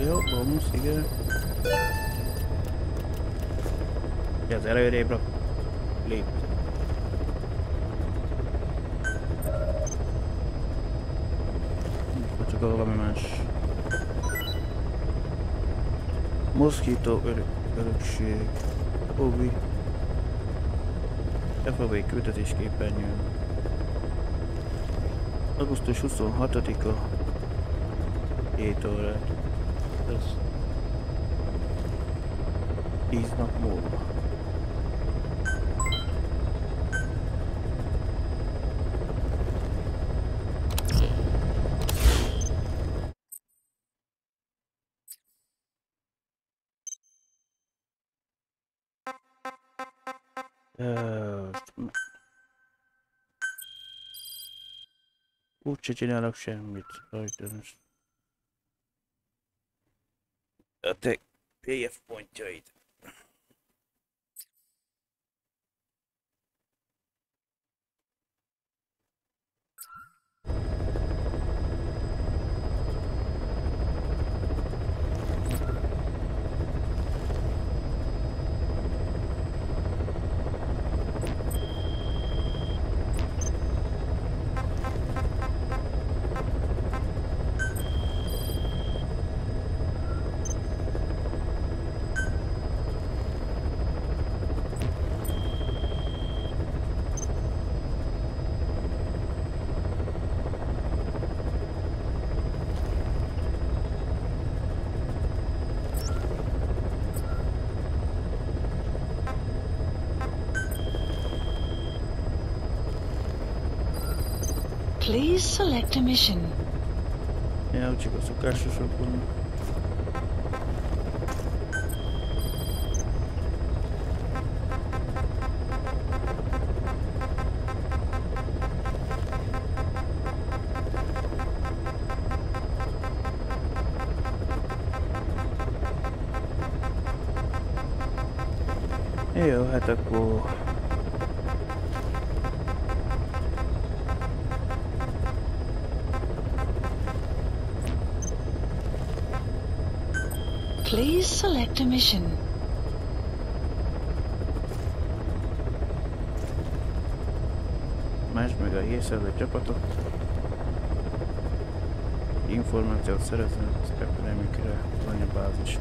Jó, bónusz, igen. Az előrébb lép. Csak valami más. Moszkító örökség. Ovi. FAV küldetésképernyőn. Augusztus 26-a 7 órát. Ez 10 nap múlva. Úgyse csinálok semmit. Rajtanos. A te PF pontjaid. Please select a mission. Ja, csak a szokásosok vannak. Jó, hát akkor... Please select a mission. Másd meg a hírszerző csapatot. Információt szerezni az epidemikre anyabázis.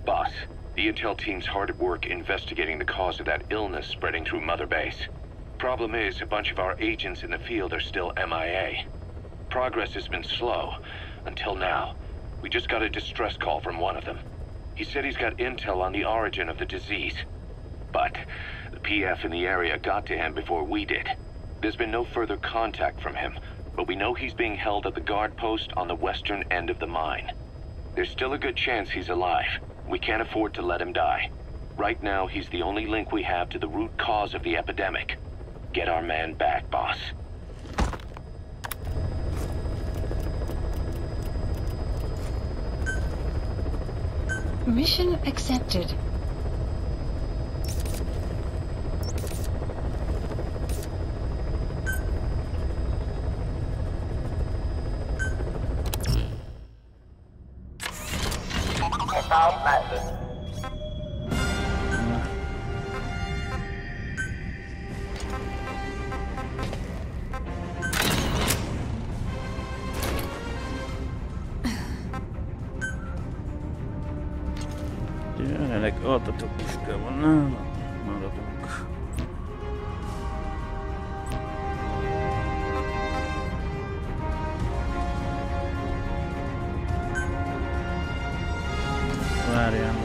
Boss, the intel team's hard at work investigating the cause of that illness spreading through Mother Base. Problem is, a bunch of our agents in the field are still MIA. Progress has been slow, until now. We just got a distress call from one of them. He said he's got intel on the origin of the disease. But the PF in the area got to him before we did. There's been no further contact from him, but we know he's being held at the guard post on the western end of the mine. There's still a good chance he's alive. We can't afford to let him die. Right now, he's the only link we have to the root cause of the epidemic. Get our man back, boss. Mission accepted. Jelenleg altatok puskában, nem maradunk. Várjál.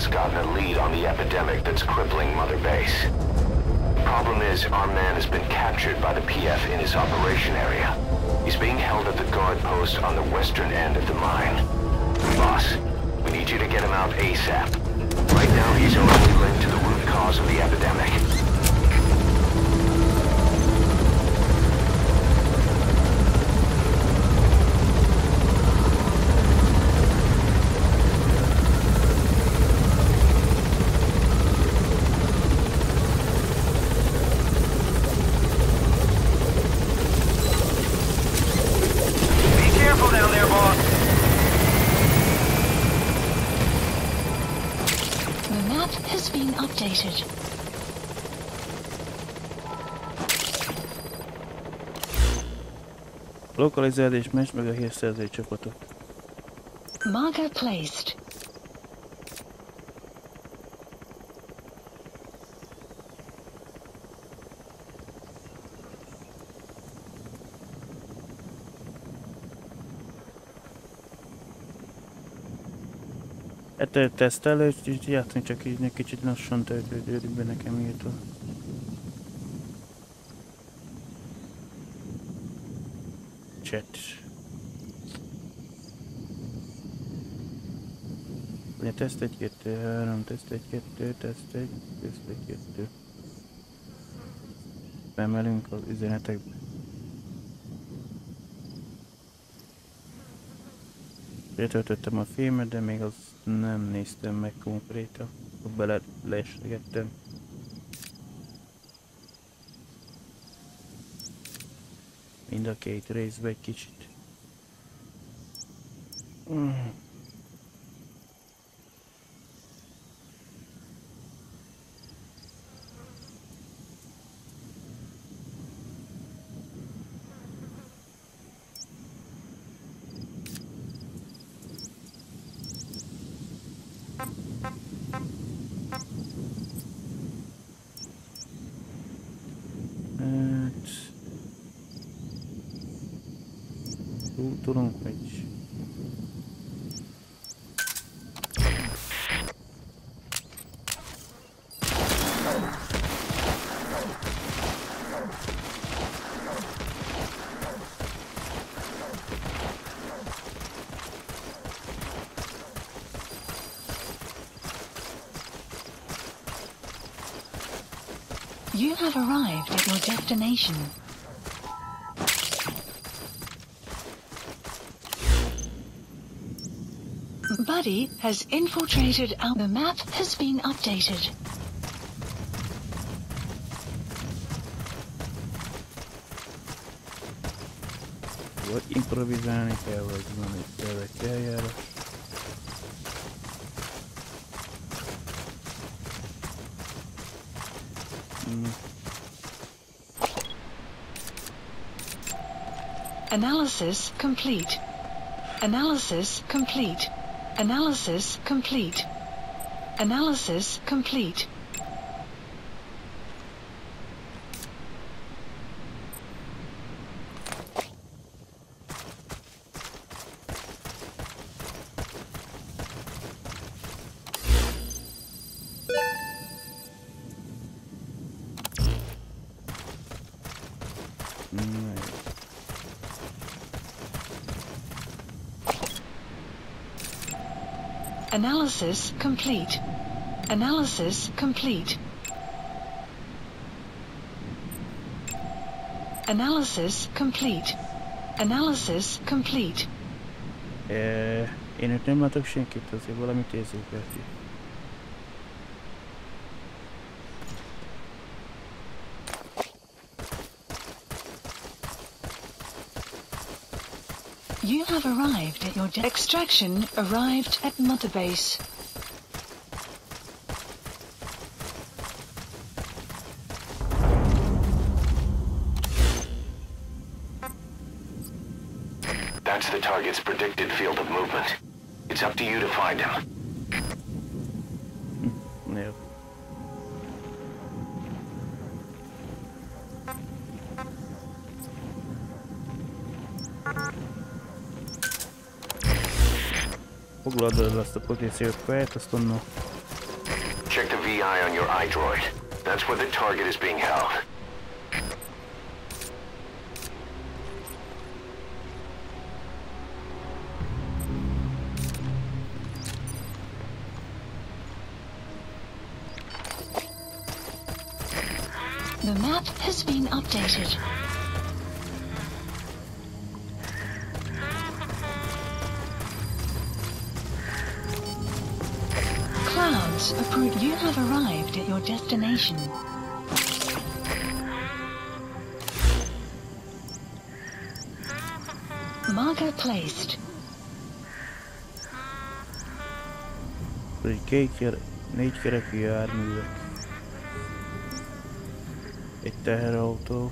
has gotten a lead on the epidemic that's crippling Mother Base. Problem is, our man has been captured by the PF in his operation area. He's being held at the guard post on the western end of the mine. Boss, we need you to get him out ASAP. Right now, he's only linked to the root cause of the epidemic. Updated. Lokalizáld és meccs meg a hírszerző csapatot. Marker placed. Tesztelő, és játszani csak így egy kicsit lassan töltődődik be nekem írtól. Chat. Teszt 1, 2, 3, teszt 1, 2, teszt 1, teszt 1, 2. Bemelünk az üzenetekbe. Betöltöttem a filmet, de még azt nem néztem meg konkrétan. Bele leslegettem. Mind a két részbe egy kicsit. Tudunk megy. You have arrived at your destination. Buddy has infiltrated our... The map has been updated. Vagy improvizálni kell, vagy van egy eljárás. Analysis complete. Analysis complete. Analysis complete. Analysis complete. Analysis complete. Analysis complete. Analysis complete. Analysis complete. Én itt nem látok senkit, azért valamit érzékelti. You have arrived at your extraction arrived at Mother Base. That's the target's predicted field of movement. It's up to you to find him. No. Foglald el azt a pozíciót, azt onnan DI on your iDroid. That's where the target is being held. The map has been updated. Clouds approach. You have arrived at your destination. Marker placed. Négy kerekű járművek. Egy teherautó.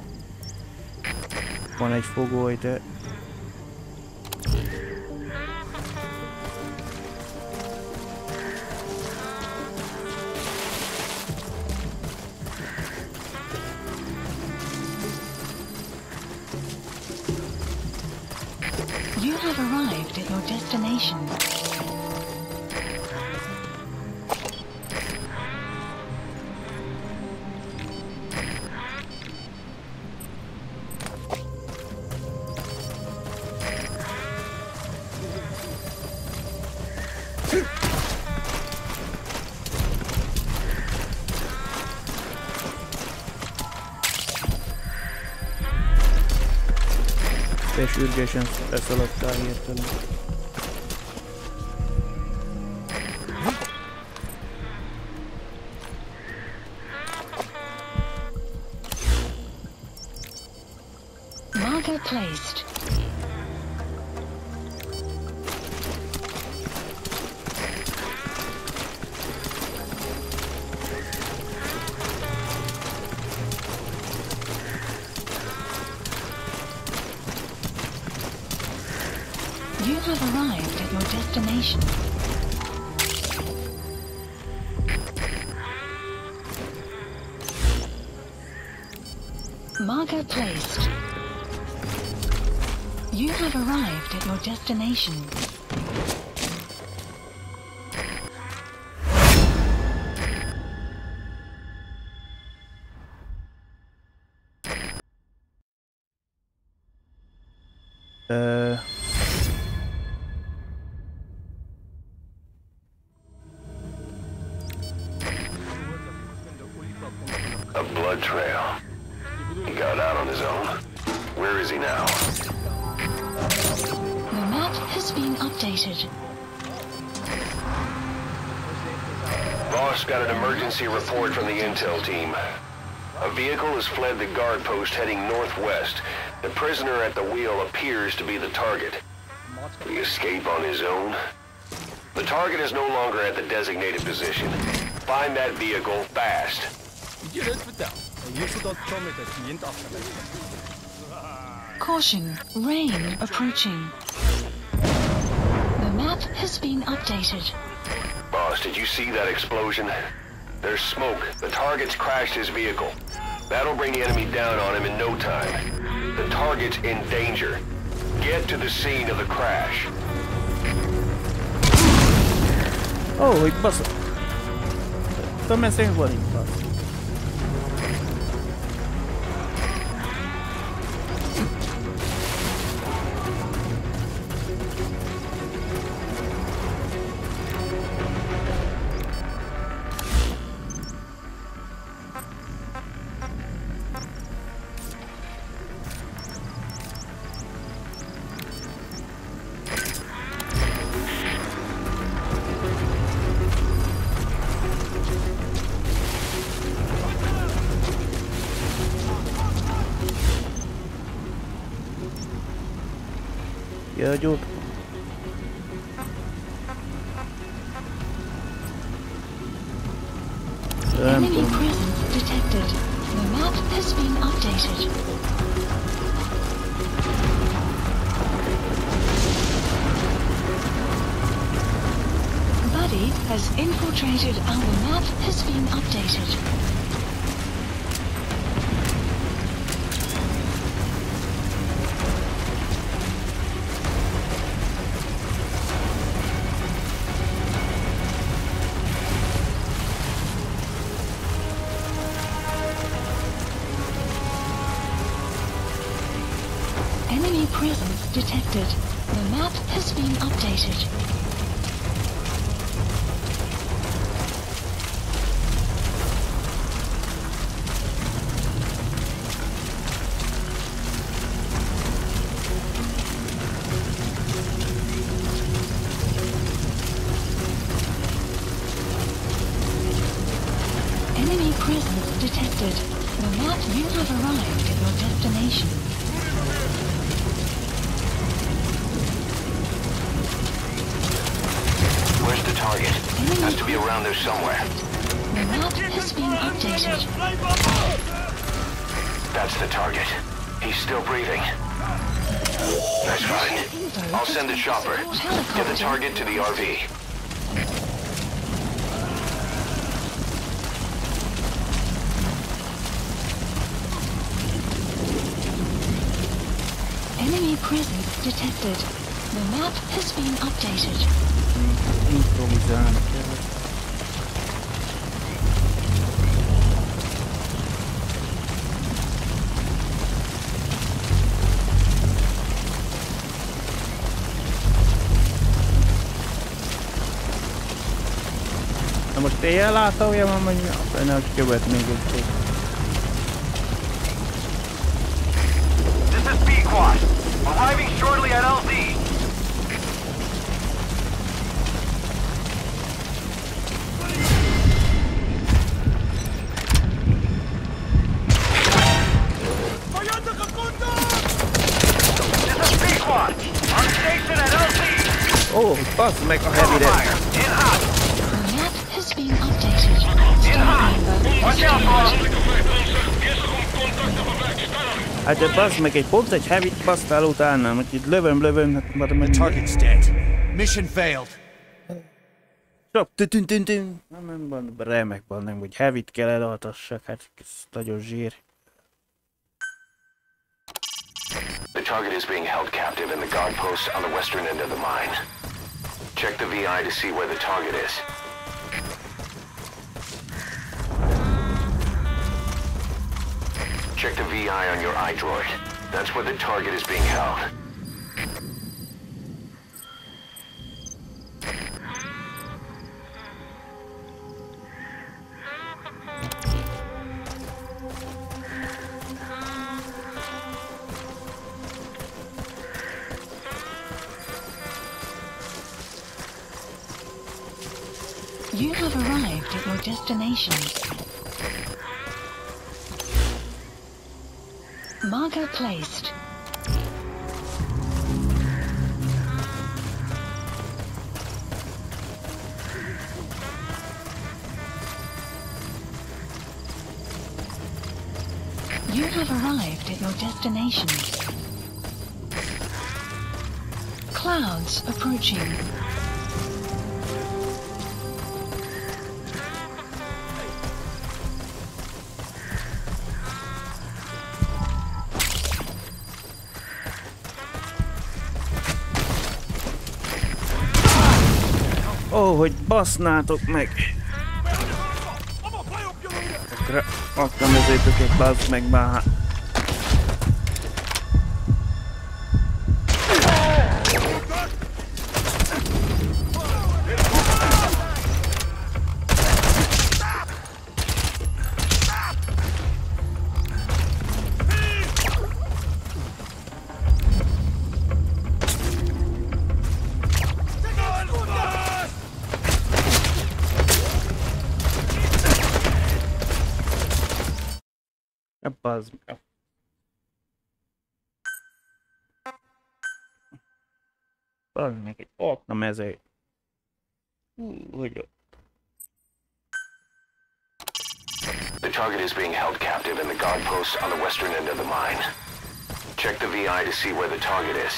Van egy fogoly, de... You have arrived at your destination. Te sürgősen leszaladtál hirtelen. Marker placed. You have arrived at your destination. Marker placed. You have arrived at your destination. A blood trail. He got out on his own. Where is he now? The map has been updated. Boss got an emergency report from the intel team. A vehicle has fled the guard post heading northwest. The prisoner at the wheel appears to be the target. Will he escape on his own? The target is no longer at the designated position. Find that vehicle fast. Caution, rain approaching. The map has been updated. Boss, did you see that explosion? There's smoke. The target's crashed his vehicle. That'll bring the enemy down on him in no time. The target's in danger. Get to the scene of the crash. Oh, hogy baszott. Tudom, ez én vagyok, bassz. Kiadó. Enemy presence detected. The map has been updated. Buddy has infiltrated our map has been updated. The map has been updated. Enemy presence detected. The map, you have arrived at your destination. Where's the target? Has to be around there somewhere. The map has been updated. That's the target. He's still breathing. Nice find. I'll send the chopper. Get the target to the RV. Enemy presence detected. The map has been updated. Improvizálni kell. Na most éjjel látója van, vagy ne, hogy követ még egy két. This is B-Quad. Arriving shortly at LZ. This is B-Quad. On station at LZ. Ó, bassz meg a heavy-re! The map has been updated. In hot. Watch out, boss. Hát de bassz meg pont egy heavy-t basztál utánam, hogy itt lövöm, hát már meg... Target's dead. Mission failed. Csak tütün. Nem van remek van, nem, hogy heavy-t kell elaltassak, hát ez nagyon zsír. The target is being held captive in the guard post on the western end of the mine. Check the VI to see where the target is. Check the VI on your iDroid. That's where the target is being held. You have arrived at your destination. Marker placed. You have arrived at your destination. Clouds approaching. Ó, hogy basznátok meg! Akkor mezőtöket bassz meg már! Bazd meg. Bazd meg egy akna mező. Hogy The target is being held captive in the guard post on the western end of the mine. Check the VI to see where the target is.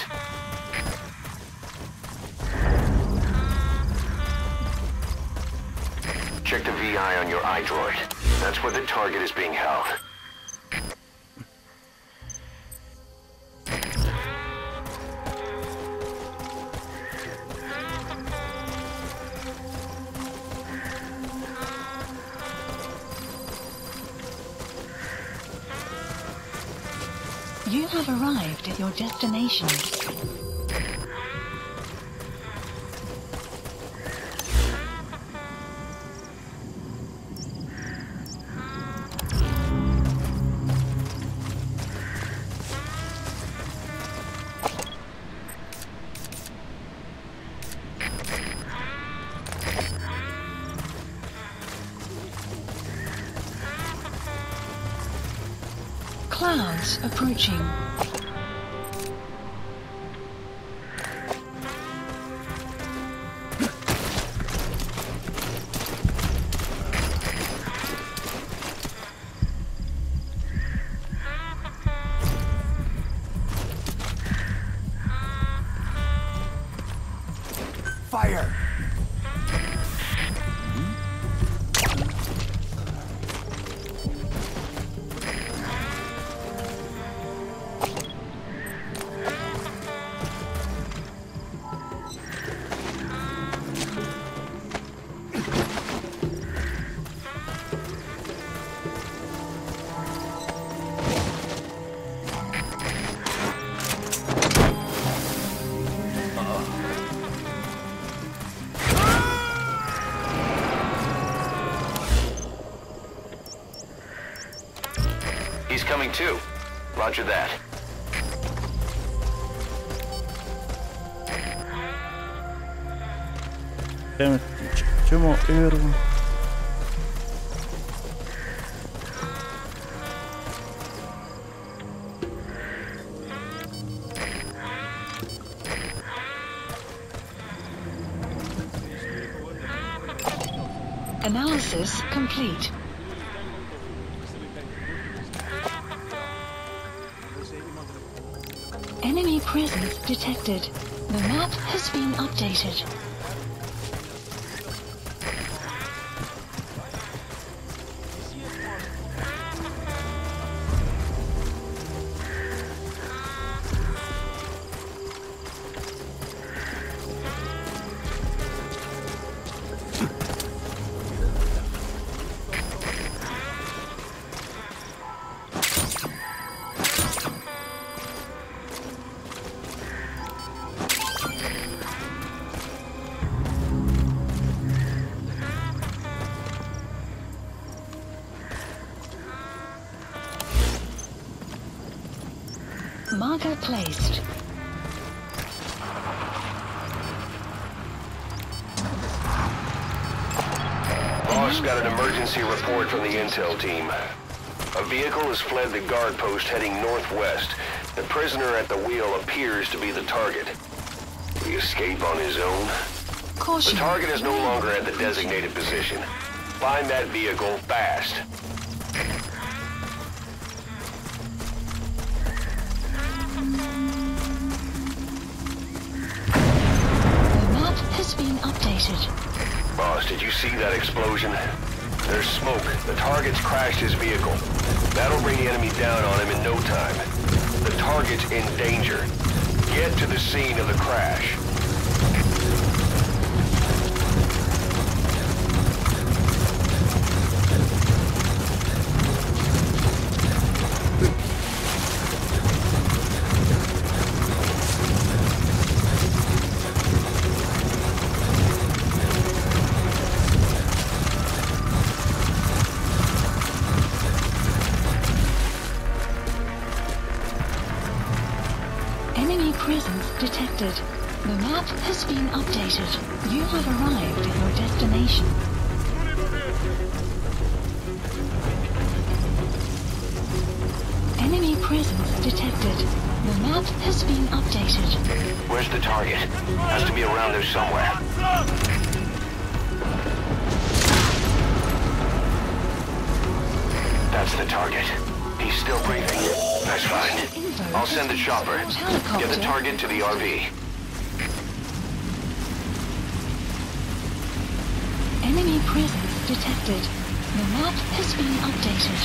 Check the VI on your iDroid. That's where the target is being held. You have arrived at your destination. Clouds approaching. Fire! He's coming too. Roger that. Csomó őr van. Analysis complete. Enemy presence detected. The map has been updated. Marker placed. Boss got an emergency report from the intel team. A vehicle has fled the guard post heading northwest. The prisoner at the wheel appears to be the target. Will he escape on his own? Caution. The target is no longer at the designated position. Find that vehicle fast. The map has been updated. Boss, did you see that explosion? There's smoke. The target's crashed his vehicle. That'll bring the enemy down on him in no time. The target's in danger. Get to the scene of the crash. Enemy presence detected. The map has been updated. You have arrived at your destination. Enemy presence detected. The map has been updated. Where's the target? Has to be around there somewhere. That's the target. He's still breathing. That's fine. I'll send the chopper. Get the target to the RV. Enemy presence detected. The map has been updated.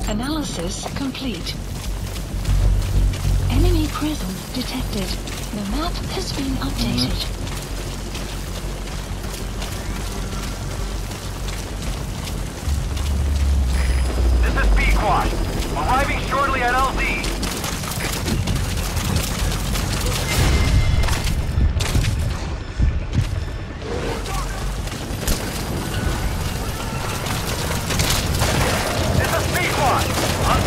Analysis complete. Enemy presence detected. The map has been updated. This is B-Quad. Arriving shortly at LZ. This is B-Quad. On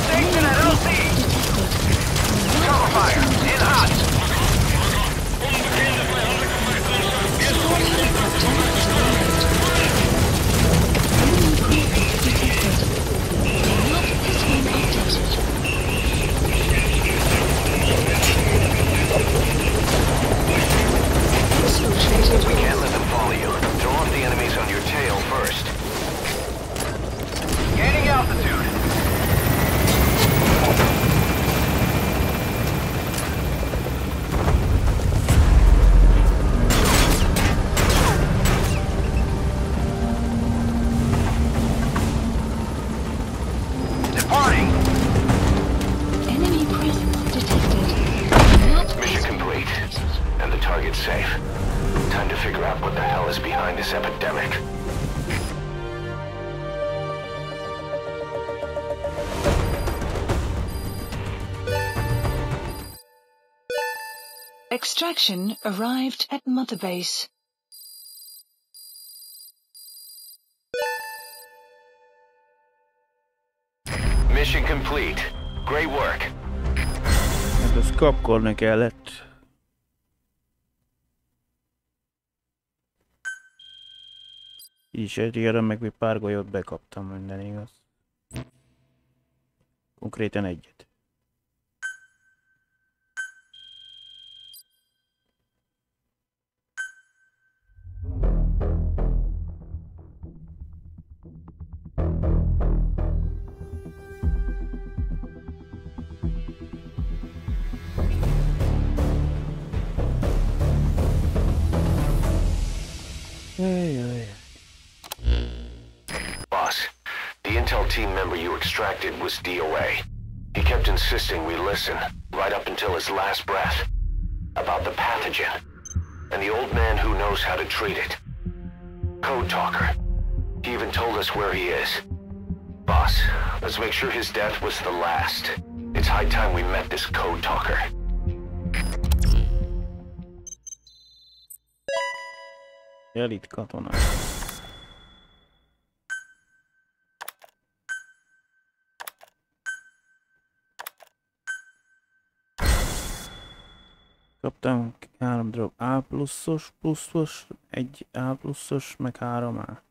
target safe. Time to figure out what the hell is behind this epidemic. Extraction arrived at Mother Base. Mission complete. Great work. Hát ezt kapkolni kellett. Így is egyre meg még pár golyót bekaptam, minden igaz. Konkrétan egyet. Boss, the intel team member you extracted was DOA. He kept insisting we listen, right up until his last breath, about the pathogen, and the old man who knows how to treat it. Code Talker. He even told us where he is. Boss, let's make sure his death was the last. It's high time we met this Code Talker. Elit katona. Kaptam 3 darab A pluszos, pluszos, egy A pluszos, meg 3 A.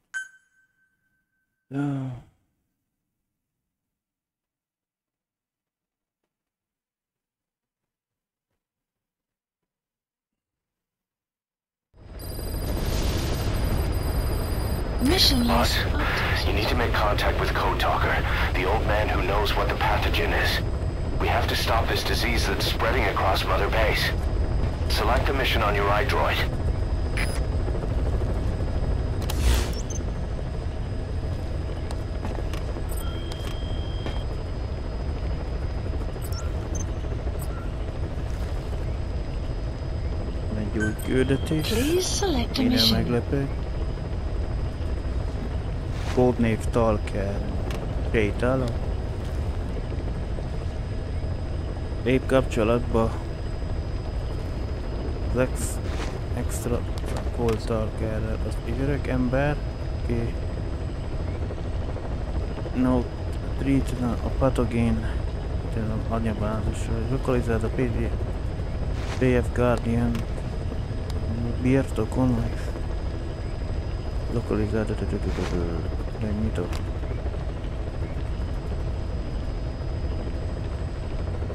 Mission Boss, list updated. you need to make contact with Code Talker, the old man who knows what the pathogen is. We have to stop this disease that's spreading across Mother Base. Select the mission on your iDroid. Egy új küldetés. Please select a Minden mission. meglepő. Kódnév Talker. Sétálom. Lép kapcsolatba az extra Cold Talkerrel. Az öreg ember, aki treat a patogén anyabázisra, lokalizált a PF Guardian birtokon, és lokalizált a nyitó.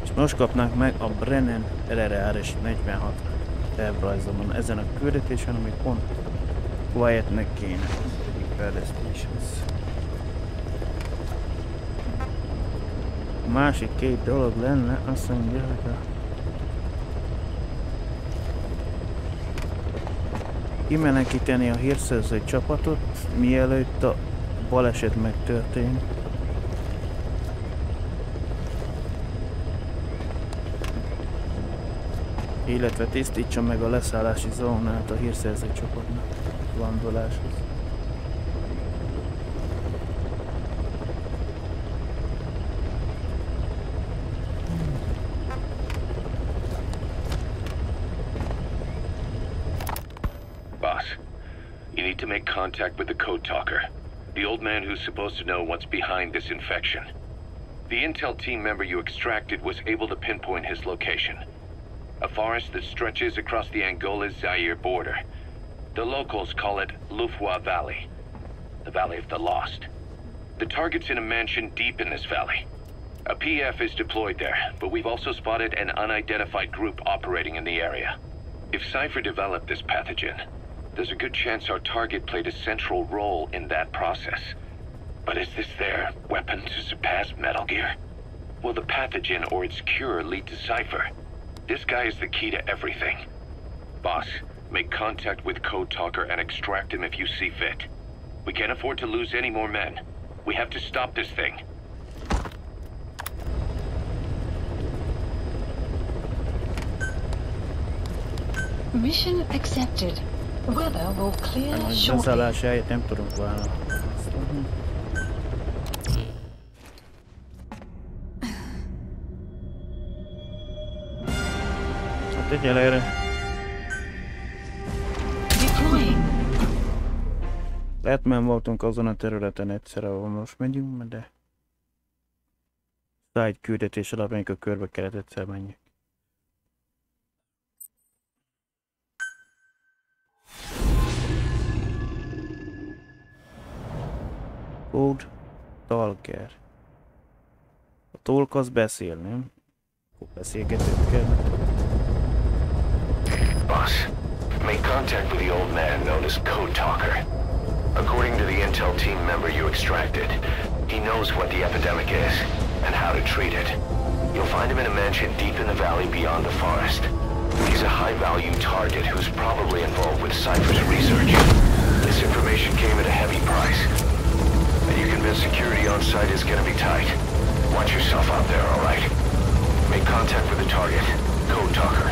És most kapnánk meg a Brennan RRR-es 46 tervrajzomon ezen a küldetésen, ami pont Quietnek kéne egyik fejlesztéshez. A másik két dolog lenne, azt mondja, hogy kimenekíteni a hírszerző csapatot, mielőtt a baleset megtörtént. Illetve tisztítsa meg a leszállási zónát a hírszerző csapatnak landoláshoz. Boss, you need to make contact with the Code Talker, the old man who's supposed to know what's behind this infection. The intel team member you extracted was able to pinpoint his location. A forest that stretches across the Angola-Zaire border. The locals call it Lufwa Valley, the Valley of the Lost. The target's in a mansion deep in this valley. A PF is deployed there, but we've also spotted an unidentified group operating in the area. If Cypher developed this pathogen, there's a good chance our target played a central role in that process. But is this their weapon to surpass Metal Gear? Will the pathogen or its cure lead to Cypher? This guy is the key to everything. Boss, make contact with Code Talker and extract him if you see fit. We can't afford to lose any more men. We have to stop this thing. Mission accepted. Weather will clear A shortly. beszállás helyett nem tudunk választani. Hát egyelőre Deploying. lehet, mert voltunk azon a területen egyszer, ahol most megyünk, de side küldetés alapján, amikor körbe kellett egyszer menjek. Code Talker. A talk az beszél, nem? Akkor beszélgetőt kell. Boss, make contact with the old man known as Code Talker. According to the intel team member you extracted, he knows what the epidemic is and how to treat it. You'll find him in a mansion deep in the valley beyond the forest. He's a high-value target who's probably involved with Cypher's research. This information came at a heavy price. And you convinced security on site is gonna be tight. Watch yourself out there, alright? Make contact with the target, Code Talker.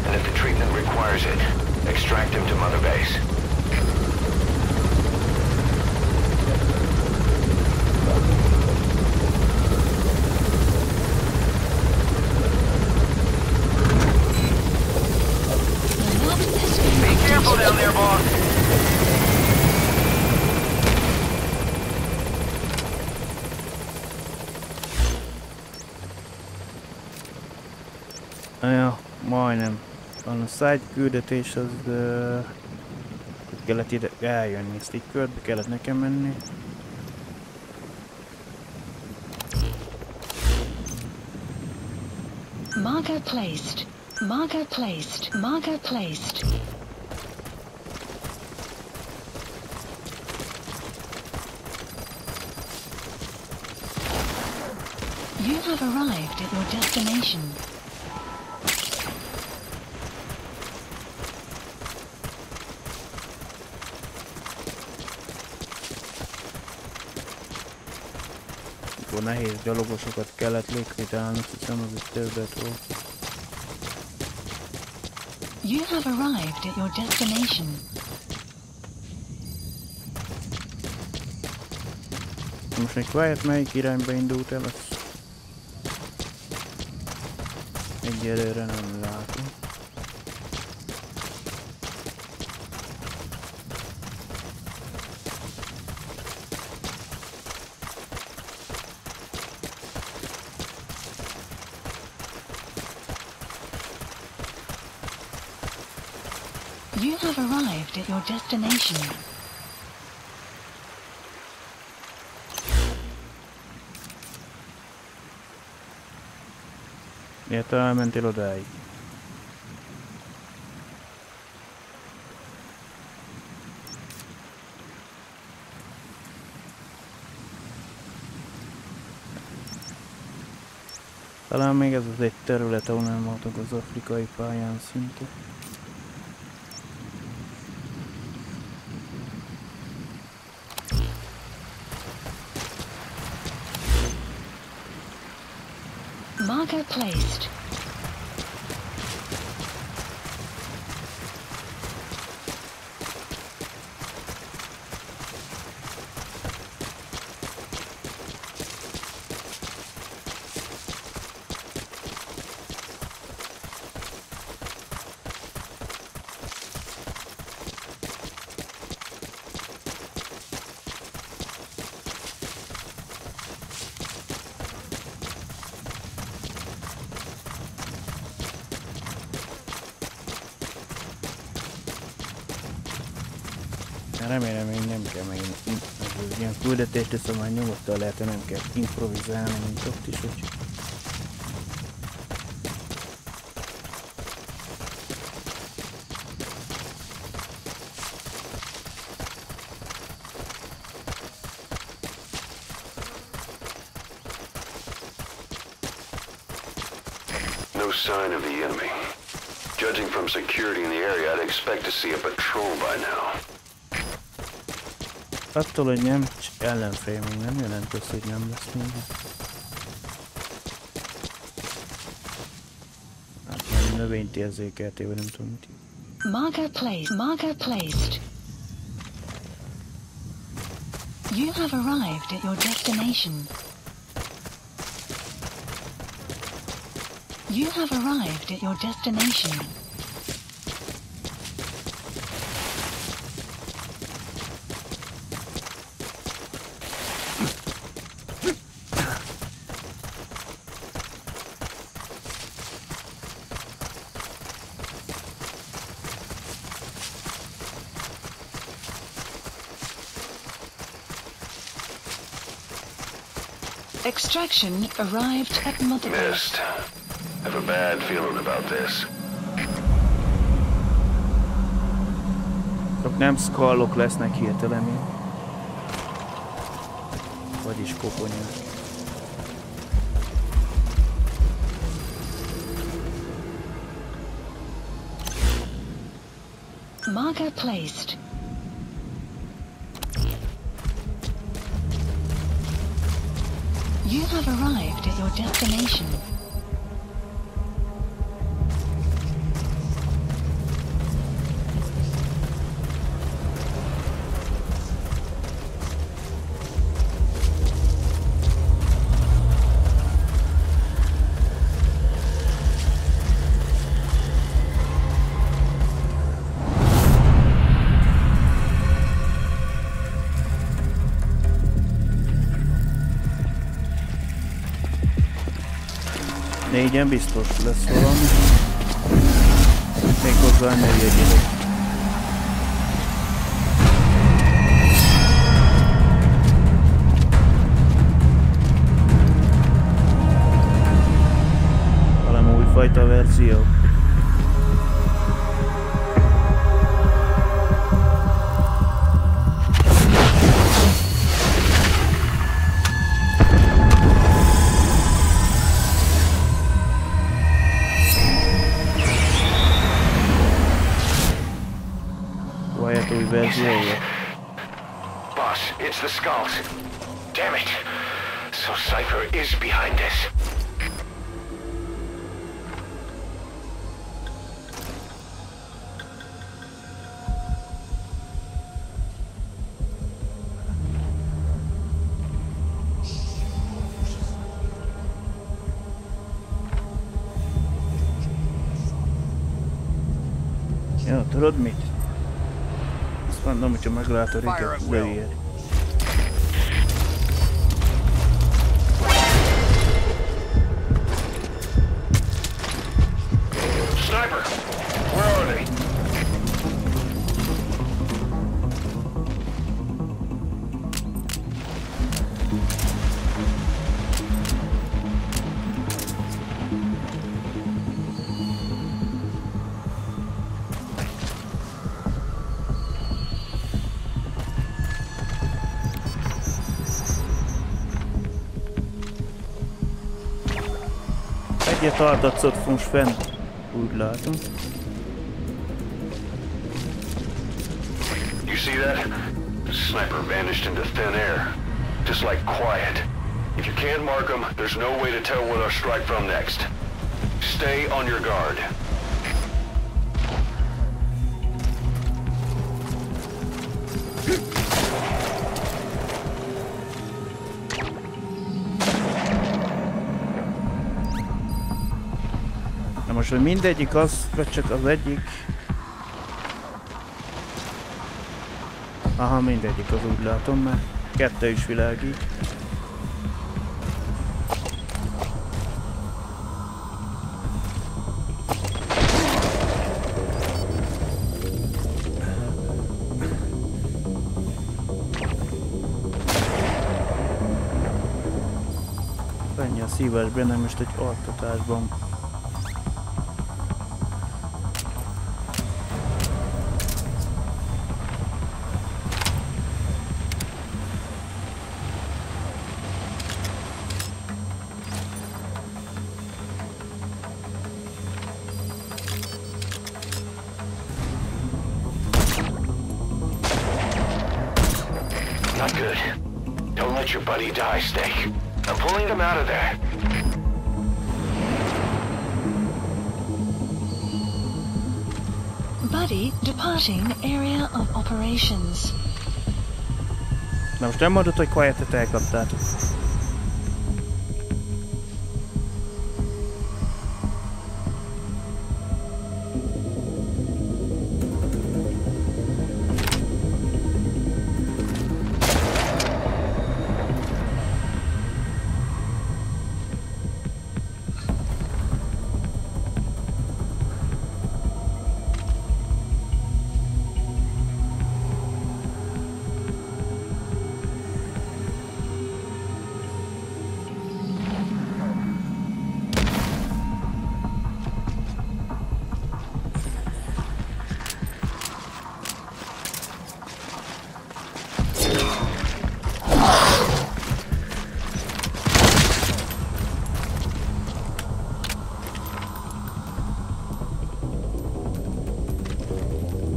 And if the treatment requires it, extract him to Mother Base. Be careful down there, boss. Ja, majdnem. A side küldetés az... kellett ide eljönni, ezt így körbe kellett nekem menni. Marker placed. Marker placed. Marker placed. You have arrived at your destination. Akkor nehéz gyalogosokat kellett likvidálni, azt hiszem az itt többet volt. You have arrived at your destination. Most még Quiet melyik irányba indult el, azt egyelőre nem látom. You have arrived at your destination. Miért elmentél odáig? Talán még ez az egy terület, ahol nem voltunk az afrikai pályán szinte. Marker placed. Remélem még nem kell megint ilyen küldetést, de szóval nyugodtan lehet, hogy nem kell improvizálni, mint ott is, hogy... No sign of the enemy. Judging from security in the area, I'd expect to see a patrol by now. Attól, hogy nem ellenfél, még nem jelent az, hogy nem lesz minden. Hát már növényt érzékeltél, vagy nem tudom mit. Marker placed. Marker placed. You have arrived at your destination. You have arrived at your destination. Extraction arrived at Mother Base. Missed. Have a bad feeling about this. Nem szkallok lesznek hirtelen. Vagyis koponya. Marker placed. You have arrived at your destination. Négyen biztos lesz valami. Még hozzá ne jöjjétek. Valami újfajta verzió. Boss, it's the skulls. Damn it. So Cypher is behind this. Ja, tudod mit? Azt mondom, hogyha meglátod őket, lőjél. Sniper! Where are they? Egyet tartatszott most fent, úgy látom. You see that? The sniper vanished into thin air. Just like quiet. If you can't mark them, there's no way to tell where they'll strike from next. Stay on your guard. Na most, hogy mindegyik az, vagy csak az egyik? Aha, mindegyik az, úgy látom, mert kettő is világít. Ennyi a szívás benne most egy altatásban. Not good. Don't let your buddy die, Snake. I'm pulling them out of there. ready. Departing area of operations. Na most nem mondod, hogy Quietet elkaptátok.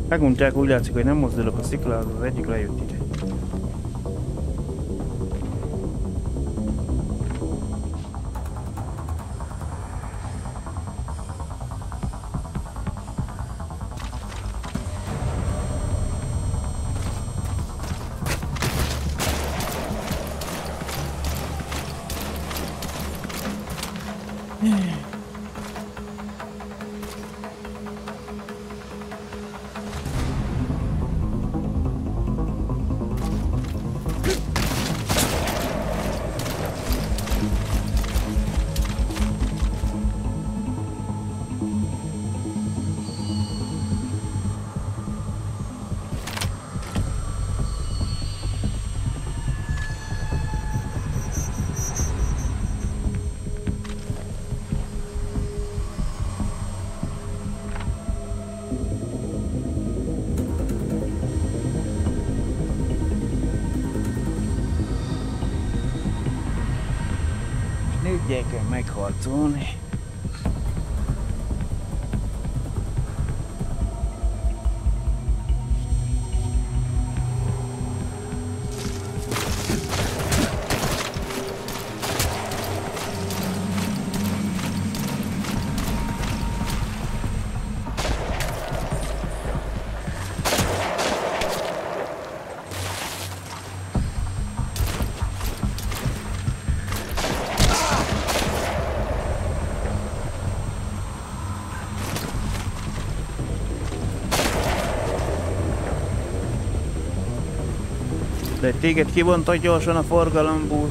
Megunták, úgy látszik, hogy nem mozdulok a sziklához, az egyik lejött ide. Négyel kell megharcolni. De téged kivonta gyorsan a forgalomból.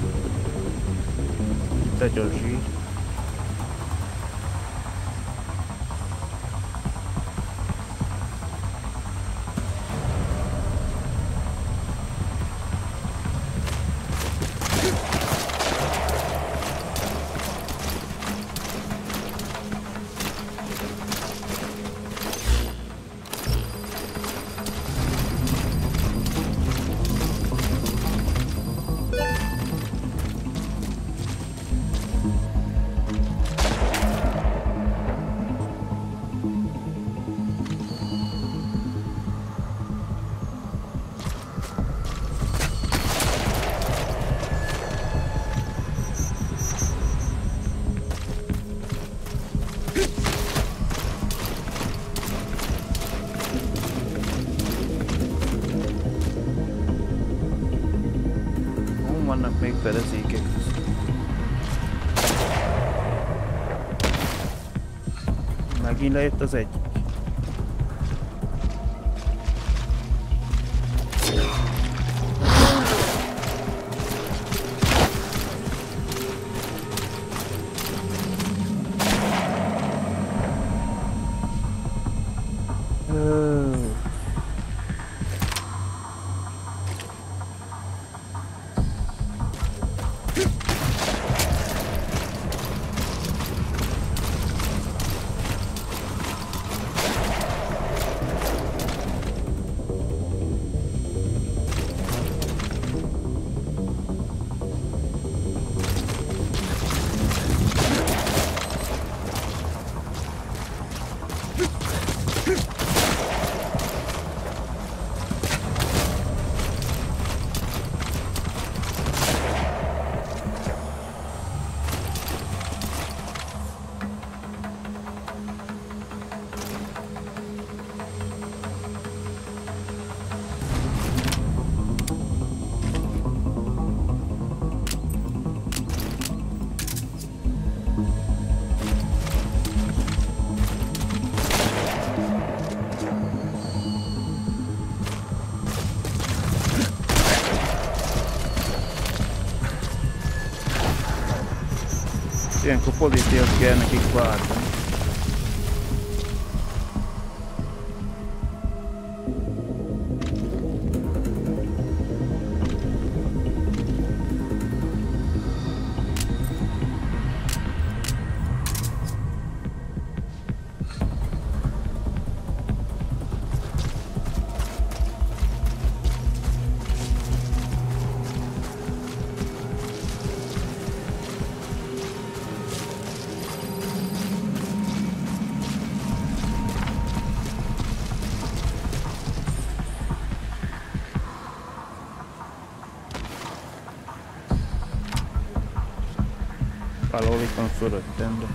Te gyorsi. Vannak még fedezékek. Megint lejött az egy. Ilyenkor políciát kell nekik váltani. Valahol itt van fölöttem, de...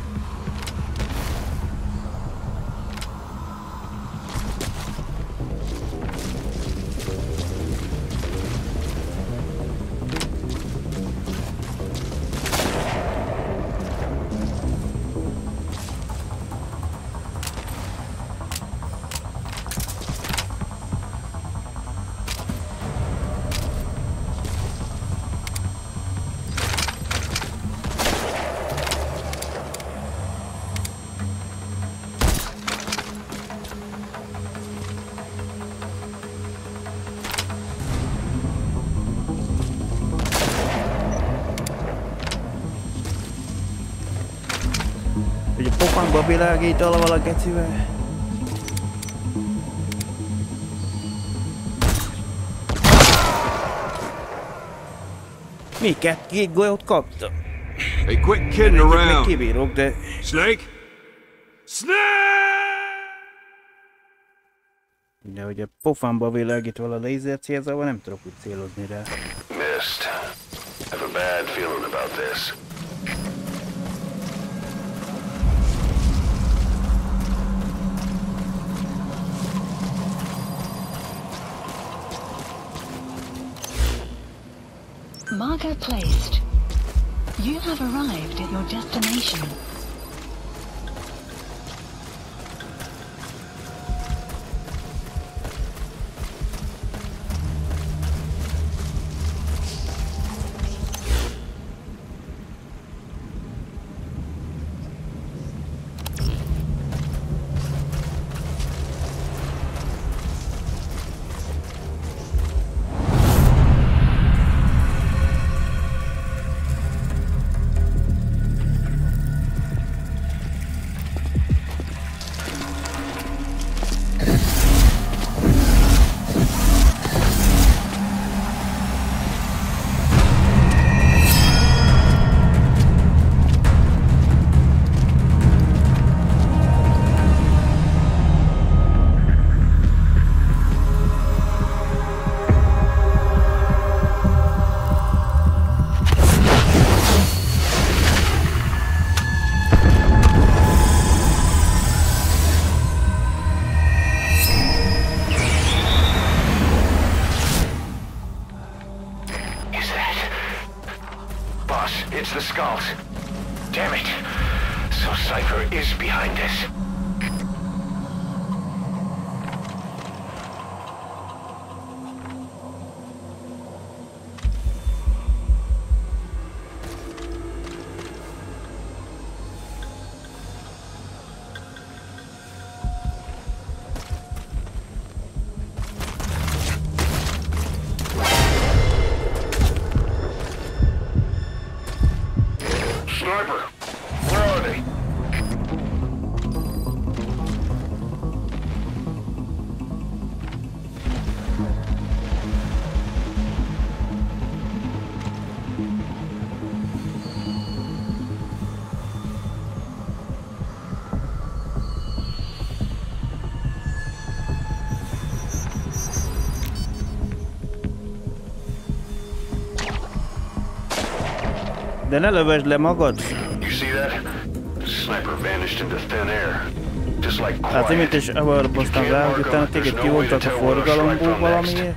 Ugye pofánkba világít alaval a gecivel. Miket? Két golyót kaptam. Hey, quit kidding around. Még kibírok, de... Snake? Snake! De ugye pofámba világít vala a lézer célzával, nem tudok úgy célozni rá. Missed. Have a bad feeling about this. Marker placed. You have arrived at your destination. It's the skulls. Damn it. So Cypher is behind this. Sniper, where are they? De ne lövesd le magad! You see that? Sniper vanished into thin air. Just like Hát én is elvarapoztam rá, hogy utána téged kivontak a forgalomból valamiért.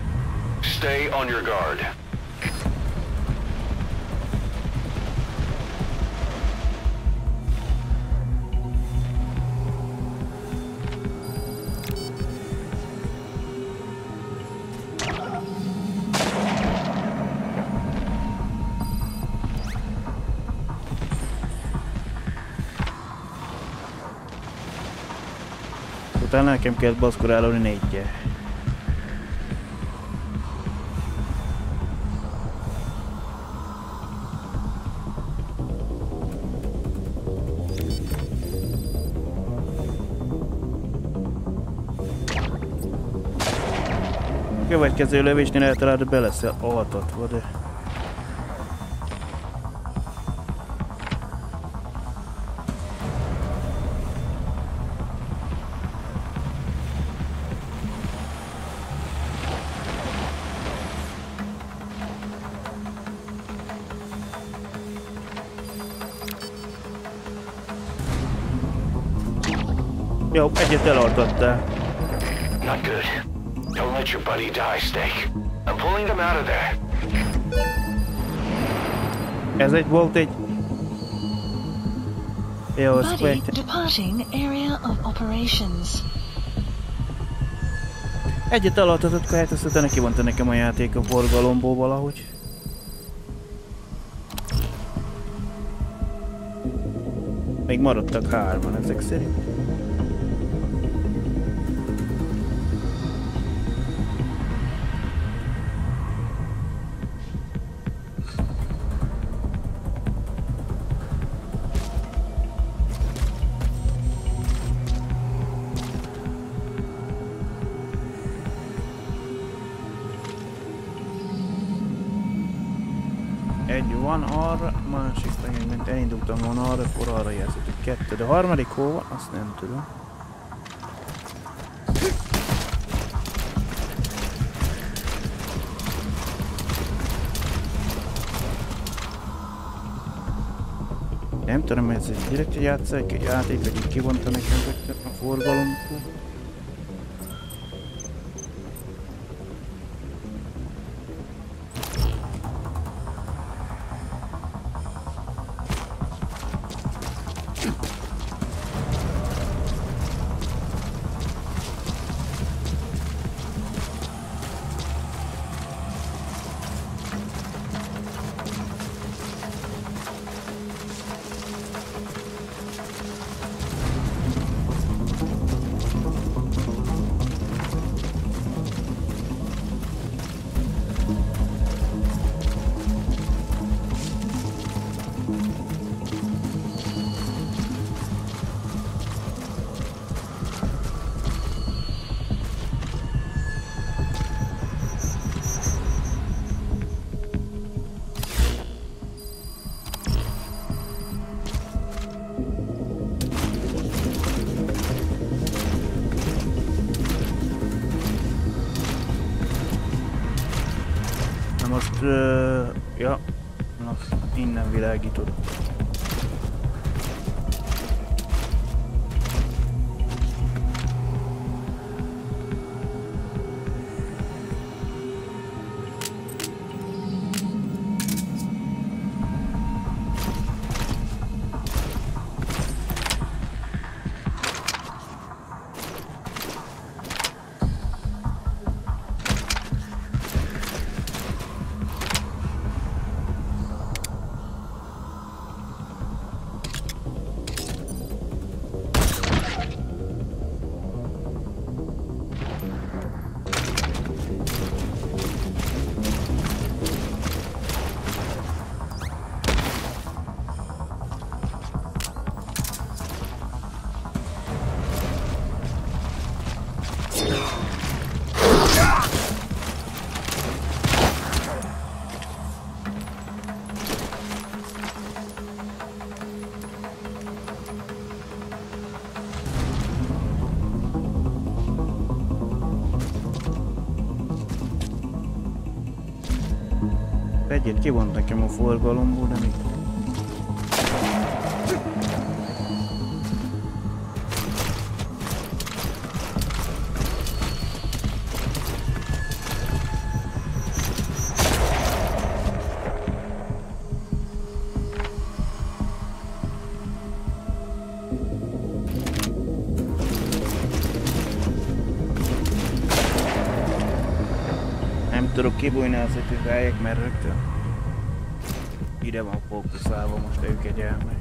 Stay on your guard. utána nekem kellett baszkurálni 4-jel. Következő lövésnél eltalálod, be leszel altatva, de... Jó, egyet elaltattál. Not good. Don't let your buddy die, Snake. I'm pulling them out of there. Ez volt egy... Jó, Buddy departing area of operations. Egyet elaltatott Kaját, azt utána kivonta nekem a játék a forgalomból valahogy. Még maradtak 3-an ezek szerint. Egy van arra, másik meg mint elindultam volna arra, akkor arra jelzett, hogy 2, de a harmadik hol van, azt nem tudom. Nem tudom, ez egy direkt egy játék, hogy kivonta nekem a forgalomból. Most, ja, na, innen világítod. Egyet kivont nekem a forgalomból, de mit? Nem tudok kibújni az ötőgályek, mert rögtön ide van fókuszálva, most ők egy elmegy.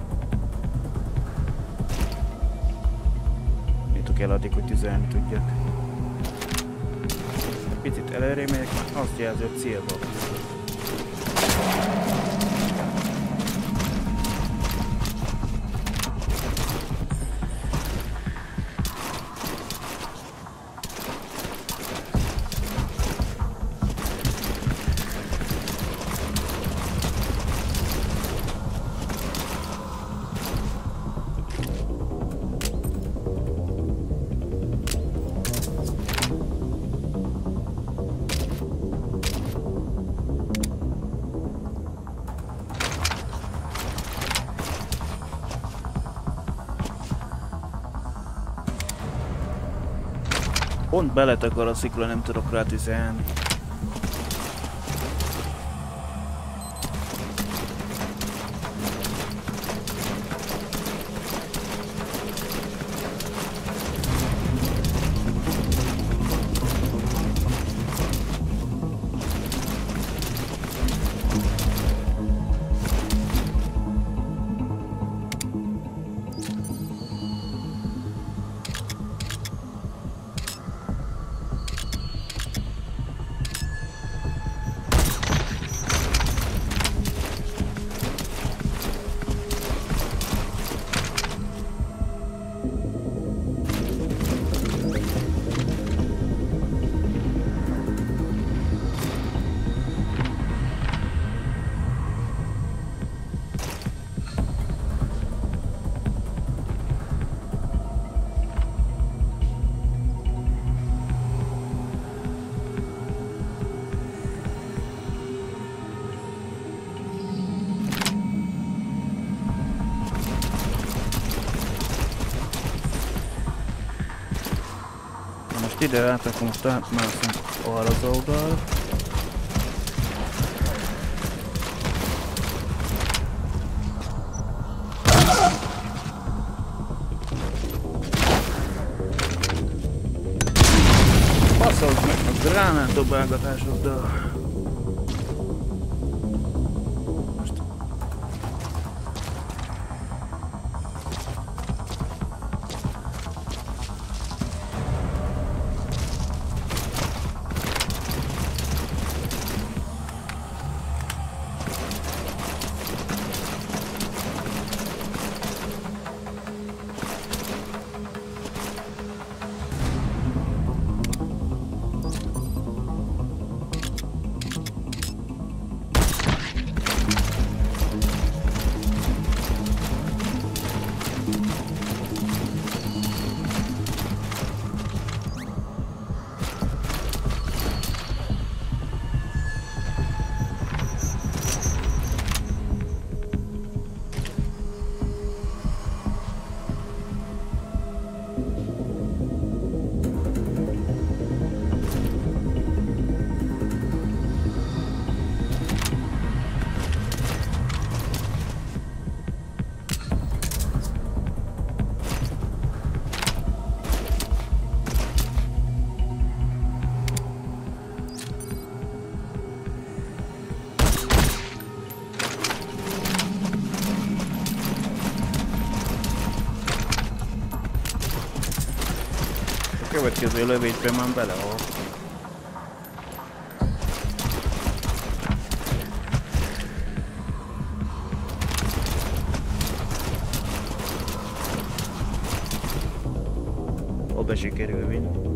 jutottuk el addig, hogy tüzelni tudjak. Picit előre megyek, már azt jelzi, hogy célba. Pont beletakar a szikla, nem tudok rá tüzelni. Ide át, akkor most átmászunk arra az oldal. Baszolsz meg a gránátdobálgatásoddal. Következő lövésben már belehal. Oda sikerül vinni.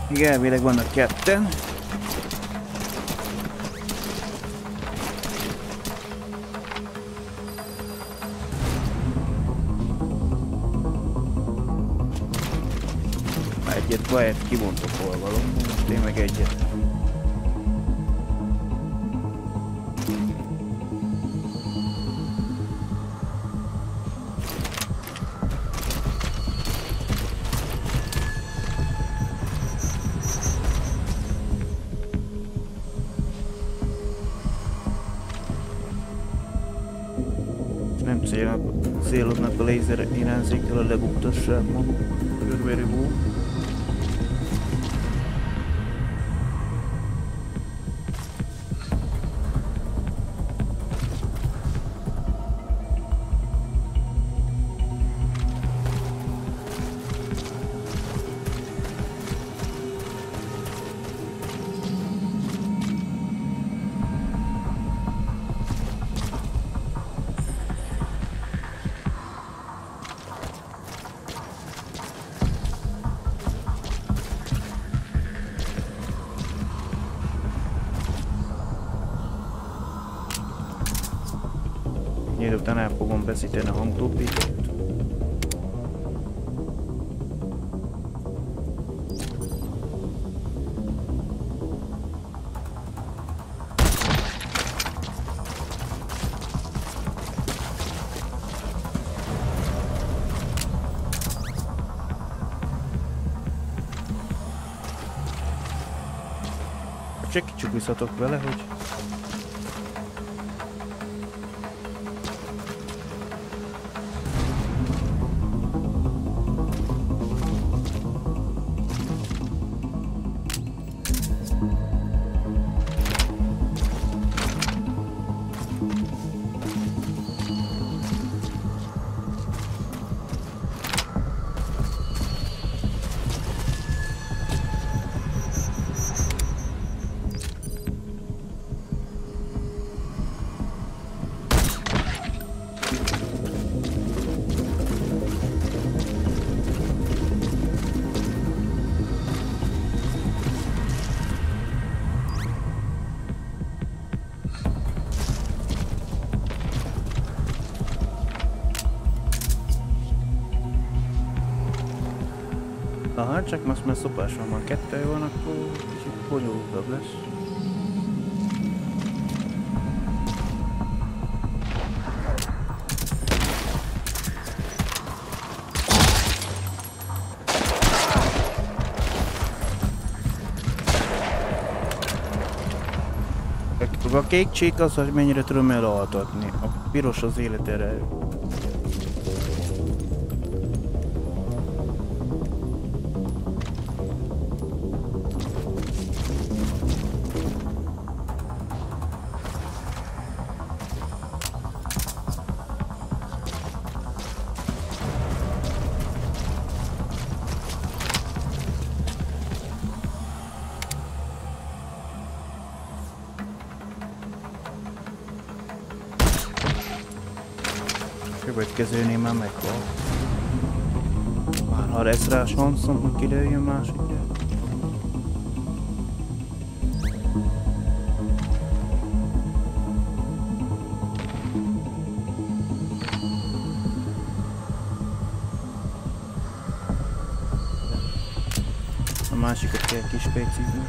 Igen, elvileg vannak ketten. Egyet Quiet kivontok olvalom, most én meg egyet. célodnak a lézer irányzékkel a legutassák maguk. Körveri hó. Után el fogom veszíteni a hangtópítót. Csak visszatok vele, hogy aha, csak most már szopáson van kettő van, akkor kicsit bonyolultabb lesz. A kék csík az, hogy mennyire tudom elaltatni. A piros az életerő. Következőnél már meghal. Már ha lesz rá sanszom, hogy kiderüljön másikra. A másikat kell kispécizni.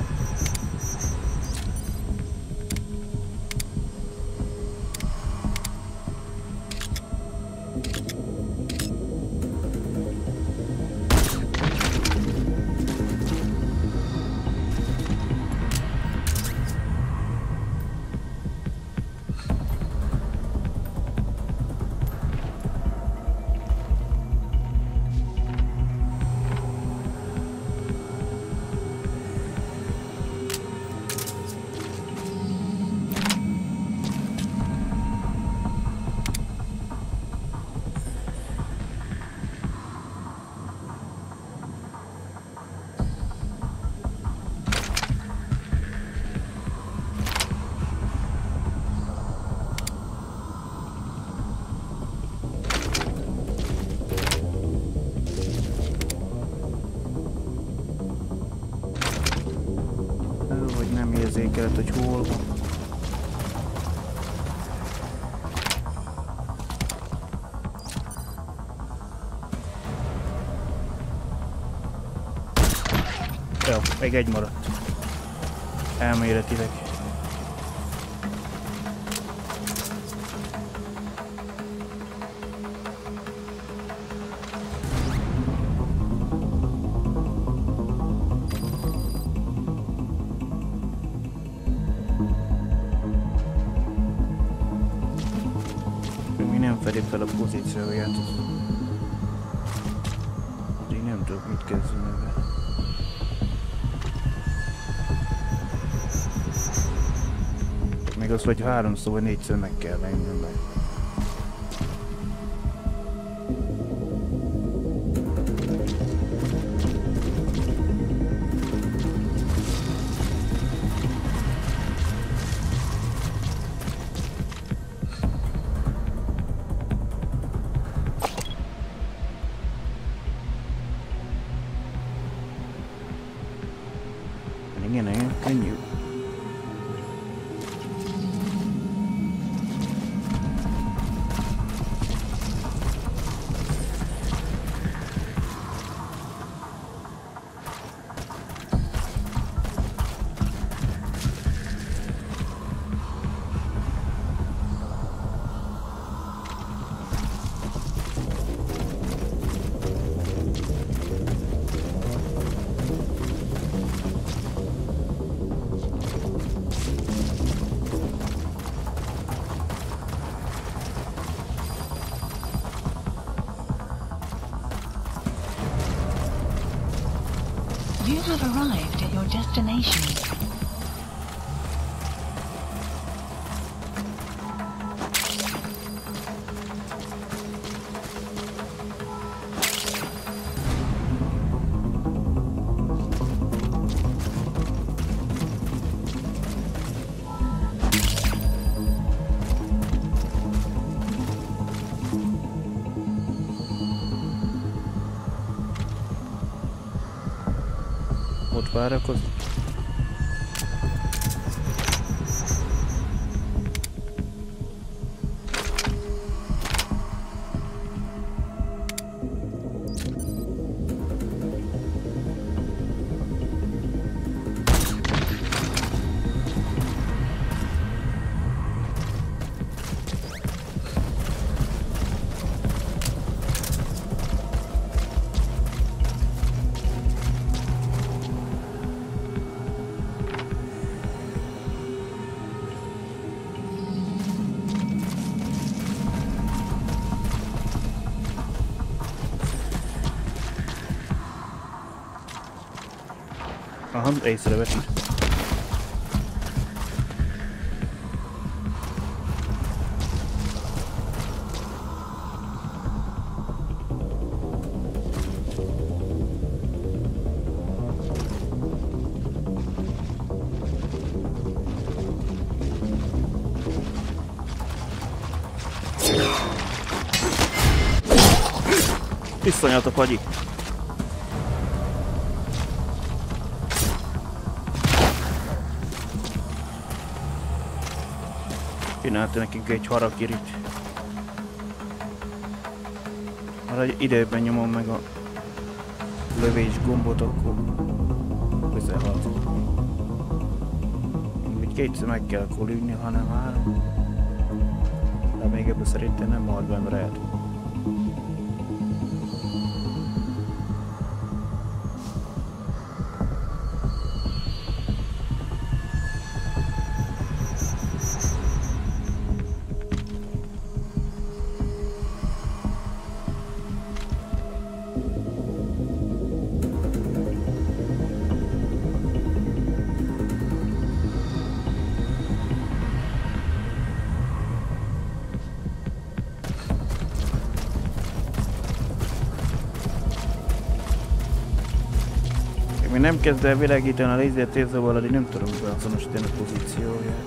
Érzékeled, hogy hol van. Jó, még egy maradt. Elméletileg. írja fel a pozícióját. Én nem tudok mit kezdeni vele. Még az, hogy 3-szor vagy 4-ször meg kell lenni meg. Igen, nagyon könnyű. You have arrived at your destination. Ott várakozik. Aha, észrevett. Iszonyat a pagyi. Csinálta nekünk egy harakirit. Ha időben nyomom meg a lövés gombot, akkor összehalt. Úgy kétszer meg kell akkor lőni, hanem 3. De még ebből szerintem nem halt benne rád. Még nem kezd el világítani a lézert érzőval, addig nem tudom beazonosítani a pozícióját.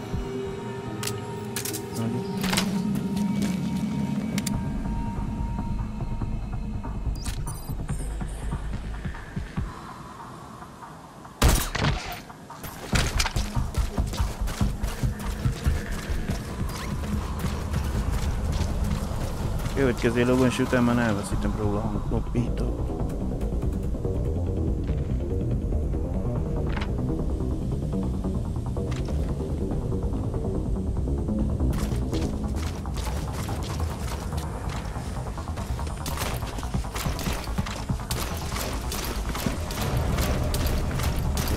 Következő lógons után már elveszítem róla a hangloppítót.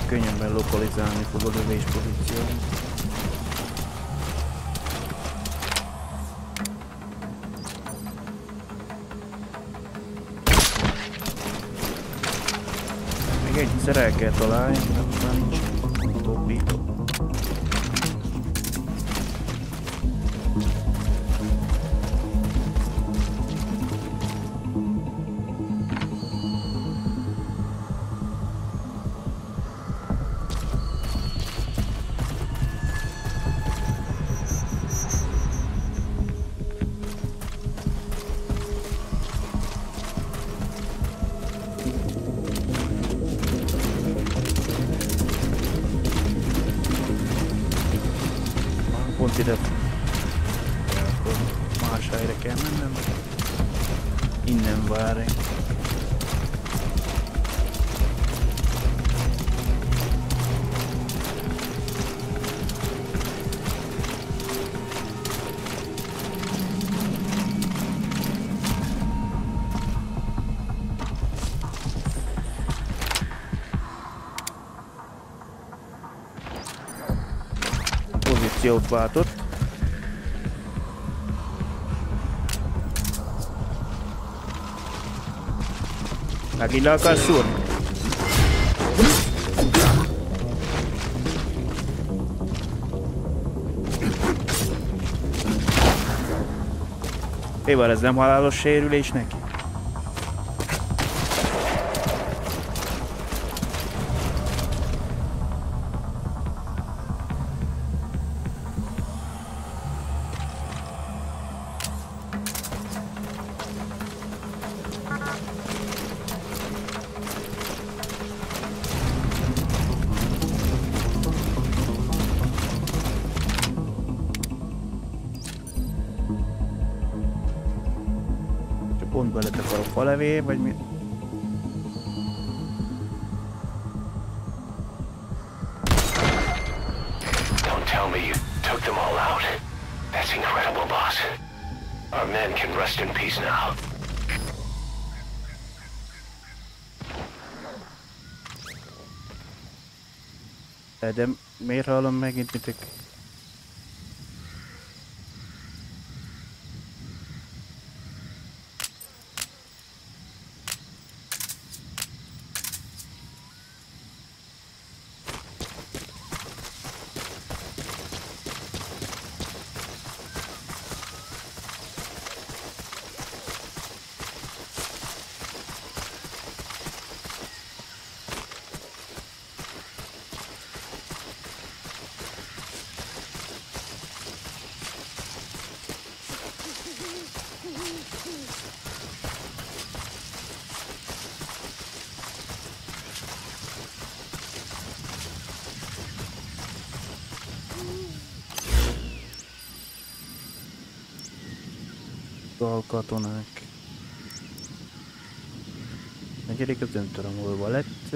Könnyebben lokalizálni fog a lövés pozíciót. Még egyszer el kell találni, mert már nincs tobbító. Pont ide. Akkor más helyre kell mennem. Innen várj. Pozíciót váltott. Megint le akarsz szúrni? Mi van, ez nem halálos sérülés neki? Pont beletekarok falevé, vagy mi? Don't tell me you took them all out. That's incredible, boss. Our men can rest in peace now. De miért hallom megint, mint egy... katonák. Negyedik, az nem tudom, hol lett.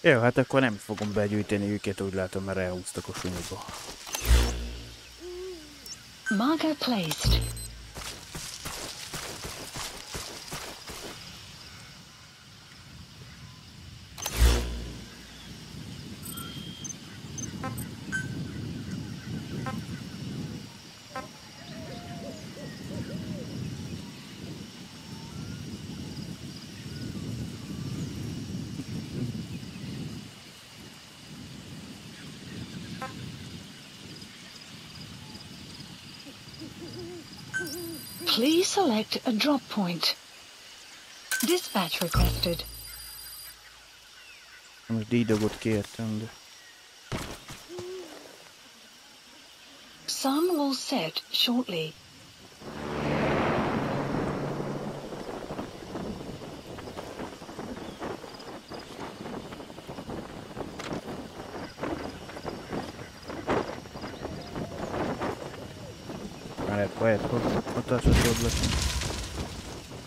Jó, hát akkor nem fogom begyűjteni őket, úgy látom, mert elhúztak a súlyba. Marker placed. Please select a drop point. Dispatch requested. Most díjdogot kértem, de... Sun will set shortly.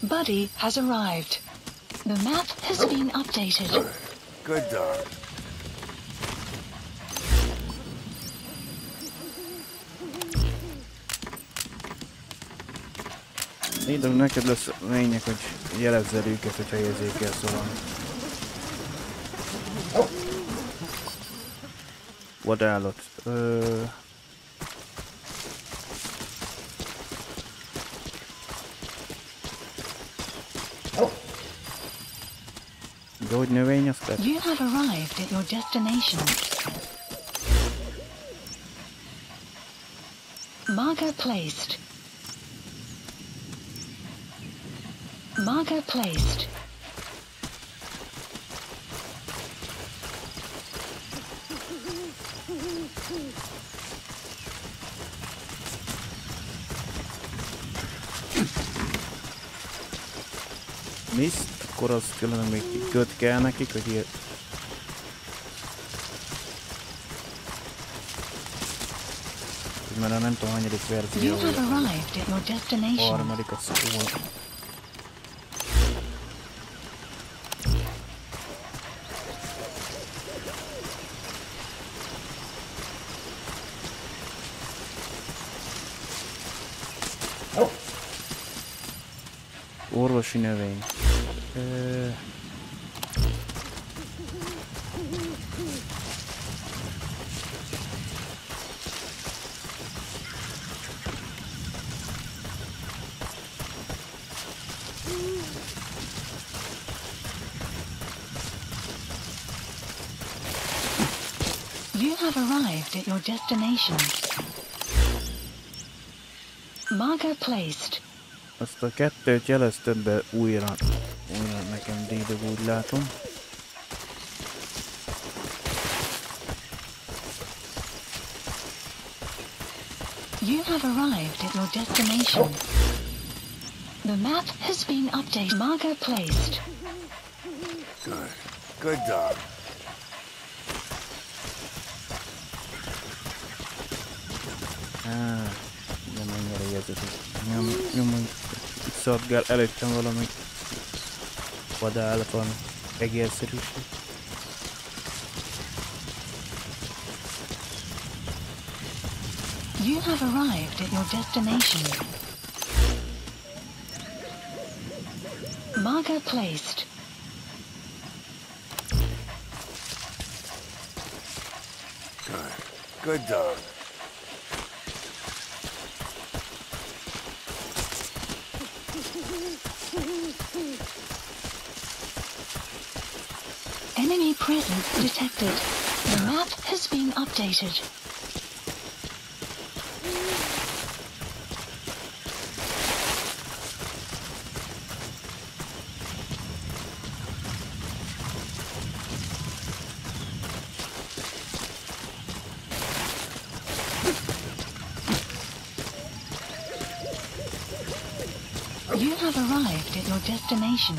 Buddy has arrived. The map has been updated. Good dog. Nézd, neked lesz lényeg, hogy jelezzed őket, hogyha érzékelsz valami. Vadállat. Gyógynövény, azt tett. You have arrived at your destination. Marker placed. Marker placed. Mist, akkor az különben még köt kell nekik, hogy ilyen... Mert nem tudom, hanyadik verzió. Harmadik a szó. Orvosi növény. You have arrived at your destination. Marker placed. Azt a kettőt jelezted be újra nekem dídog, úgy látom. You have arrived at your destination. The map has been updated. Marker placed. Good. Good dog. Nem annyira érződik. Nyomom, itt szadgál előttem valami vadállat, valami egérszerűség. You have arrived at your destination. Marker placed. Good. Good dog. Enemy presence detected. The map has been updated. You have arrived at your destination.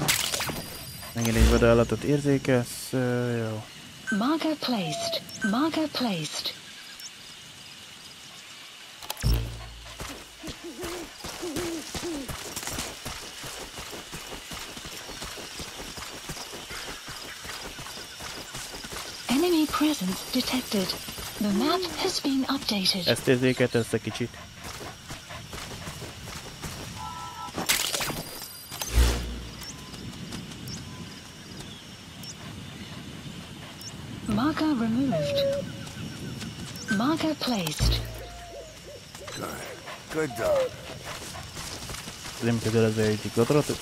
Megint egy vadállatot érzékelsz, jó. Marker placed. Marker placed. Enemy presence detected. The map has been updated. Ezt érzékelted, ezt a kicsit. Marker removed. Marker placed. Good. Good dog. Nem köteleződik odarat.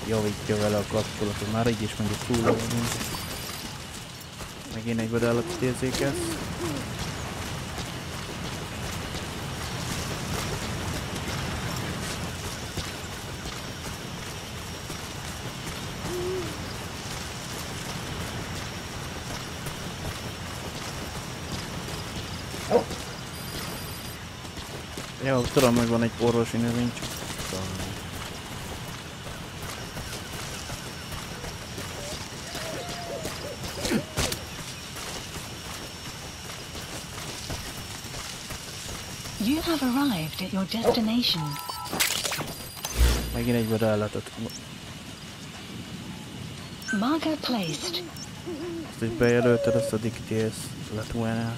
Javítja vele a kapcsolatot, már így is mondjuk túl vagyunk. Megint egy vadállatot érzékelsz. Jó, tudom, meg van egy orvosi növény, csak You have arrived at your destination. megint egy vadállatot. Marker placed. Azt is bejelölted, azt a diktész lett volna.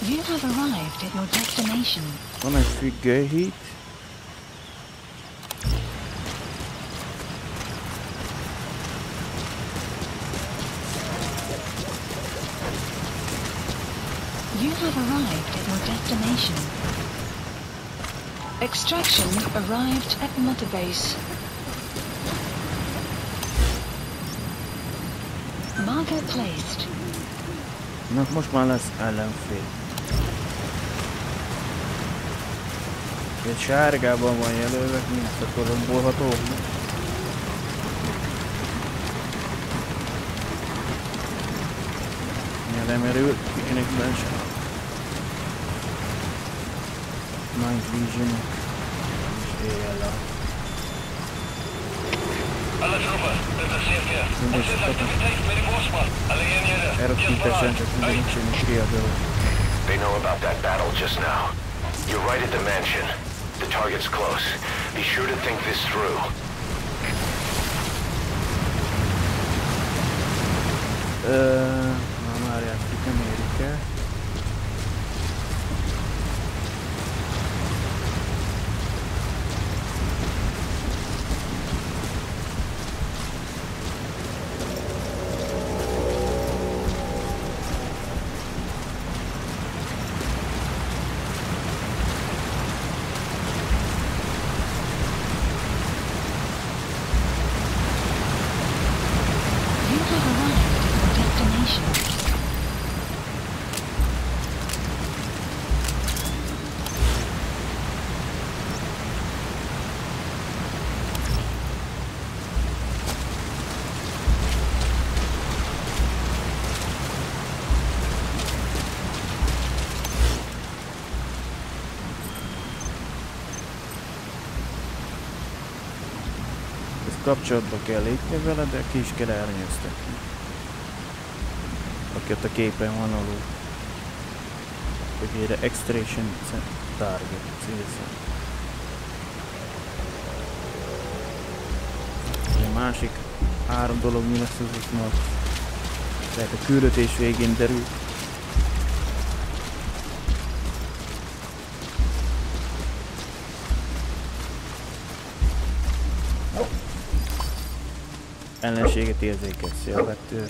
You have arrived at your destination. Van egy függőhíd. You have arrived at your destination. Extraction arrived at Mother Base. Marker placed. Na, most már lesz ellenfél. Egy sárgában van jelölve, mint a korombolható. Lemerül, ilyenekben sem. Night Vision és i.BL. Erősítesen csak mindenképpen is Kiadó. They know about that battle just now. You're right at the mansion. The target's close. Be sure to think this through. Na már játszik, nem érik el. Kapcsolatba kell lépni vele, de ki is kell elnyőztetni. Aki ott a képen van alul. Hogy ére Extraction Target célszám. A másik 3 dolog mi lesz azoknak. Tehát a küldetés végén derül. Ellenséget érzékelsz, a vettő.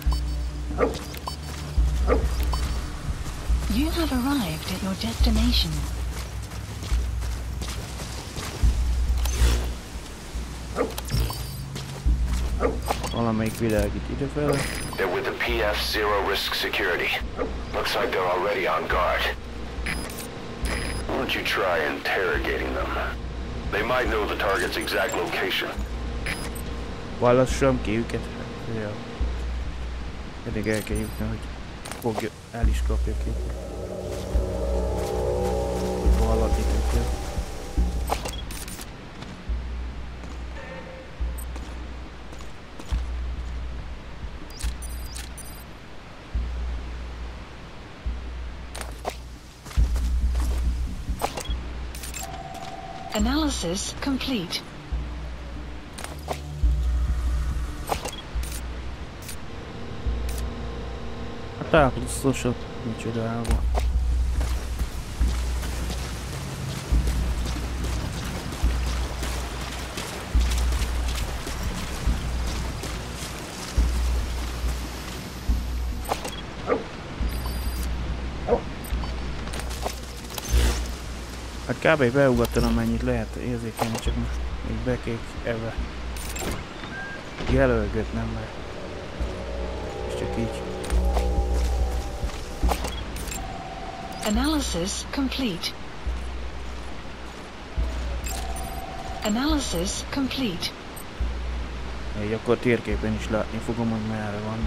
You have arrived at your destination. Valamelyik világít idefele. They're with the PF Zero Risk Security. Looks like they're already on guard. Why don't you try interrogating them? They might know the target's exact location. Vallassam ki őket. Ja. Pedig el kell jutni, hogy fogja, el is kapja ki. Hogy vallatni tudja. Analysis complete. Tápliztosat, micsodálva. Hát kb. Beugattam amennyit lehet érzékelni, csak most még bekék ebbe. Jelölgött nem lehet. És csak így. Analysis complete. Analysis complete. Így akkor térképen is látni fogom, hogy merre van.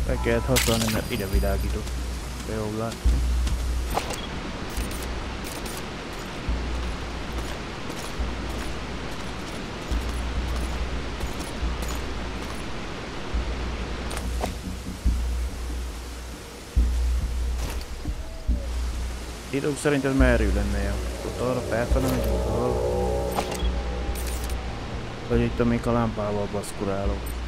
Be kellett használni, mert ide világítok. De jól látni. Írók szerint ez merő lenne, ott arra felfele megyünk arra. Vagy itt amik a lámpával baszkurálok.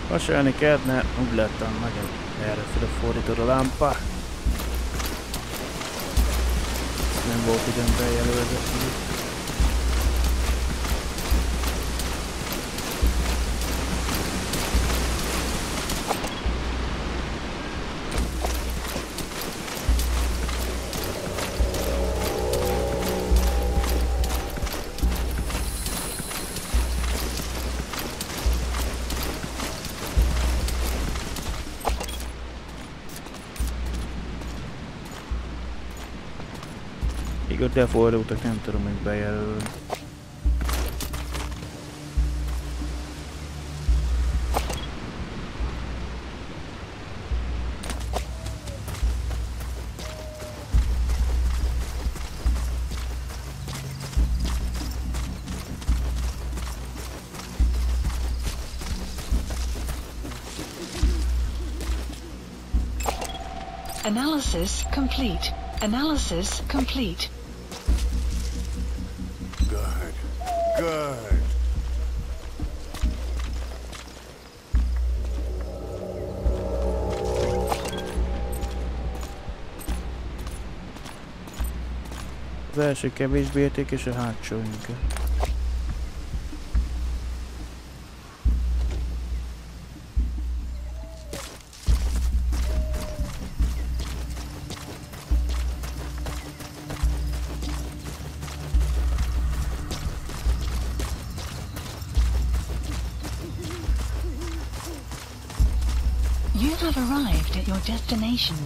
Hasonlni kellett, mert úgy lettem nagyon errefele fordítod a lámpa. Nem volt ugyan bejelölve. De fordultak, nem tudom, hogy bejelölni. Analysis complete. Analysis complete. Good. Az első kevésbé értékes, a hátsó inkább. You have arrived at your destination.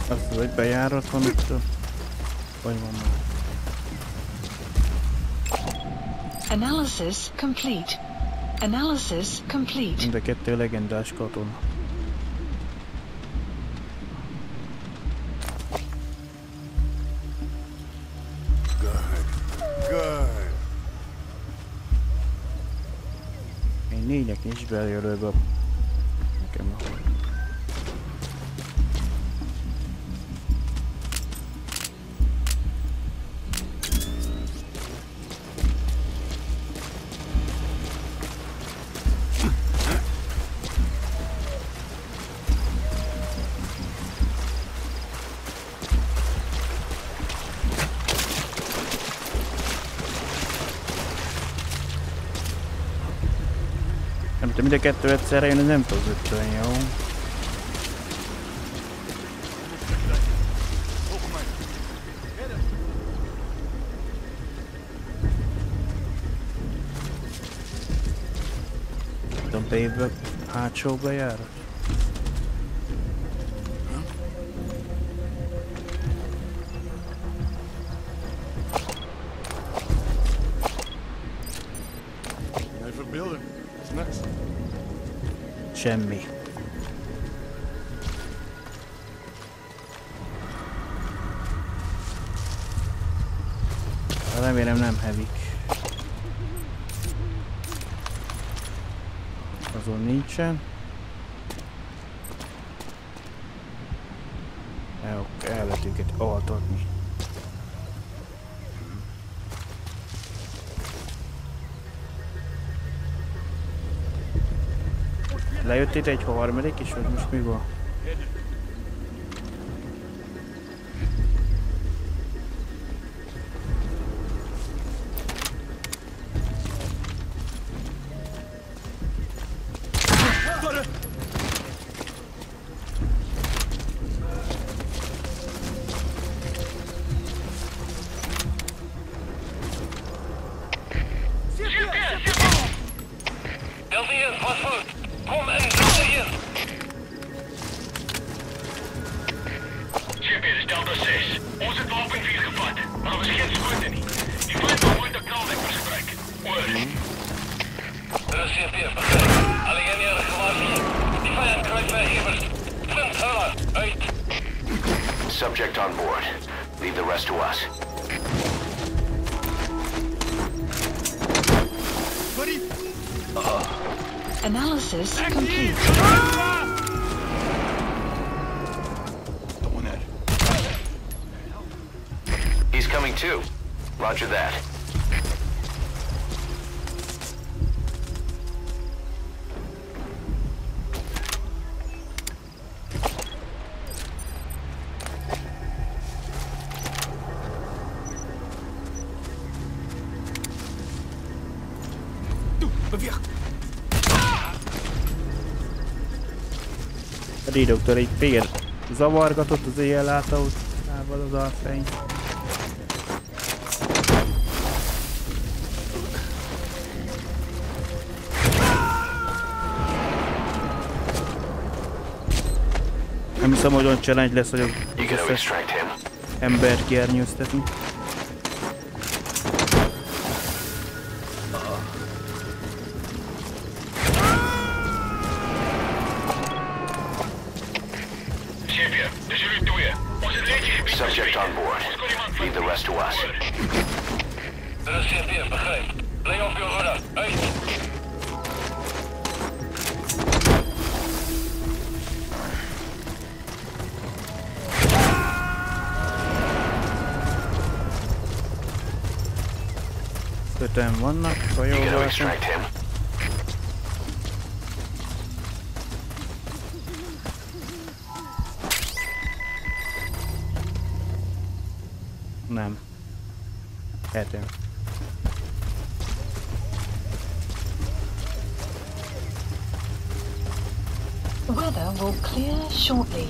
Az egy bejárat van itt, vagy van már? Analysis complete. Analysis complete. Mind a kettő legendás katona. Good. Én négyek is bejelölve nekem a... Nem tudom, mind a kettő egyszerre jön, ez nem fog ötön, jó? Tudom, beépve hátsó bejárat? Semmi. Remélem nem hevik. Azon nincsen. El lehet őket altatni. Lejött itt egy harmadik is, vagy most mi van? was folgt? Komm in, hier! CP, is Delta 6. Ons het wapenvuur gevat, maar er was geen skote nie. Die vijand moet de knaldekkers Oor. Er is CP, begrijp. Alleen eerder gewaarschuwd. Die vijand kruipt weg immers. Vind hulle, uit! Subject on board. Leave the rest to us. Analysis complete. He's coming too. Roger that. A D-doktor egy fél zavargatott az éjjellátásával az alfein. Nem hiszem, hogy olyan challenge lesz, hogy az összes embert kiernyőztetni. Subject on board. Leave the rest to us. Er is CP, begrijp. Lay off your rudder, uit! Öten vannak, ha jól látom. Nem. Heten. Weather will clear shortly.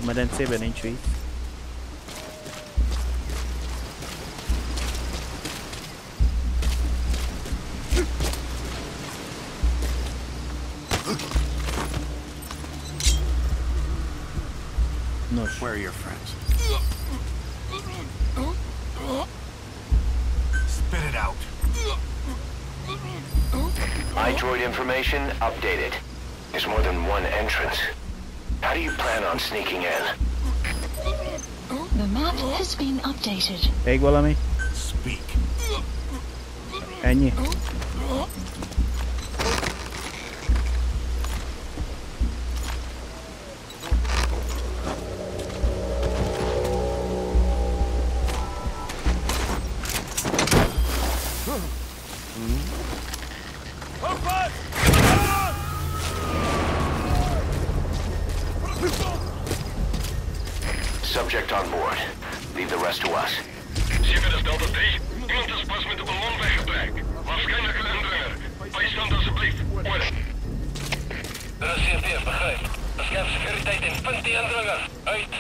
Medencében nincs víz. Nos. Where are your friends? Spit it out. iDroid information updated. There's more than one entrance. How do you plan on sneaking in? The map has been updated. Még valami? Speak. Ennyi? Subject on board. Leave the rest to us. CP, dat is Delta 3. Iemand is pas met de ballon weggebracht. Waarschijnlijk een indringer. Bijstand alsjeblieft. Oor. Er is CP, begrijp. Bescherm securiteit en vind die indringer. Uit!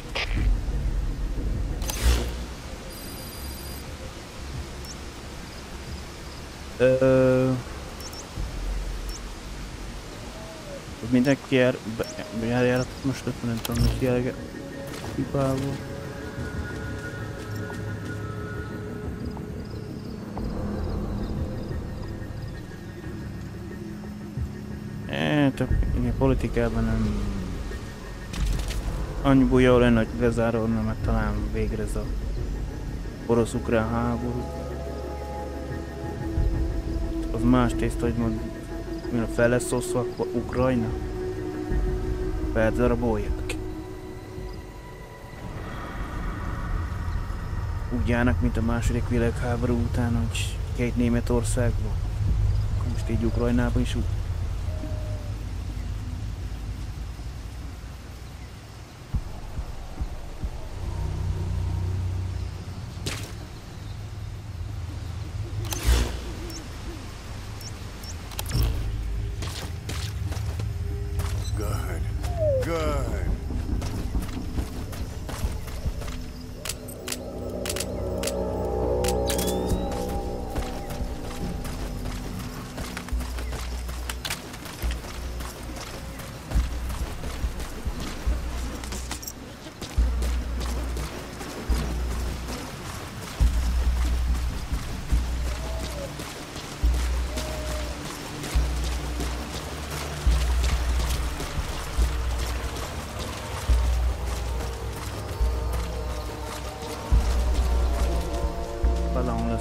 Mindenki bejáratot most nem tudom, hogy kielege pipából. Igen, politikában nem annyiból jó lenne, hogy lezárulna, mert talán végre ez a orosz-ukrán háború. Az más tészta, hogy mondjuk, mire fel lesz oszva Ukrajna, feldarabolják. Úgy állnak, mint a második világháború után, hogy két Németországban. Most így Ukrajnában is úgy. Good.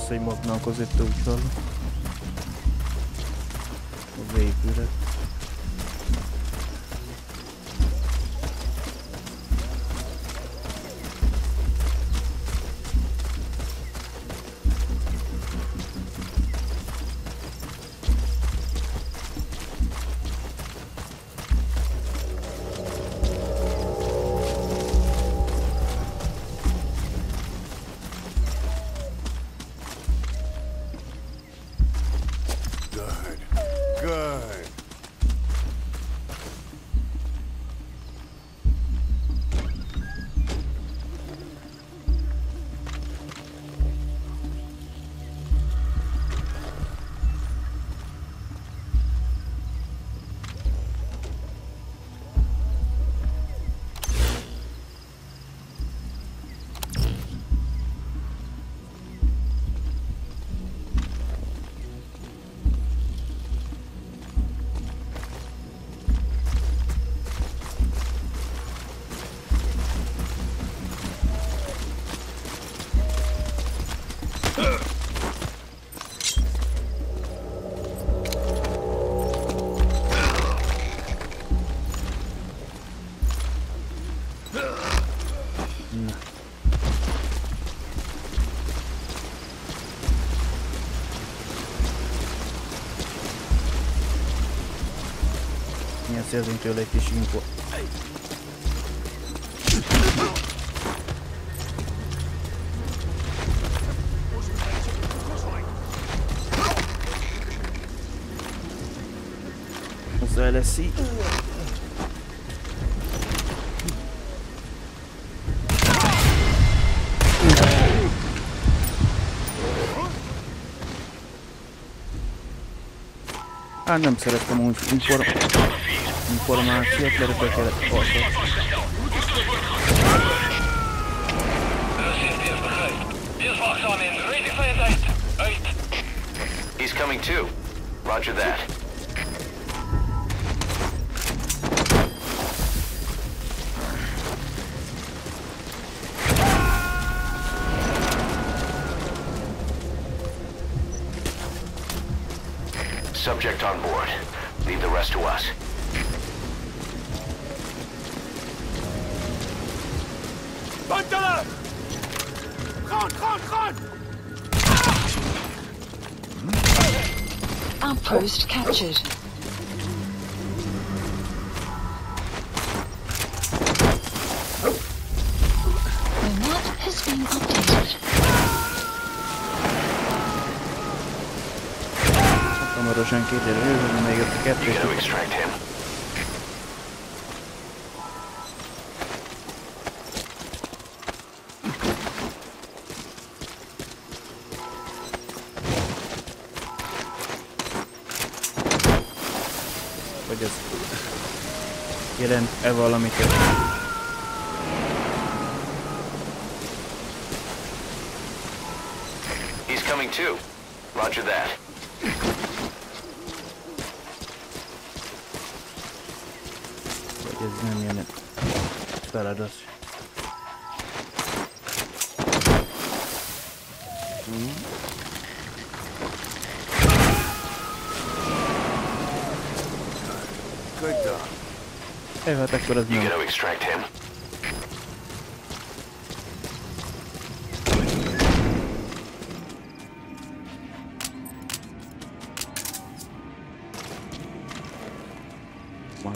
Azt, hogy magnálkozott úgy hallom. Az épület. Good. Szerzünk tőle egy kis info. Az LSI. Hát nem szerettem úgy információt, mert be kellett tartani. He's coming too. Roger that. Subject on board. Leave the rest to us. Outpost captured. The map has been updated. Hamarosan kiderül, hogy még a kettő. You gotta extract him. Hogy ez jelent-e valamit? He's coming too. Roger that. Vagy ez nem jelent feladat. Good dog. Hát akkor az You nem. gotta extract him.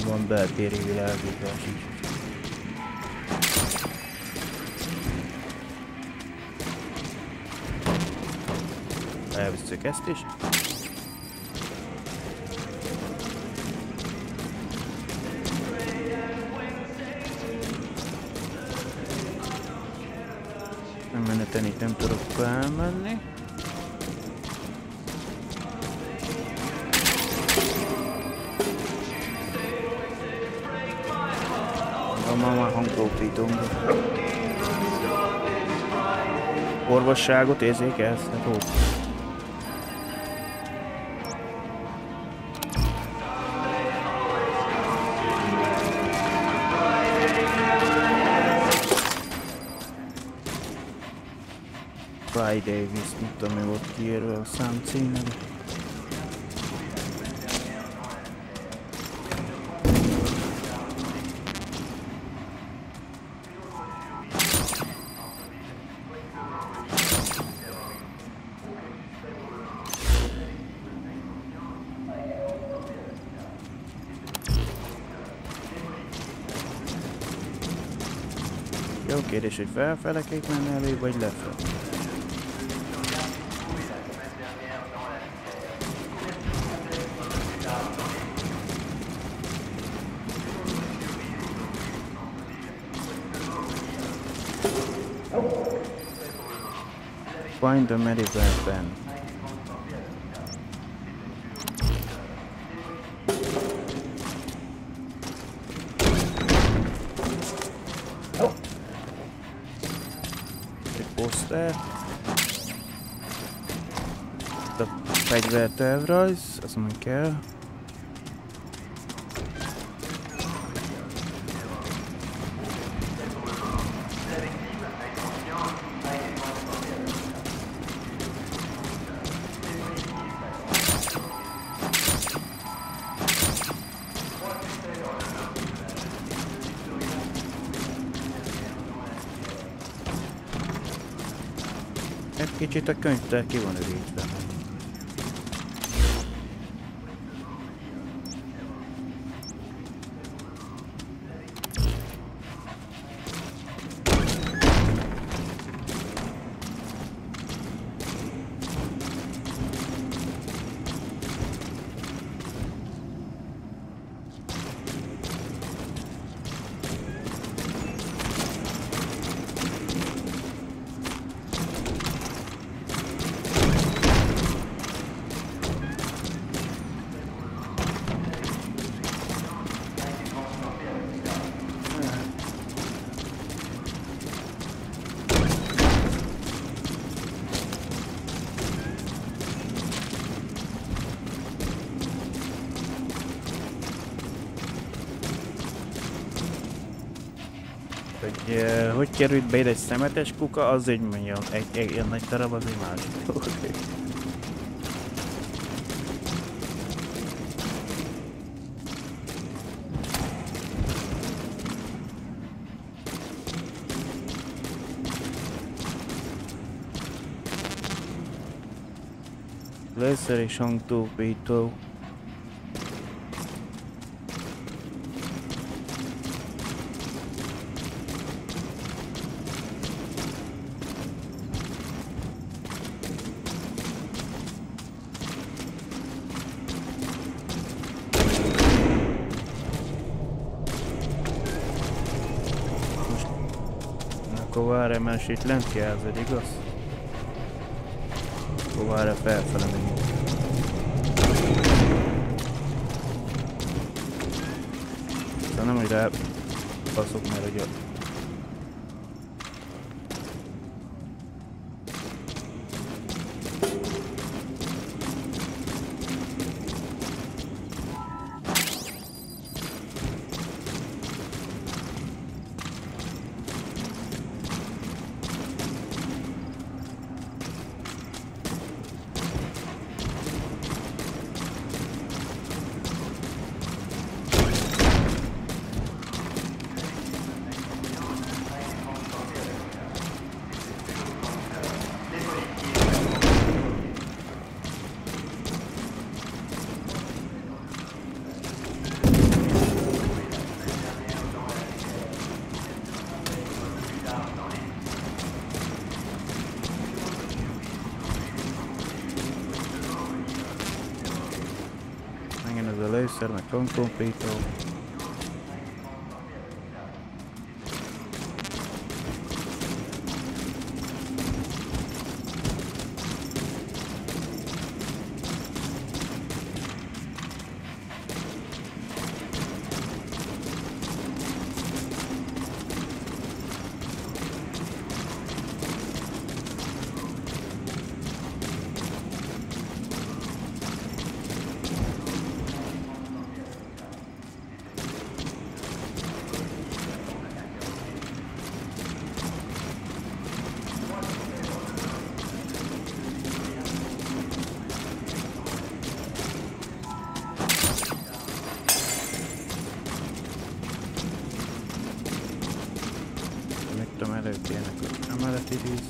Van beltéri világítás is. Elvisszük ezt is. Nem meneten itt nem tudok elmenni. Már hangprófítunk. Orvosságot érzékelsz? Hát ó. Ty Davis, mit tudom, mi volt kiírva a szám címen. Jó kérdés, hogy felfele kell menni elő, vagy lefele? Find the medical pen. Poszter. A fegyvertervrajz, azt mondom kell. Egy kicsit a könyvtár ki van ürítve. Hogy került be egy szemetes kuka, az egy mondjam, egy ilyen nagy darab, az egy másik dolog. Először is hangtópító. Várj, mert itt lent jelzed, igaz? Akkor várj, felfele megyünk. Szóval nem, hogy rá baszok, mert ugye... Először meg hangtópító. it is.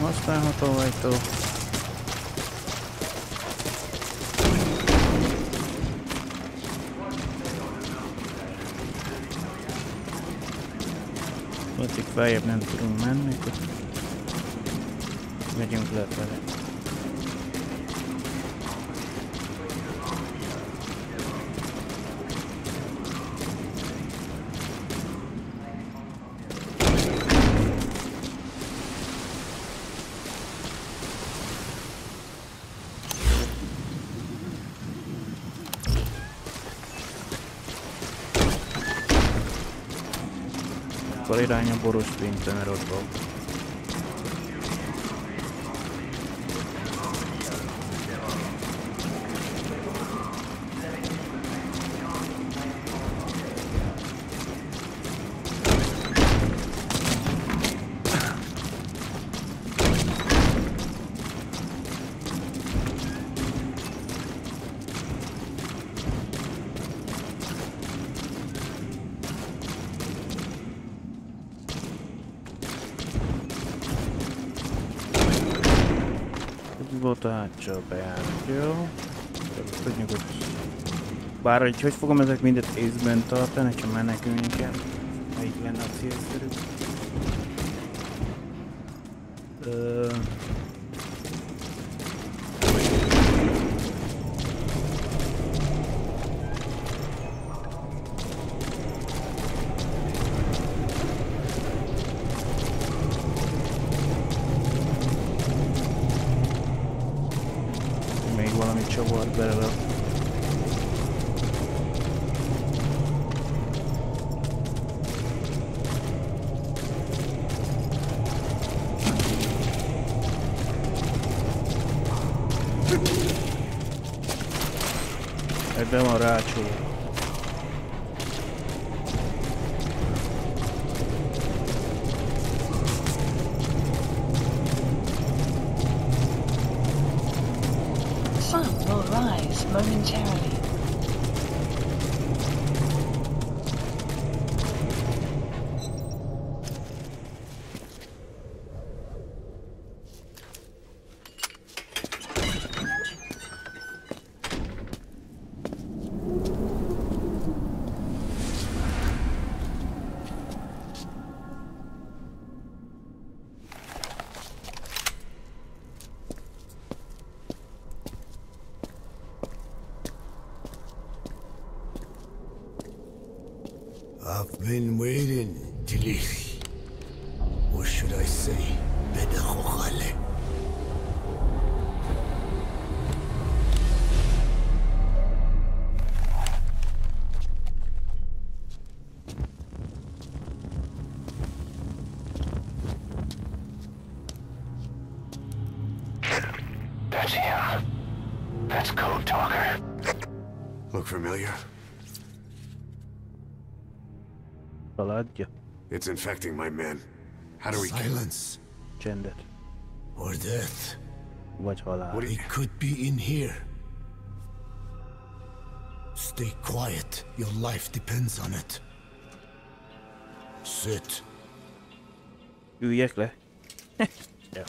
Használható ajtó. Addig feljebb nem tudunk menni, akkor megyünk lefele. Akkor irány a boros pince, mert ott van. Volt a hátsó bejárat, jó? Tudjuk, hogy bár hogy fogom ezek mindet észben tartani, csak menekülni kell. Melyik lenne a célszerű? Csavart belőle. Ebben van rácsó. Momentarily. I've been waiting, Tilly. Or should I say, Bedakhale. That's him. That's Code Talker. Look familiar? It's infecting my men. How do we... Silence. Gendered. Or death. vagy halál. It could be in here. Stay quiet. Your life depends on it. Sit. Üljek le. Ja.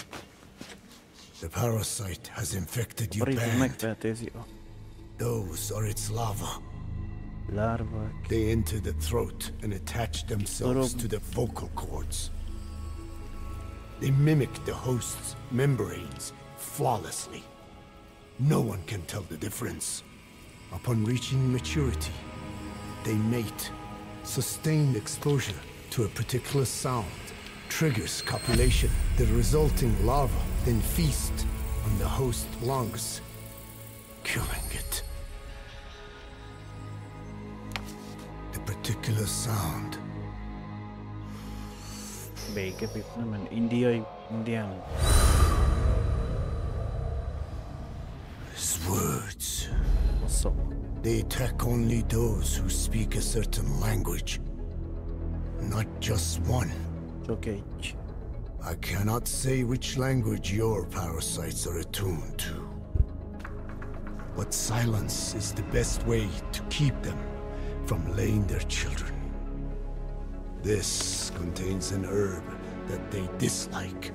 The parasite has infected you Parízs bad. megfertőzi a Those are its larvae. lárvák. They enter the throat and attach themselves to the vocal cords. They mimic the host's membranes flawlessly. No one can tell the difference. Upon reaching maturity, they mate. Sustained exposure to a particular sound triggers copulation. The resulting larva then feast on the host lungs, killing it. The particular sound Békepip, nem indián. is words. Szó. They attack only those who speak a certain language, not just one. Csak egy. I cannot say which language your parasites are attuned to. But silence is the best way to keep them from laying their children. This contains an herb that they dislike.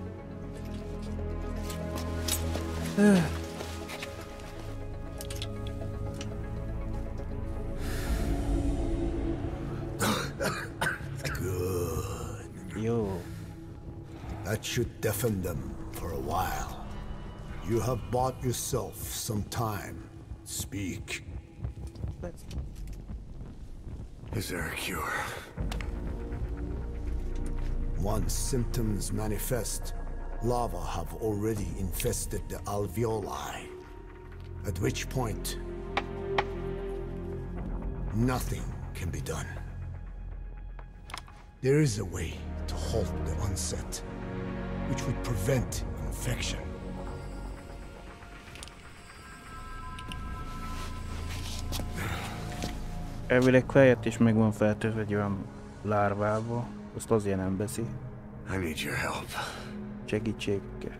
Good. Jó. That should deafen them for a while. You have bought yourself some time. Speak. Is there a cure? Once symptoms manifest, larvae have already infested the alveoli. At which point, nothing can be done. There is a way to halt the onset, which would prevent infection. Elvileg fejet is meg van feltörve egy olyan lárvába, azt azért nem veszi. I need your help. Segítségkel.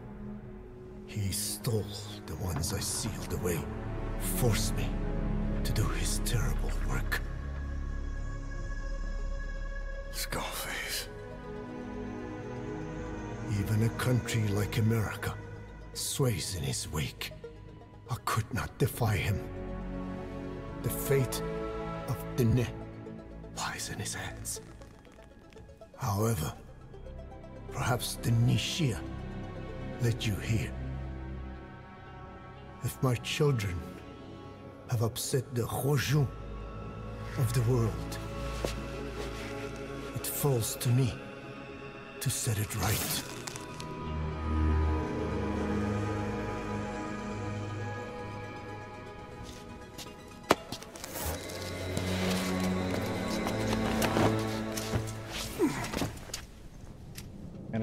He stole the ones I sealed away, forced me to do his terrible work. Skullface. Even a country like America sways in his wake. I could not defy him. The fate of Dene lies in his hands. However, perhaps the Nishia led you here. If my children have upset the Hojun of the world, it falls to me to set it right.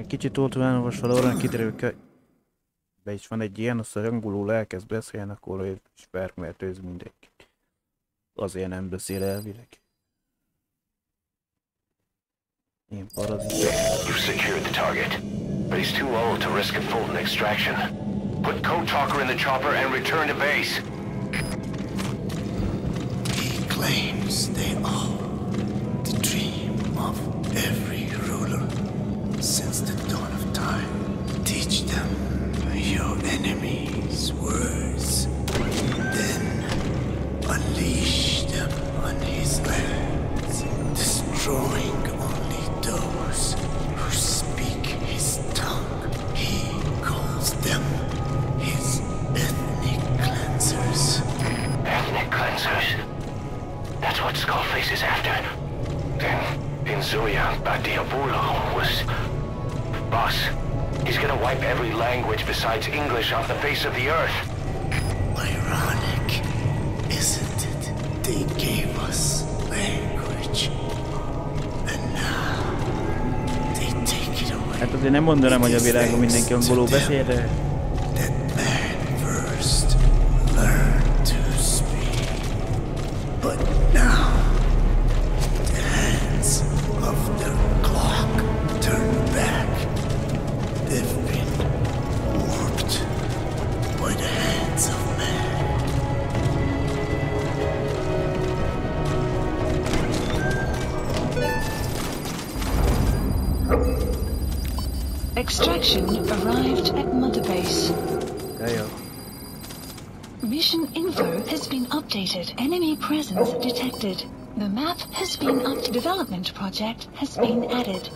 Kicsit olvasva valóban kiderül, hogy be is van egy ilyen, azt a angolul elkezd beszélni, akkor ő is fertőz mindenkit. Azért nem beszél elvileg. Ilyen parazit. You've secured the target, but he's too old to risk a Fulton extraction. Put Code Talker in the chopper and return to base. He claims they are the dream of every ruler since the dawn of time. Teach them your enemy's words, then unleash them on his lands, destroying only those who speak his tongue. He calls them his ethnic cleansers. Ethnic cleansers? That's what Skullface is after. Then, Inzuya Badiabulo was... Boss, he's gonna wipe every language besides English off the face of the earth. Ironic, isn't it? They gave us language, and now they take it away. Hát azért nem mondanám, hogy a világon mindenki angolul beszél, de... That man first learned to speak, but now the hands of the clock turn back. They've been warped. Extraction arrived at Mother Base. Jó. Mission info has been updated. Enemy presence detected. The map has been up. Development project has been added.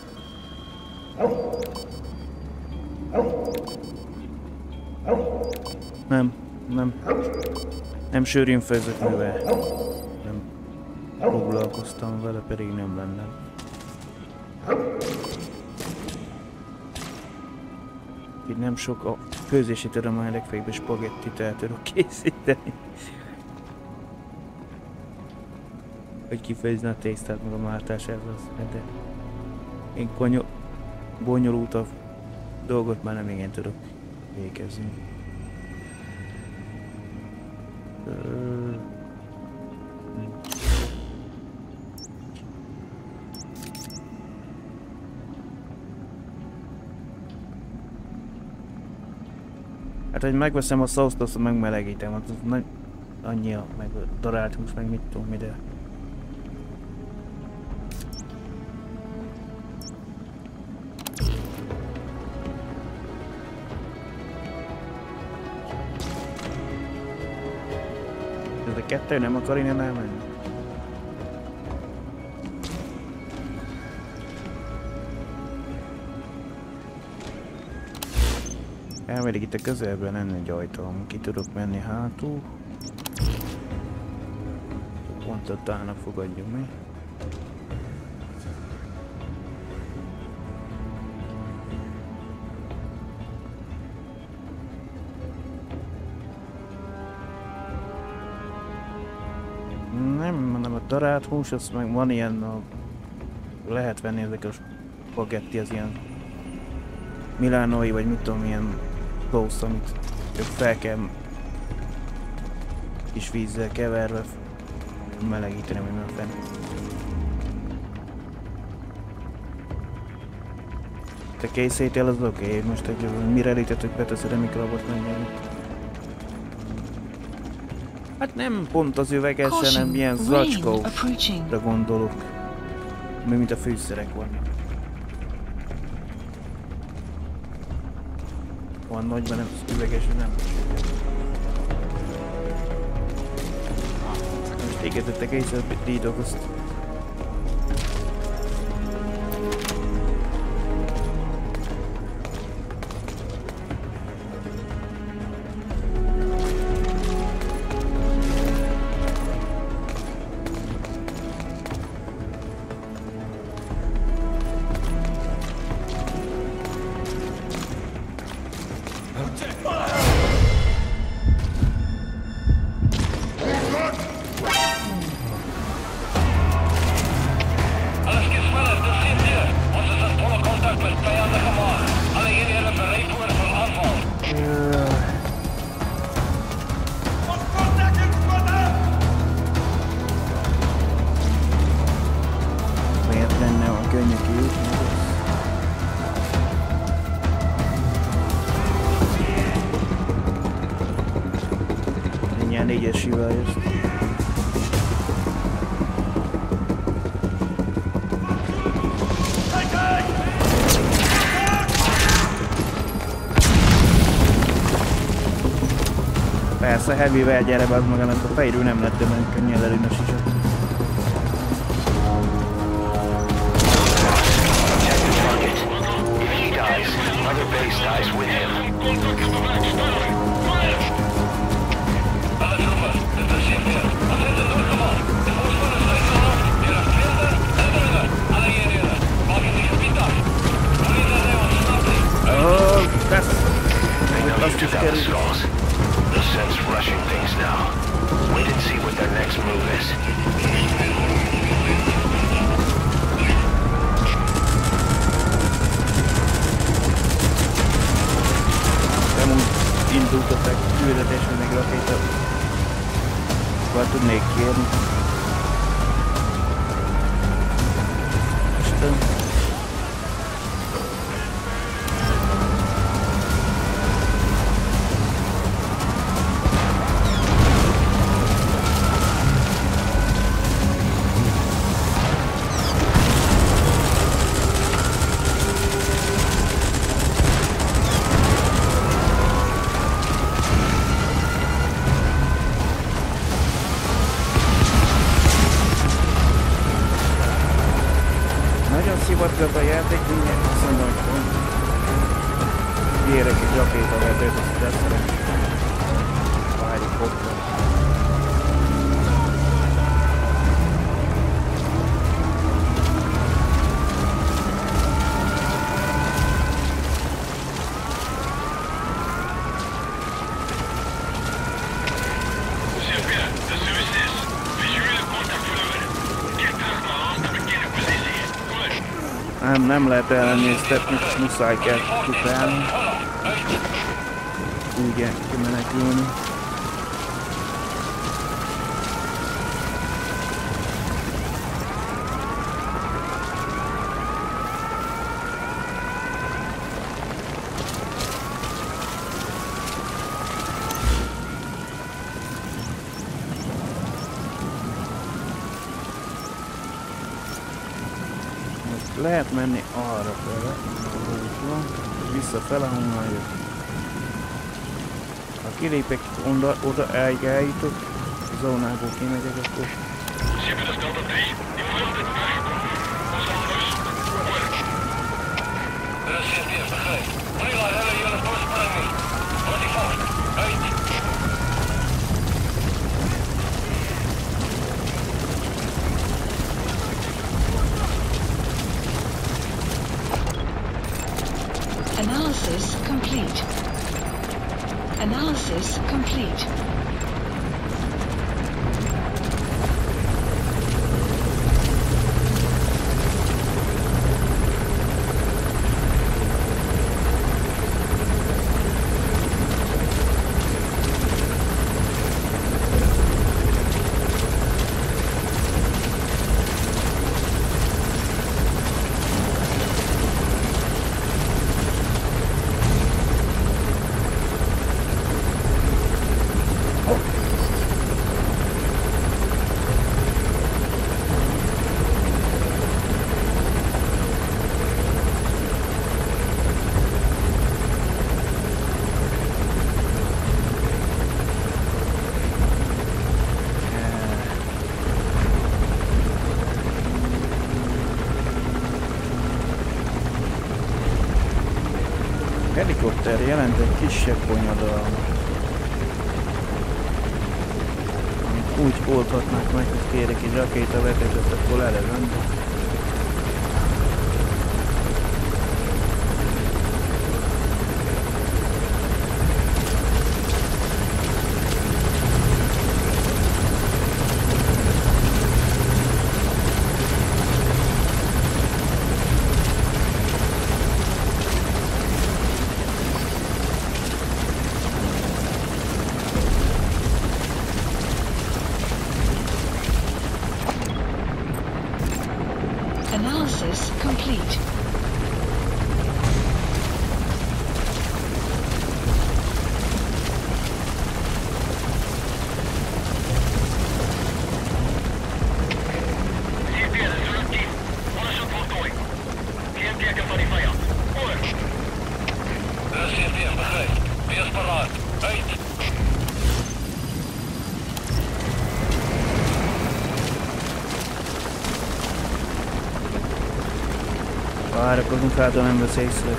Nem sűrűn főzök, mivel nem foglalkoztam vele, pedig nem lenne. Így nem sok a főzési tudomány, legfeljebb spagettit el tudok készíteni. Hogy kifejezni a tésztát, meg a mártását, de én bonyolultabb dolgot már nem igen tudok végezni. Hát, hogy megveszem a szószt, azt megmelegítem, az annyi a meg a darált hús, meg mit tudom ide. Ez a kettő nem akar innen elmenni? Elmegyek itt a közelben lenne egy ajtóm, ki tudok menni hátul. Pont ott állnak, fogadjuk mi. Nem, mondom, a darált hús, az meg van ilyen, lehet venni ezek a spagetti, az ilyen milánói, vagy mit tudom, ilyen szósz, amit fel kell kis vízzel keverve melegíteni, vagy nem fenn. Te készítél, az oké, most egy mire elítettük, beteszed a mikrobot menjeni. Hát nem pont az üveges, hanem ilyen zacskóra gondolok. Mi mint a fűszerek vannak. Van nagyban, nem az üveges, nem. Most égettettek észre a dídokoszt. Négyesivel jössz. Persze, heavy-vel gyere be, az magának a fejről nem lett, de nagyon könnyen előnös is. The sense rushing things now. Wait and see what their next move is. Nem úgy indultatok küldetés, hogy még rakétát tudnék kérni. Isten. nagyon szivatgat a játék, mindjárt azt mondom, hogy pont. Kérek egy rakétavetőt, azt teszem. Várjuk hoppá. Nem lehet ellenéztetni, muszáj kell kupálni. Úgy el kell menekülni. Lehet menni arra fele, visszafele, honnan jött. Ha kilépek oda eljutok, a zónából kimegyek, akkor... Analysis complete. Analysis complete. Helikopter jelent egy kisebb bonyodalmat, amit úgy oldhatnak meg, hogy kérek egy rakétavezetőt, akkor elevem. Analysis complete. Várakozunk, hátra nem vesz észre.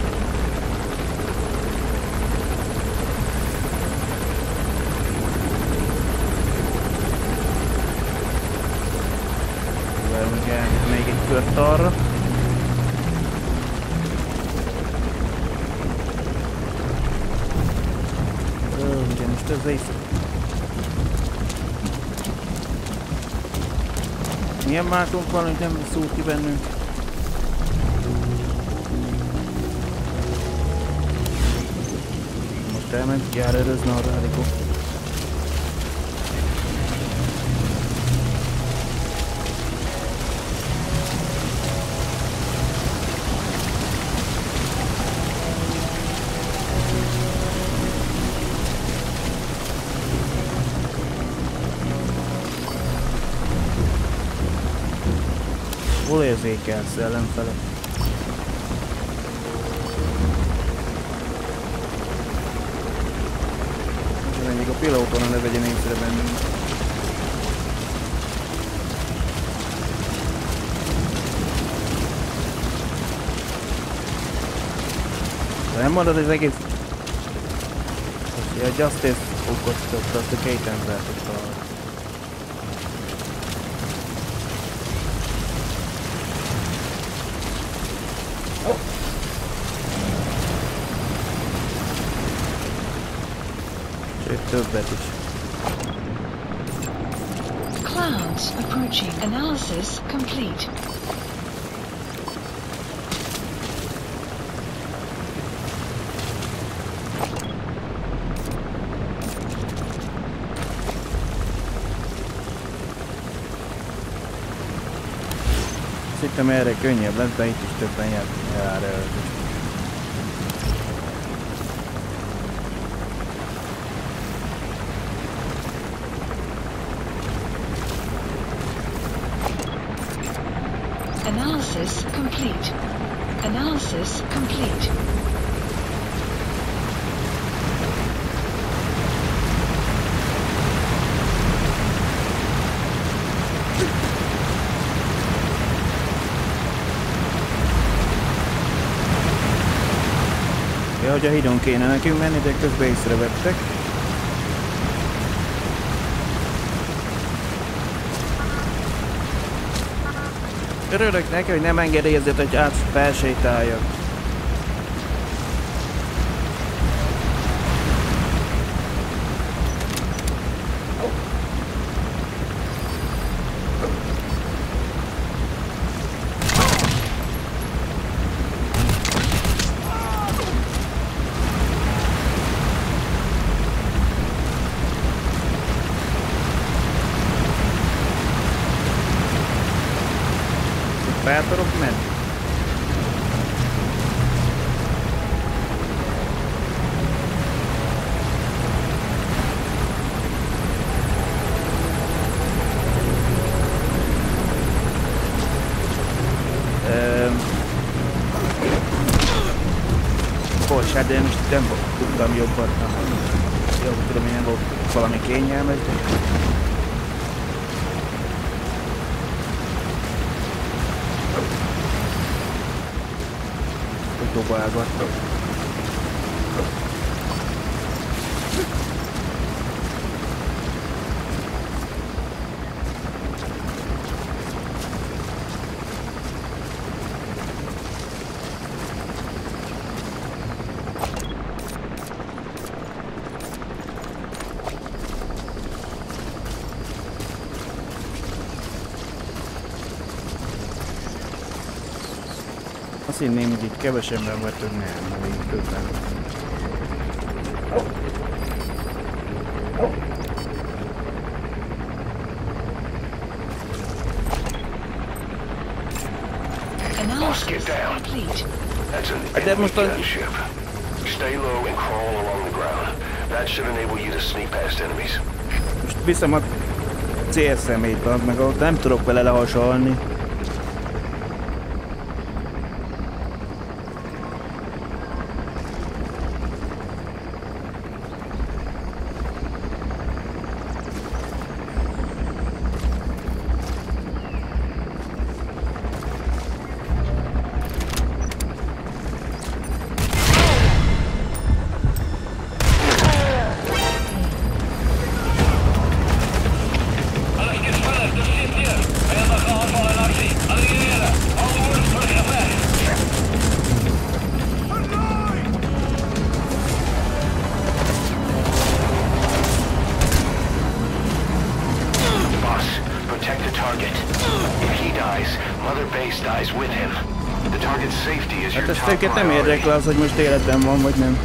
Várunk el még egy kört arra. Ugye most ez észre. Milyen mátunk van, hogy nem szúr ki bennünk? Elment, járőrözne a rálikó. Hol érzékelsz ellenfele? Még a pilóton ne vegyen észre bennünk. Nem mondod, hogy az egész... A Justice okoztatta azt a két embert ott a... Sőt, többet is. Clouds approaching. Analysis complete. Hittem erre könnyebb lesz, de itt is többen jár el. Analysis complete. Analysis complete. Ja, hogy a hídon kéne nekünk menni, de közben észrevettek. Örülök neki, hogy nem engedélyezett, hogy át felsétáljak. Fel tudok menni? Bocsánat, de én most nem tudtam jobban. Jó, tudom, hogy nem volt valami kényelmes. Dobálgattak. Azt hinném, hogy itt kevesebben vagytok, nem, még többen. Get down. That's an De enemy most gunship. Stay low and crawl along the ground. That should enable you to sneak past enemies. Most viszem a célszemélyt, meg ott nem tudok vele lehasalni. Hát ezt őket nem érdekli az, hogy most életben van, vagy nem.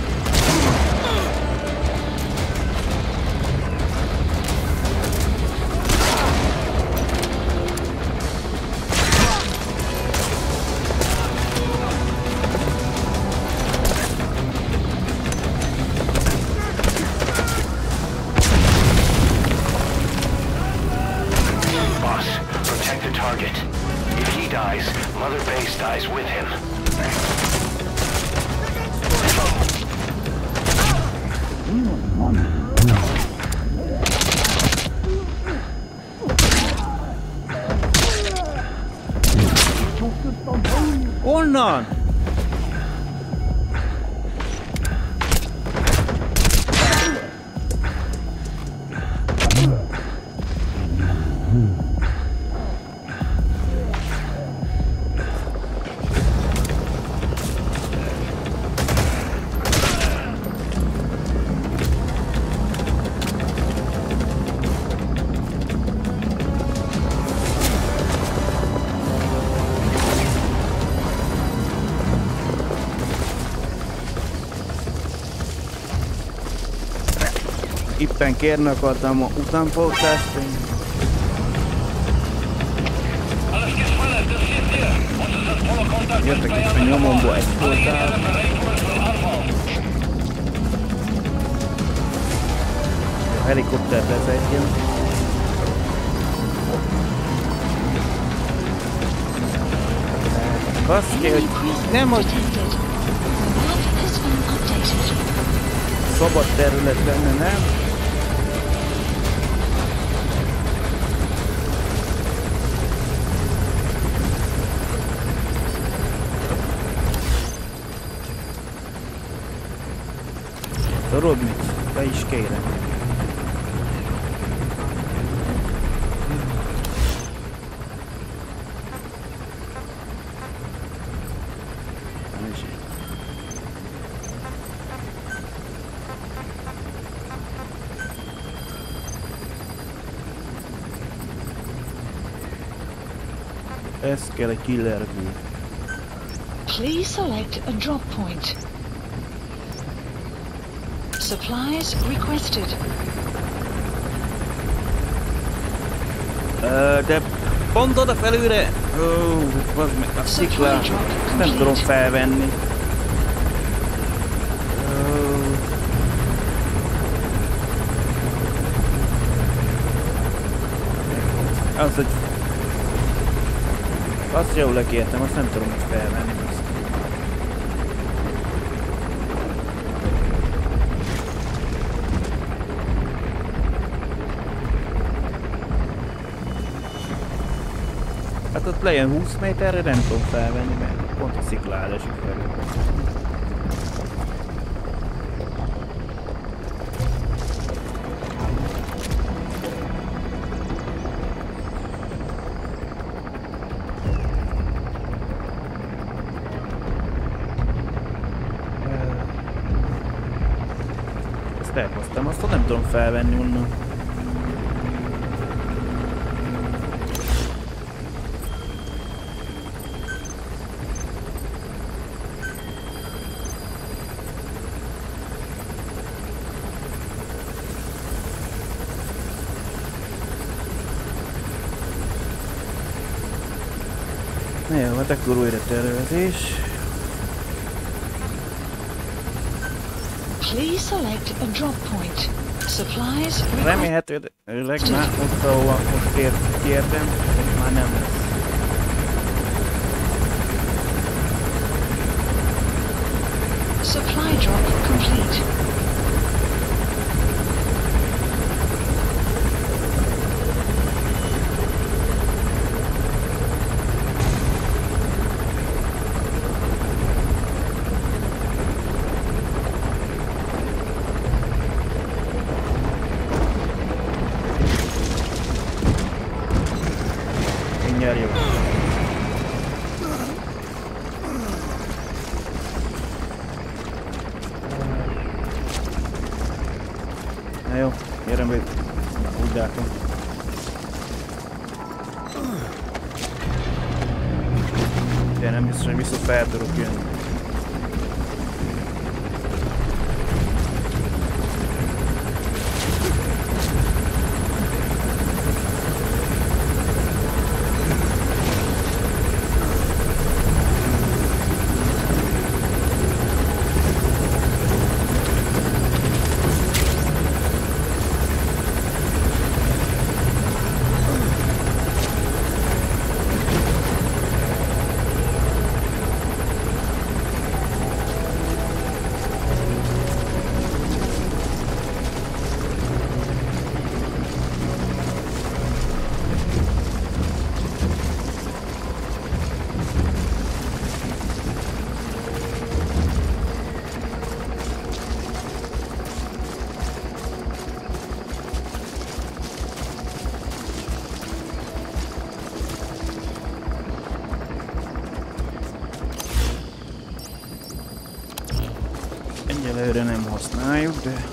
Éppen kérni akartam a utánpótlást. Jöttek itt a nyomomba egy voltál. A helikoptert lezedjen. Baszki, hogy nem hogy szabad terület lenne, nem? Tudod mit? Be is kérem. Ez kell egy killer view. Please select a drop point. Supplies requested. De pont oda felülre? Az meg a sziklát. Nem tudom felvenni. Az, hogy azt jól lekértem, azt nem tudom most felvenni. Hát ott lejön 20 méterre, nem tudom felvenni, mert pont a sziklára esik felül. Ezt elhoztam, azt nem tudom felvenni onnan. Na jó, hát akkor újra tervezés. Please select a drop point. Supplies remélhetőleg már ott, ahol most kértem, már nem lesz. Supply drop complete. Na jó, gyere meg. Úgy látom. De nem biztos, hogy viszont fel tudok jönni. Egyelőre nem használjuk, de...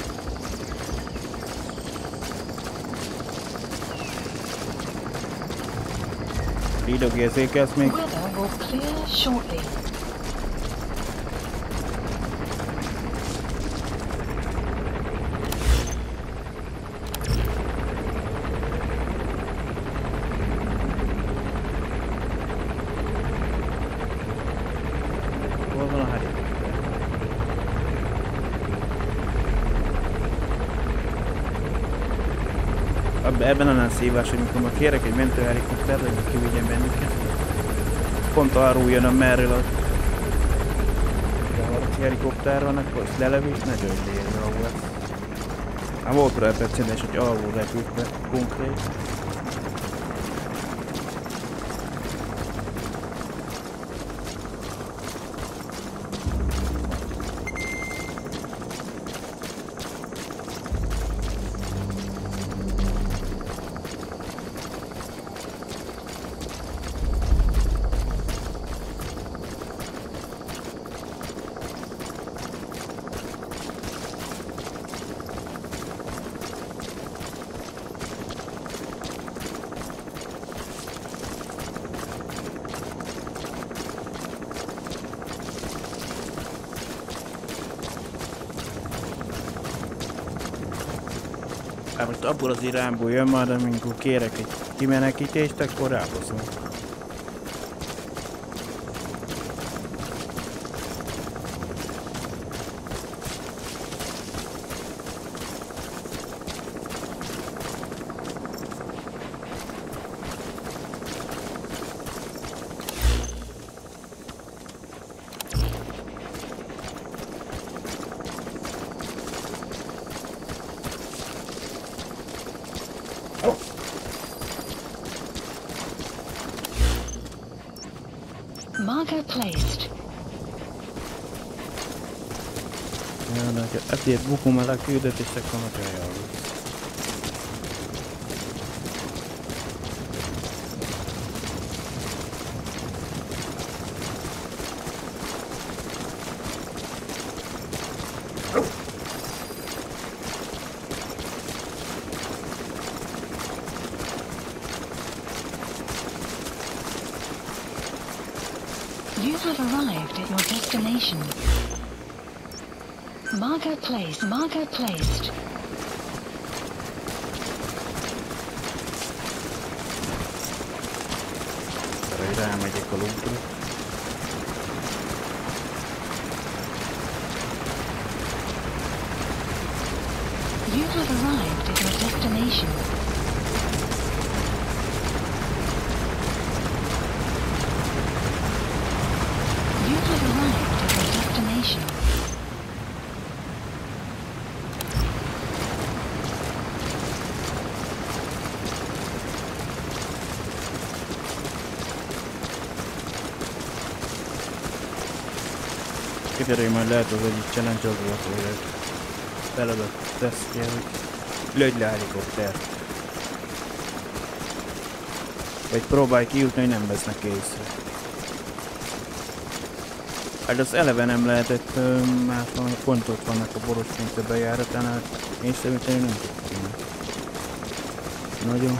Ridogérzékelsz még? van a helikopter? Ebben a nem szívás, hogy mikor kérek egy mentőhelikoptert, hogy kivigyen bennünket. Pont arról jön, merről a harci helikopter van, akkor ezt lelevi, és ne döntjél ahol. Hát volt rá precedens, hogy alul repült be konkrét. Hát most abból az irányból jön már, de amikor kérek egy kimenekítést, akkor rábaszom. Marker placed. Ja, de ezért bukom el a küldetések vannak eljálló. You have arrived at your destination. Marker placed. Marker placed. Rámegyek a lútra. You have arrived at your destination. You have arrived at your destination. Kiderül, majd lehet az egyik challenge az volt, hogy egy feladat tesztje, hogy lőd le a helikoptert. Vagy próbálj kijutni, hogy nem vesznek észre. Hát az eleve nem lehetett, mert pont ott vannak a boros pincé bejáratánál, észrevétlenül nem tudtam. Nagyon.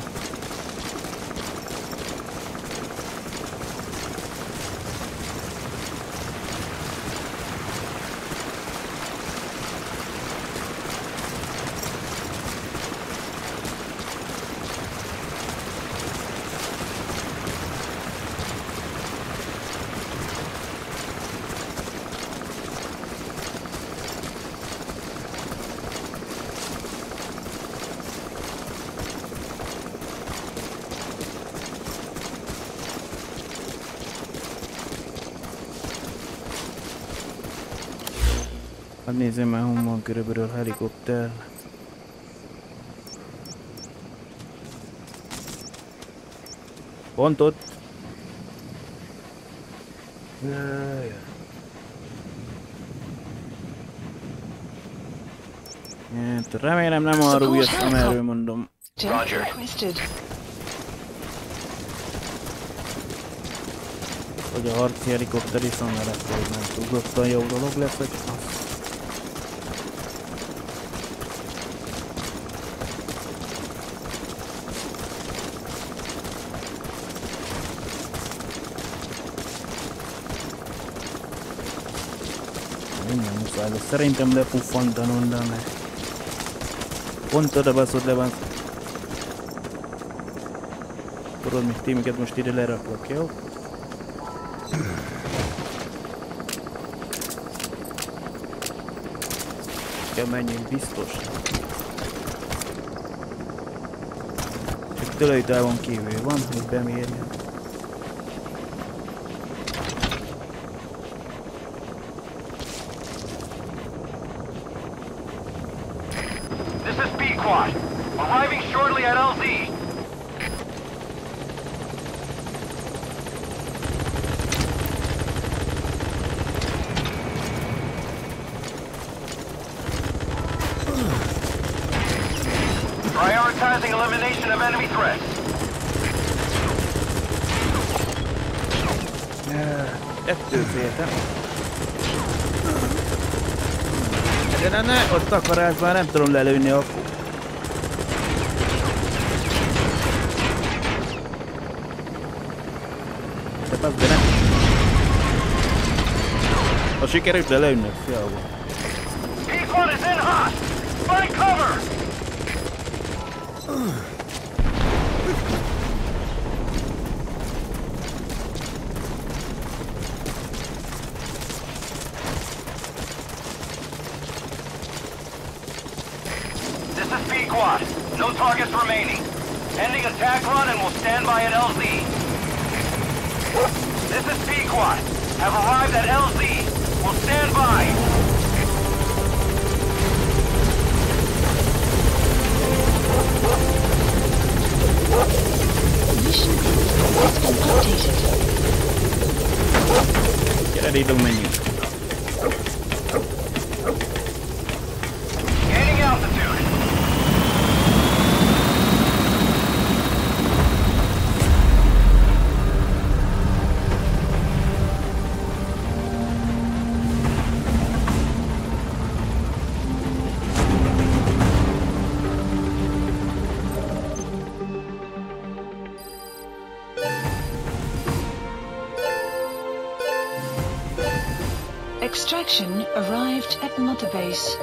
Hát nézzem már, hol van körülbelül a helikopter. Pont ott. Hát remélem nem arról jössz, amerről mondom. Roger. Hogy a harci helikopter is onnan lesz, hogy nem túlzottan jó dolog lesz, hogy minden muszáj lesz. Szerintem lepuffantan onnan, mert pont oda baszod le van. Tudod, még tímeket most ide leraklak, jó? kell menjünk, biztos. Csak tölőtávon kívül van, hogy bemérjen. This is B-Quad. Arriving shortly at LZ. Prioritizing elimination of enemy threats. Ettől féltem. De ne, ott takarásban nem tudom lelőni akkor. De az de nem. Ha sikerült lelőni, fialba. P-Quad is in hot! Find cover! This is P-Quad. No targets remaining. Ending attack run and we'll stand by at LZ. This is P-Quad. Have arrived at LZ. We'll stand by. Mission has been updated. Gyere, Lidong, menjünk. Gaining altitude. Extraction arrived at Mother Base.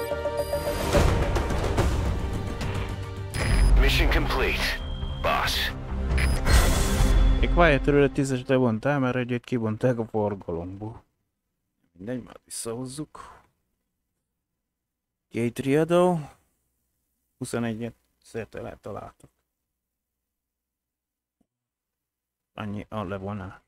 Mission complete, boss. Egy Quiet-ről 10-es levontál, mert egyet kivonták a forgalomból. Mindegy, már visszahozzuk. Két Kiadó. 21-et szerte letaláltak. Annyi a levonál.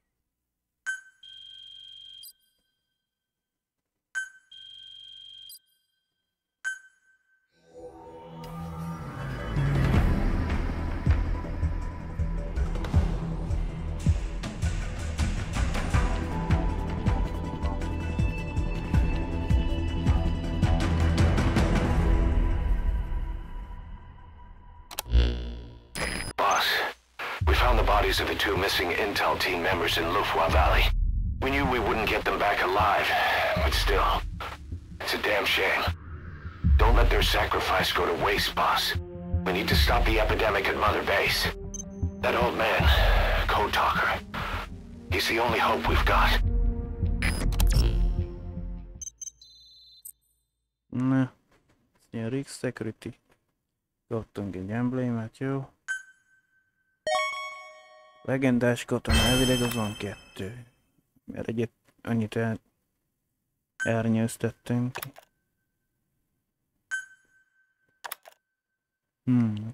Of the two missing intel team members in Lufwa Valley. We knew we wouldn't get them back alive, but still, it's a damn shame. Don't let their sacrifice go to waste, boss. We need to stop the epidemic at Mother Base. That old man, Code Talker, he's the only hope we've got. Na, ilyen Rick Security. Kaptunk egy emblémát, jó? Legendás katona, elvileg az van 2. Mert egyet annyit elnyőztettünk ki.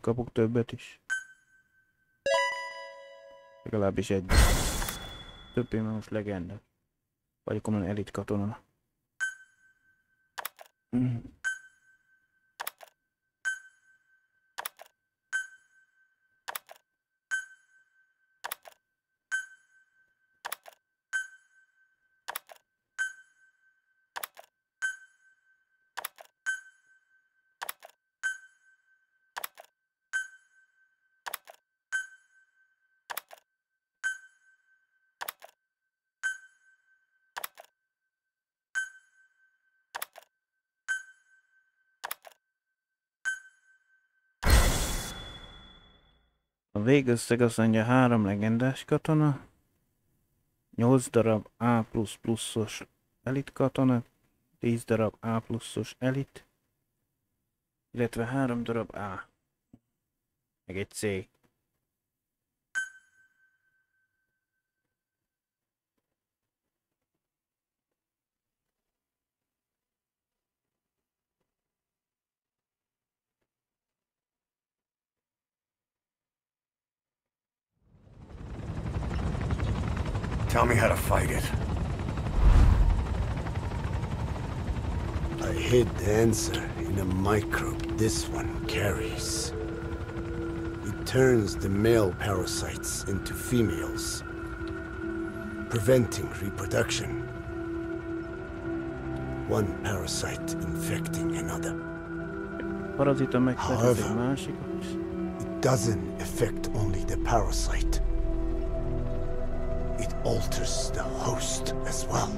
Kapok többet is. Legalábbis egy. Többé már most legendás. Vagy komolyan elit katona. A végösszeg azt mondja 3 legendás katona, 8 darab A++-os elit katona, 10 darab A+-os elit, illetve 3 darab A, meg egy C. Tell me how to fight it. I hid the answer in a microbe this one carries. It turns the male parasites into females, preventing reproduction. One parasite infecting another. However, it doesn't affect only the parasite. It alters the host as well.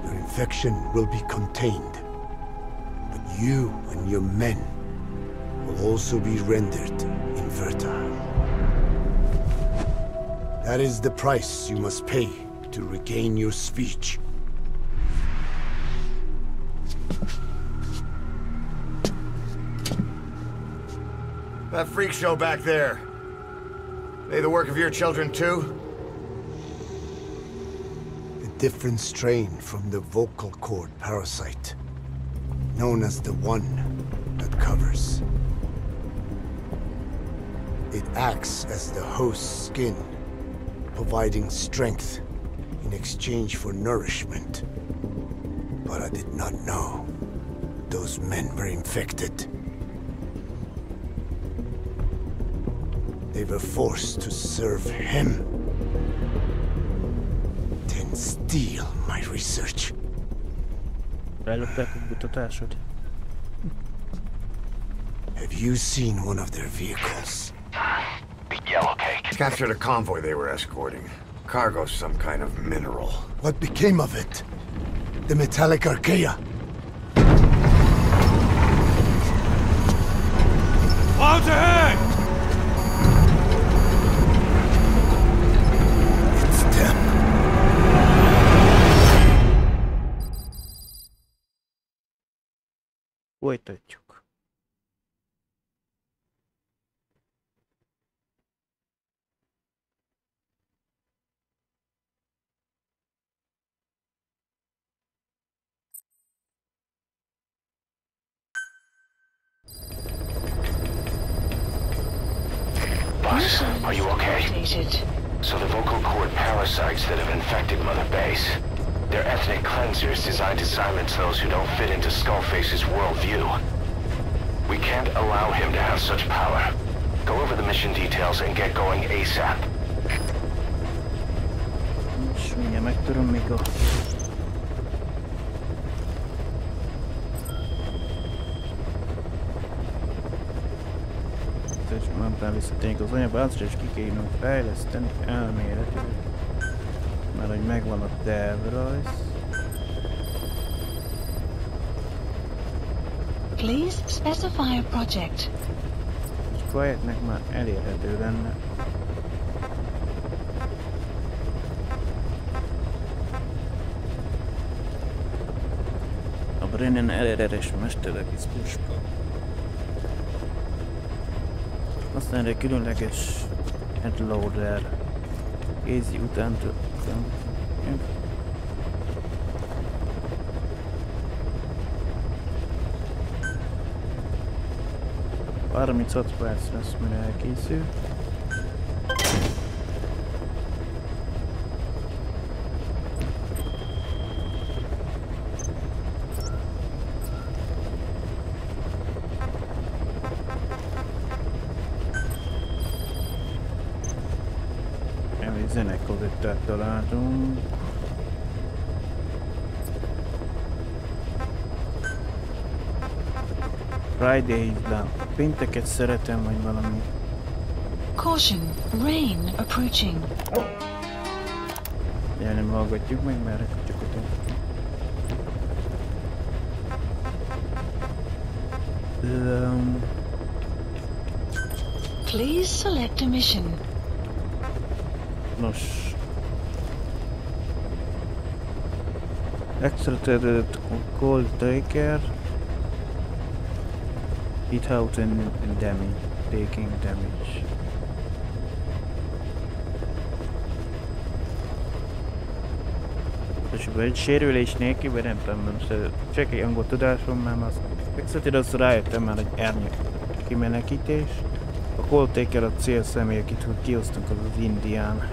Your infection will be contained, but you and your men will also be rendered infertile. That is the price you must pay to regain your speech. That freak show back there. They the work of your children too? A different strain from the vocal cord parasite, known as the one that covers. It acts as the host's skin, providing strength in exchange for nourishment. But I did not know those men were infected. They were forced to serve him, then steal my research. Have you seen one of their vehicles? The yellow cake. Captured a convoy they were escorting. Cargo, some kind of mineral. What became of it? The metallic archaea? Clouds ahead! Folytatjuk. Boss, are you okay? So the vocal cord parasites that have infected Mother Base, they're ethnic cleansers designed to silence those who don't fit into Skullface's worldview. We can't allow him to have such power. Go over the mission details and get going ASAP. Mindjárt megtöröm még a... Mondtál visszatérni az anyabázra, és ki kéne fejleszteni elméletileg. Mert hogy megvan a tervrajz. Please specify a project. Egy projektnek már elérhető lenne. A Brennan LRS mesterek is puska. Aztán egy különleges headloader. Easy után töltöm. 36 perc lesz, mire elkészül. Egy zenekazettát találtunk. Friday is down. Pénteket szeretem, vagy valami. Caution, rain approaching. Ja, nem hallgatjuk meg, mert csak ott. Please select a mission. Nos. Extrated cold taker. Hit out and damage. Taking damage. És egy sérülés nélkül, vagy nem tudom, csak egy angol tudásom, mert azt extrated, azt rájöttem már, hogy árnyak kimenekítés. A cold taker a célszemély, akit kihoztunk, az az indián.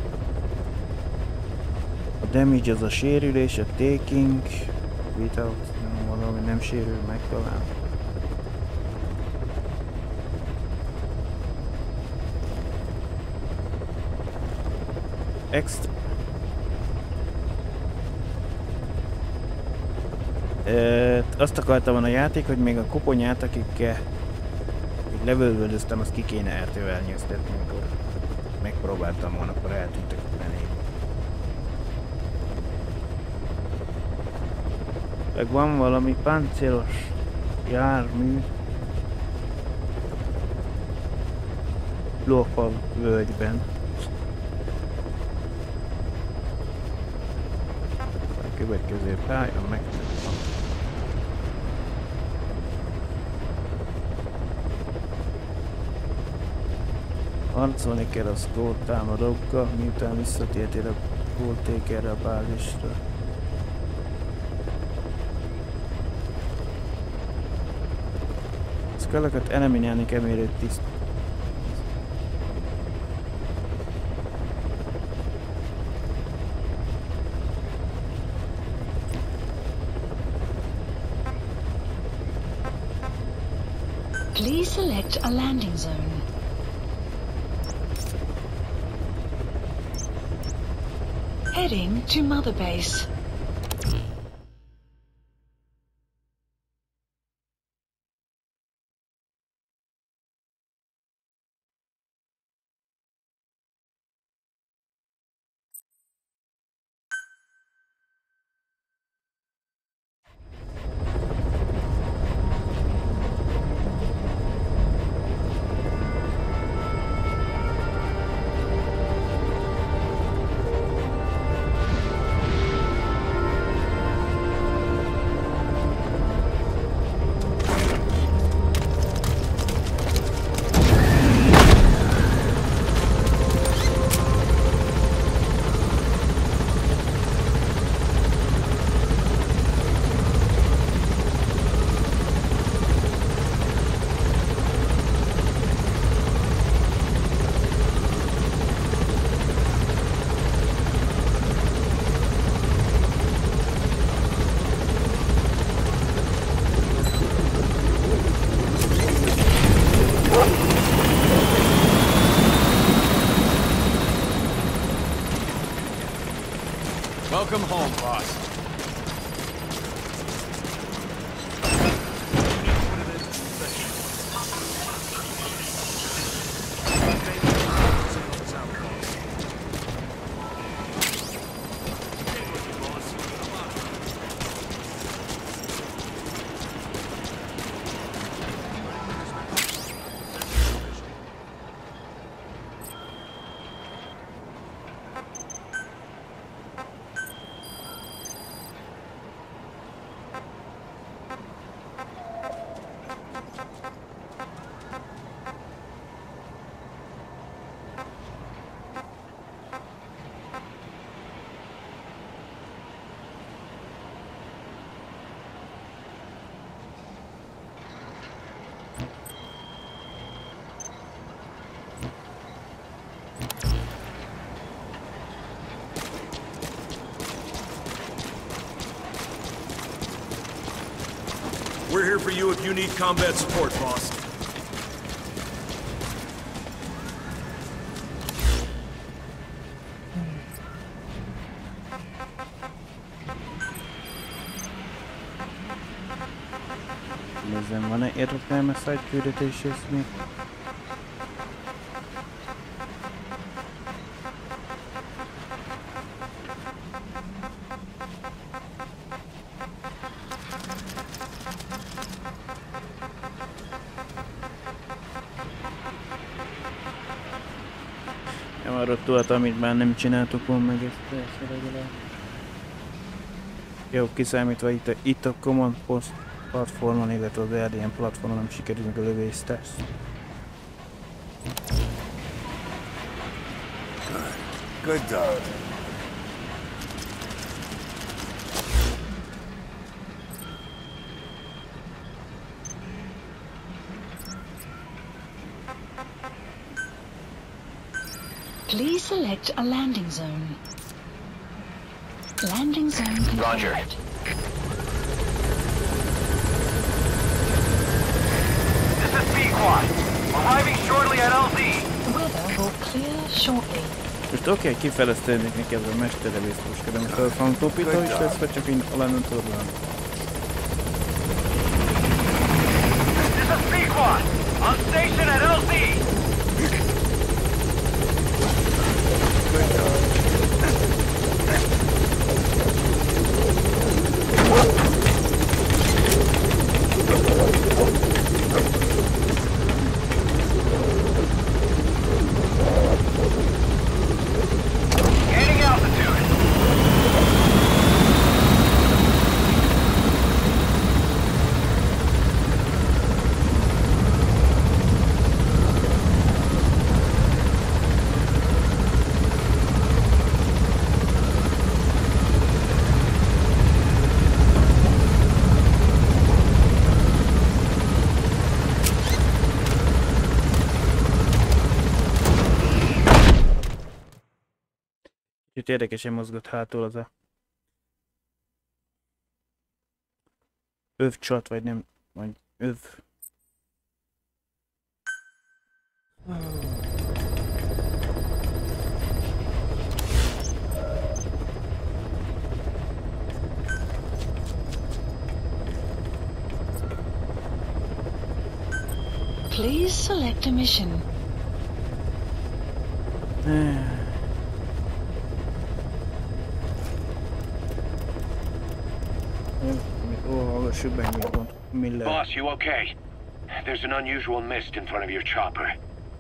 A damage az a sérülés, a taking, without, nem valami nem sérül meg talán. Extra. Azt akartam volna a játék, hogy még a koponyát, akikkel levölvöldöztem, azt ki kéne erdővel nyőztetni, amikor megpróbáltam volna, akkor eltűntek lenni. Meg van valami páncélos jármű Lófa völgyben. A következő pálya megtettem. Harcolni kell a Skull támadókkal, miután visszatértél a Goldtakerre a bázisra. Skullakat eliminálni kell, mielőtt tiszt. Please select a landing zone. Heading to Mother Base. Welcome home, boss. We're here for you if you need combat support, boss. Nézzem, van-e értelme szájtküldetéshez még? Arra tudat, amit már nem csináltuk volna meg ezt persze legalább. Jó, kiszámítva itt a Command Post platformon, illetve az RDM platformon nem sikerült meg a lövésztás. Good dog. Please select a landing zone. Landing zone confirmed. Roger. This is P-Quad. Arriving shortly at LZ. Weather will clear shortly. Most oké, kifejlesztenék neki ez a mesterlövész puska, de most a fangtopító is lesz, vagy csak így alá nem tudod lenni. This is P-Quad. On station at LZ. Gaining altitude. Itt érdekesen mozgott hátul az a övcsat, vagy nem, vagy öv. Please select a mission. Boss, you okay? There's an unusual mist in front of your chopper.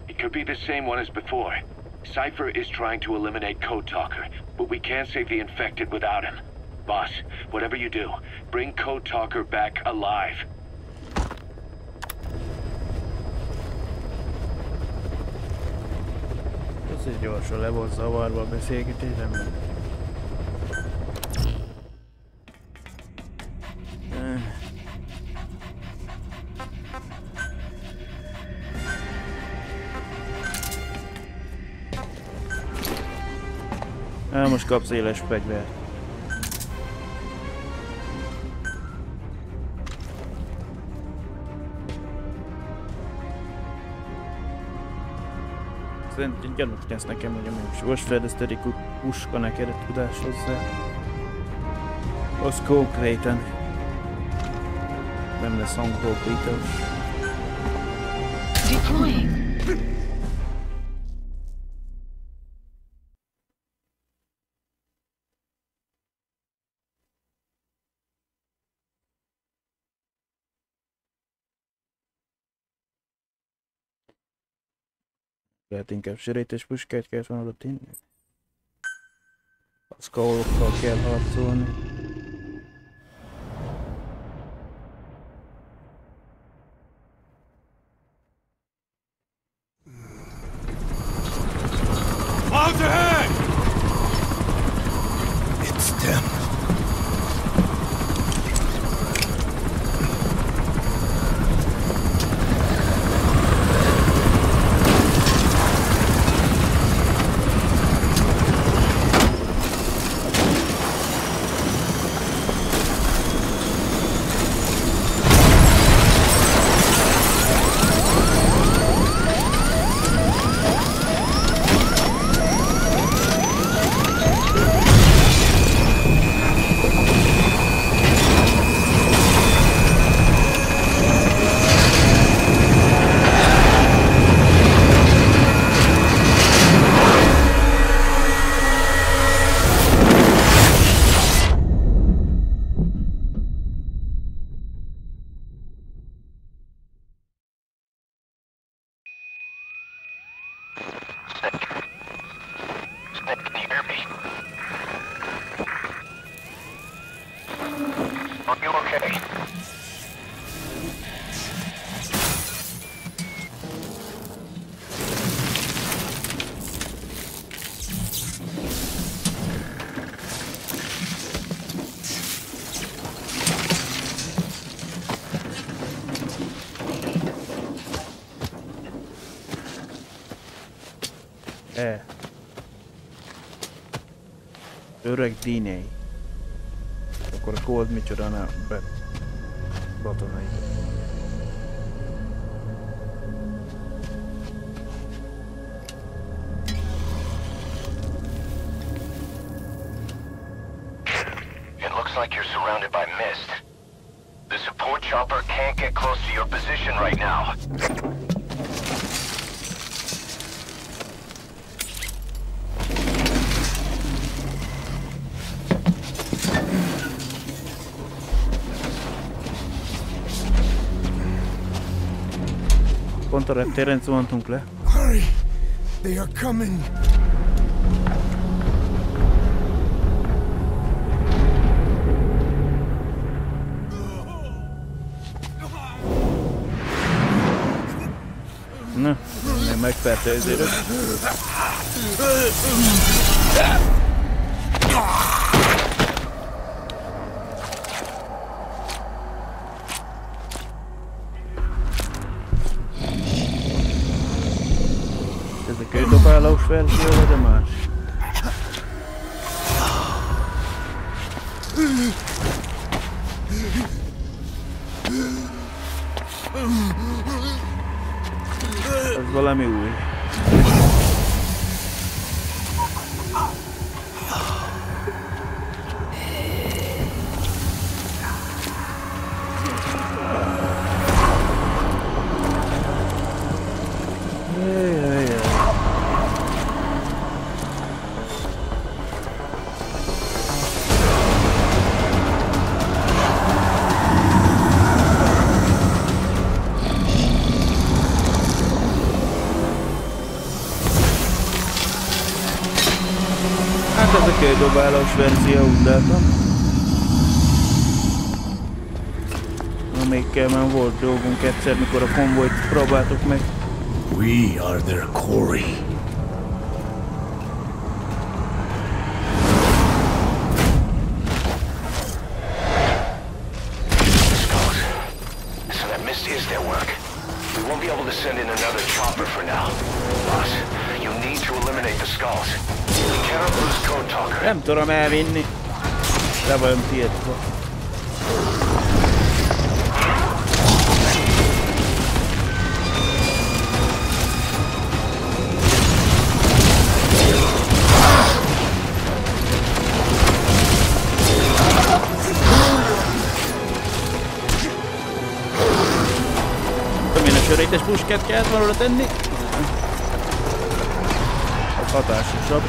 It could be the same one as before. Cypher is trying to eliminate Code Talker, but we can't save the infected without him. Boss, whatever you do, bring Code Talker back alive. Ez is gyorsan le volt zavarva a beszélgetésem. Most kapsz éles fegyvert. Szerintem gyanús lesz nekem, hogy a most fejlesztődik puska neked a tudás hozzá. Az konkrétan nem lesz hangkópítós. Deploying. Lehet inkább sörétes puskát kellett volna oda tenni. A skaulokkal kell harcolni. Out ahead! It's them. Öreg Dinei. akkor a Cold micsoda ne be katonai. It looks like you're surrounded by mist. The support chopper can't get close to your position right now. Pont a reptéren zuhantunk le. Hurry! They are coming! Na, én megfertőződök. Ez a kődobálós verzió, vagy a más? Ez valami új. Ez a kődobálós verzió, úgy látom. Amelyikkel már volt dolgunk egyszer, mikor a konvojt próbáltuk meg. We are their quarry. So that mist is their work. We won't be able to send in another chopper for now. Boss, you need to eliminate the skulls. We cannot lose Code Talker. Nem tudom elvinni. Le vagyom tiltva. Milyen a sörétes puskát kellett valóra tenni? Az hatásosabb.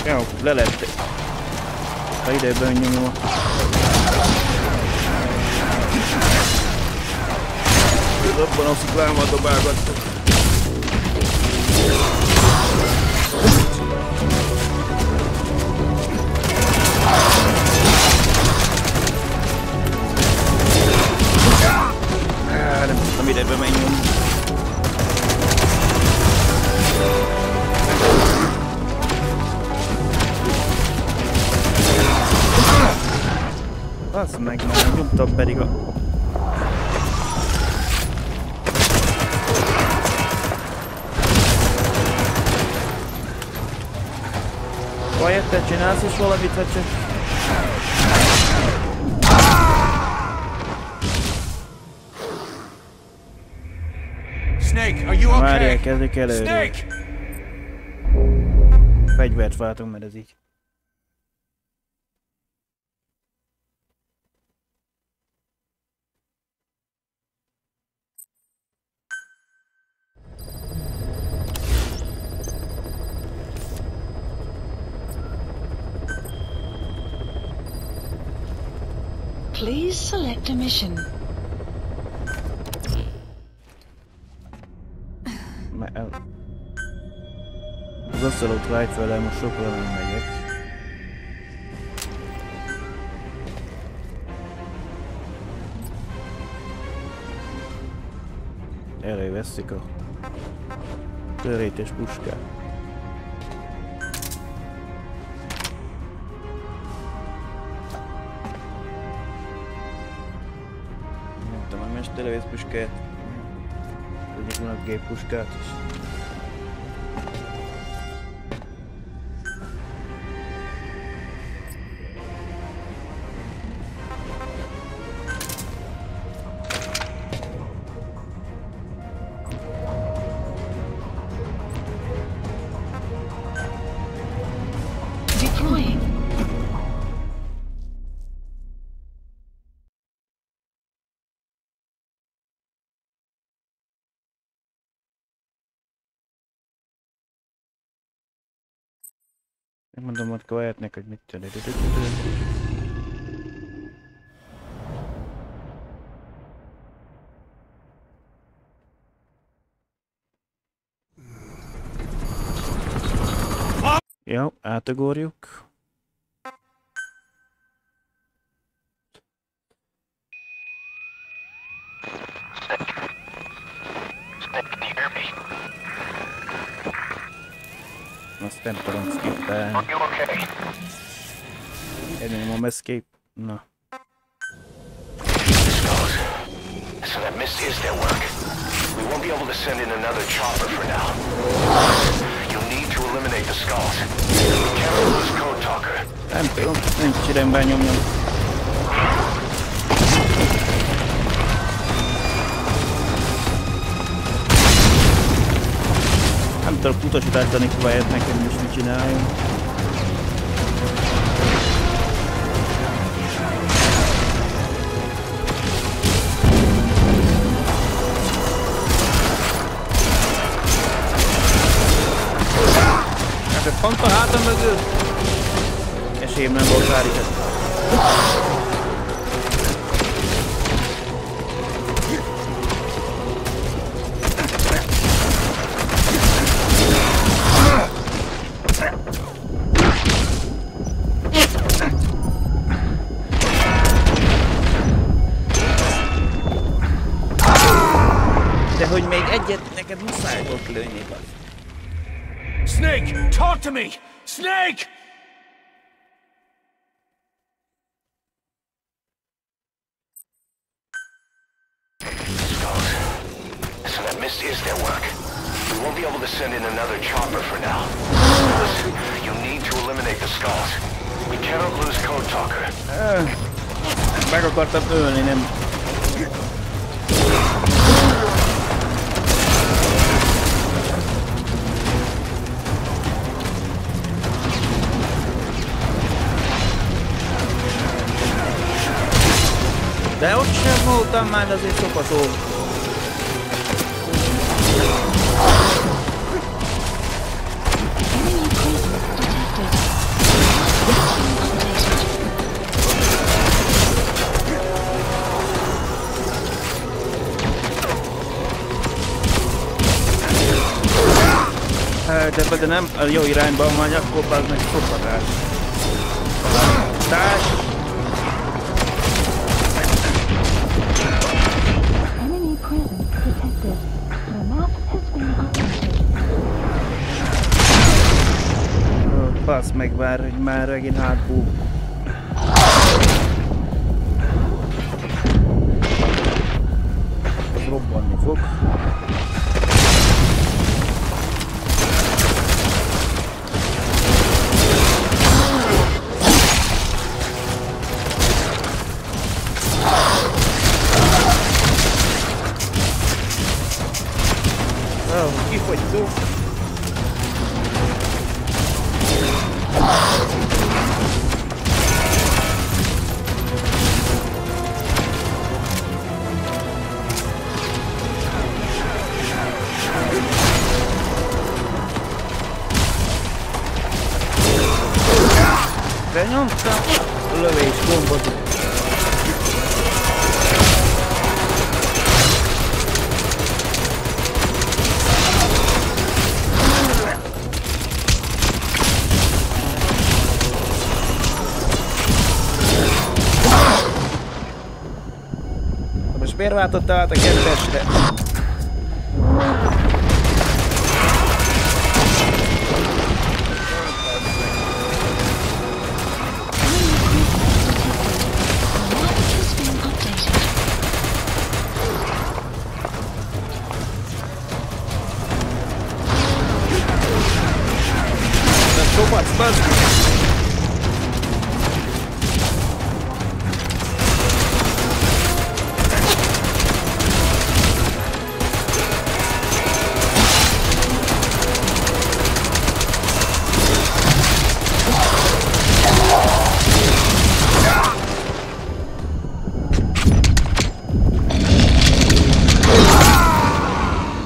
Jó, le lett. Ha idejében nyomom. Abban a sziklámat dobálgattuk. Nem tudtam idejében megnyomni. Basz meg, már nyomtam pedig a... Vajját, te csinálsz is valamit, vagy csak... Snake, are you okay? Várják, ezek előre. Snake! Fegyvert váltunk, mert ez így. Please select a mission. Az Assault Rifle-el most sokra nem megyek. Előveszik a törétes puskát. Nem tudom, a mesterlövész puskát. Egyik van a géppuskát is. Mondom, hogy lehetnek, hogy mit tenni. Jó, átugorjuk. Azt nem tudom skippelni. Minimum escape. Na. So that missed is their work. We won't be able to send in another chopper for now. You'll need to eliminate the skulls. We cannot lose Code Talker. Nem tudom, nincs irányban nyomjam. Nem tudok utasítást adni Quiet nekem is mit csináljon. Hát pont a hátam mögött. Esélyem nem volt várítani. De hogy még egyet neked muszáj volt lőni. Snake, talk to me! Snake! Skulls. So that missed is their work. We won't be able to send in another chopper for now. Listen, you need to eliminate the skulls. We cannot lose Code Talker. Meg akartam ölni, nem. De ott sem voltam már, azért szopató. De nem a jó irányban van, akkor az meg szopatás. Társ! Fasz meg vár, hogy már megint hátbú. Ez robbanni fog. Kifogytó. Benyomtam a lövés gombot. Miért váltotta át a kettesre? Szobatsz, bazd!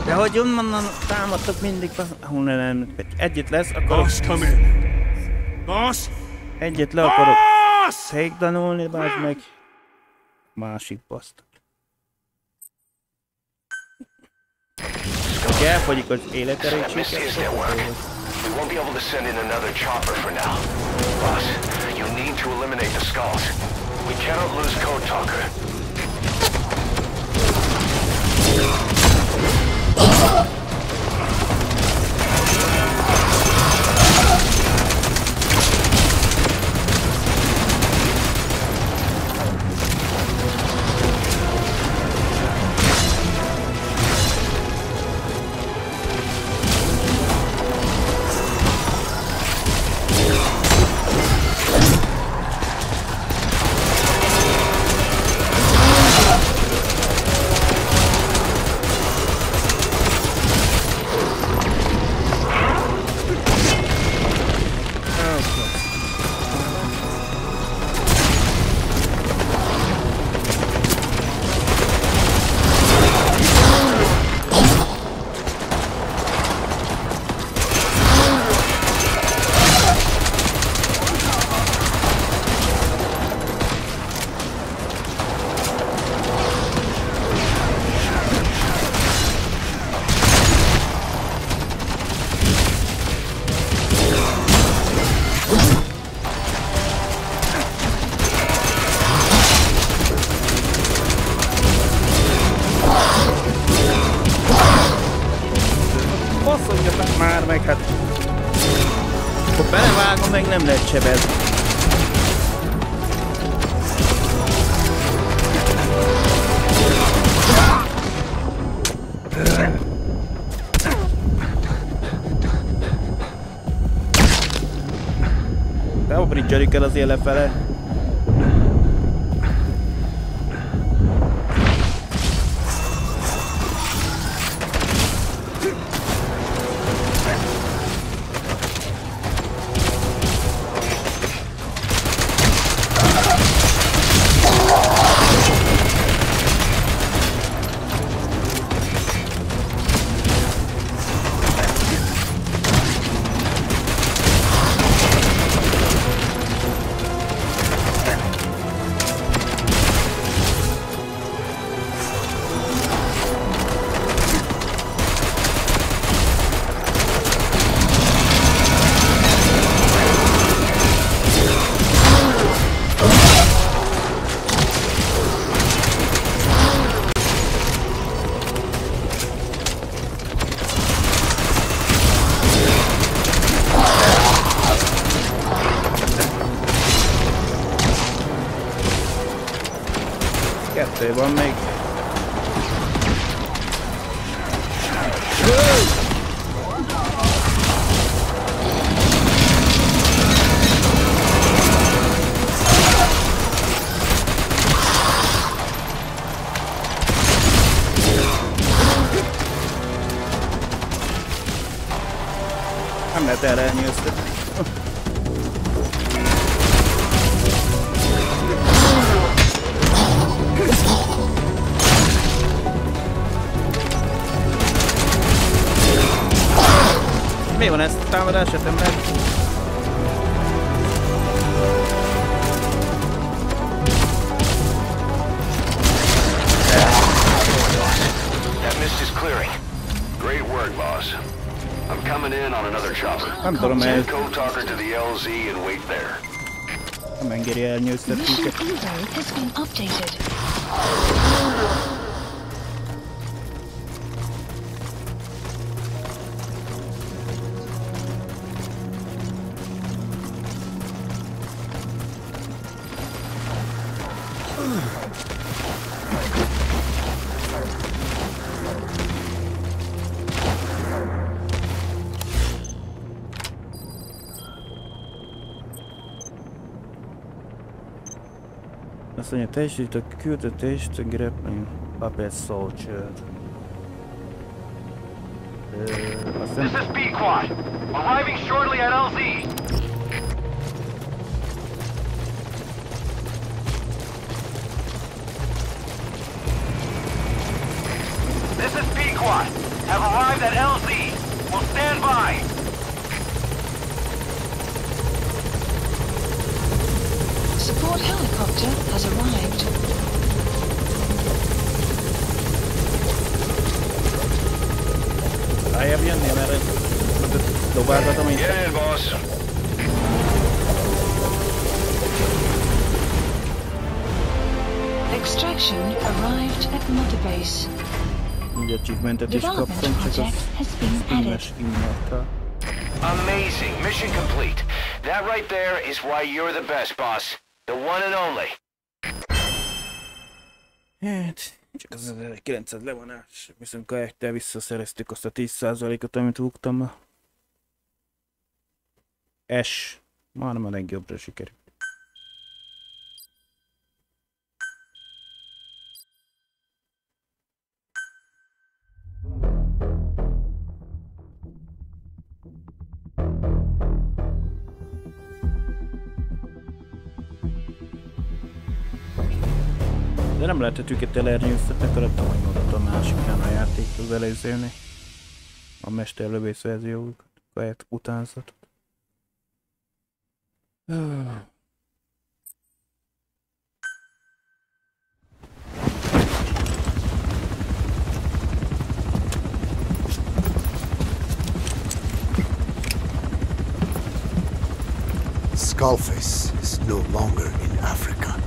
De hogy onnan támadtak mindig, honnan egyet lesz, akkor... Egyet le akarok takedownolni, bázd meg. Másik baszt. Hogy elfogyik az életerőtséget. We won't be able to send in another chopper for now. Boss, you need to eliminate the skulls. We cannot lose Code Talker. Már meg hát... Ha belevágom, meg nem lehet sebezni. Beobridgelik el az éle fele. Kettő van még. Nem lehet erre elnyőztetni. Mi van ezt a támadását, ember? That mist is clearing. Great work, boss. I'm coming in on another chopper. Nem tudom el. Send Code Talker to the LZ and wait there. Nem engedi elnyőztetni. Mission info has been updated. Azt mondja, teljesít a küldetést, grappling puppet soldier. This is B-Quad. Arriving shortly at LZ. This is B-Quad. Have arrived at LZ. Will stand by. Support helicopter has arrived. Lejjebb jönni, mert dobálgatom így. Get in, boss. Extraction arrived at Mother Base. Így achievementet is Development kaptam, csak project has az been added. filmes immertal. Amazing. Mission complete. That right there is why you're the best, boss. The one and only. Hát, csak az 1900 levonás, viszont kajaktel visszaszereztük azt a 10%-ot, amit rúgtam ma. Már nem a legjobbra sikerült. De nem lehetett őket elernyőztetni, akartam, hogy mondott a másiknál a játékhoz előzélni. A mesterlövész verziójukat, kaját utánzatot. Skullface is no longer in Africa.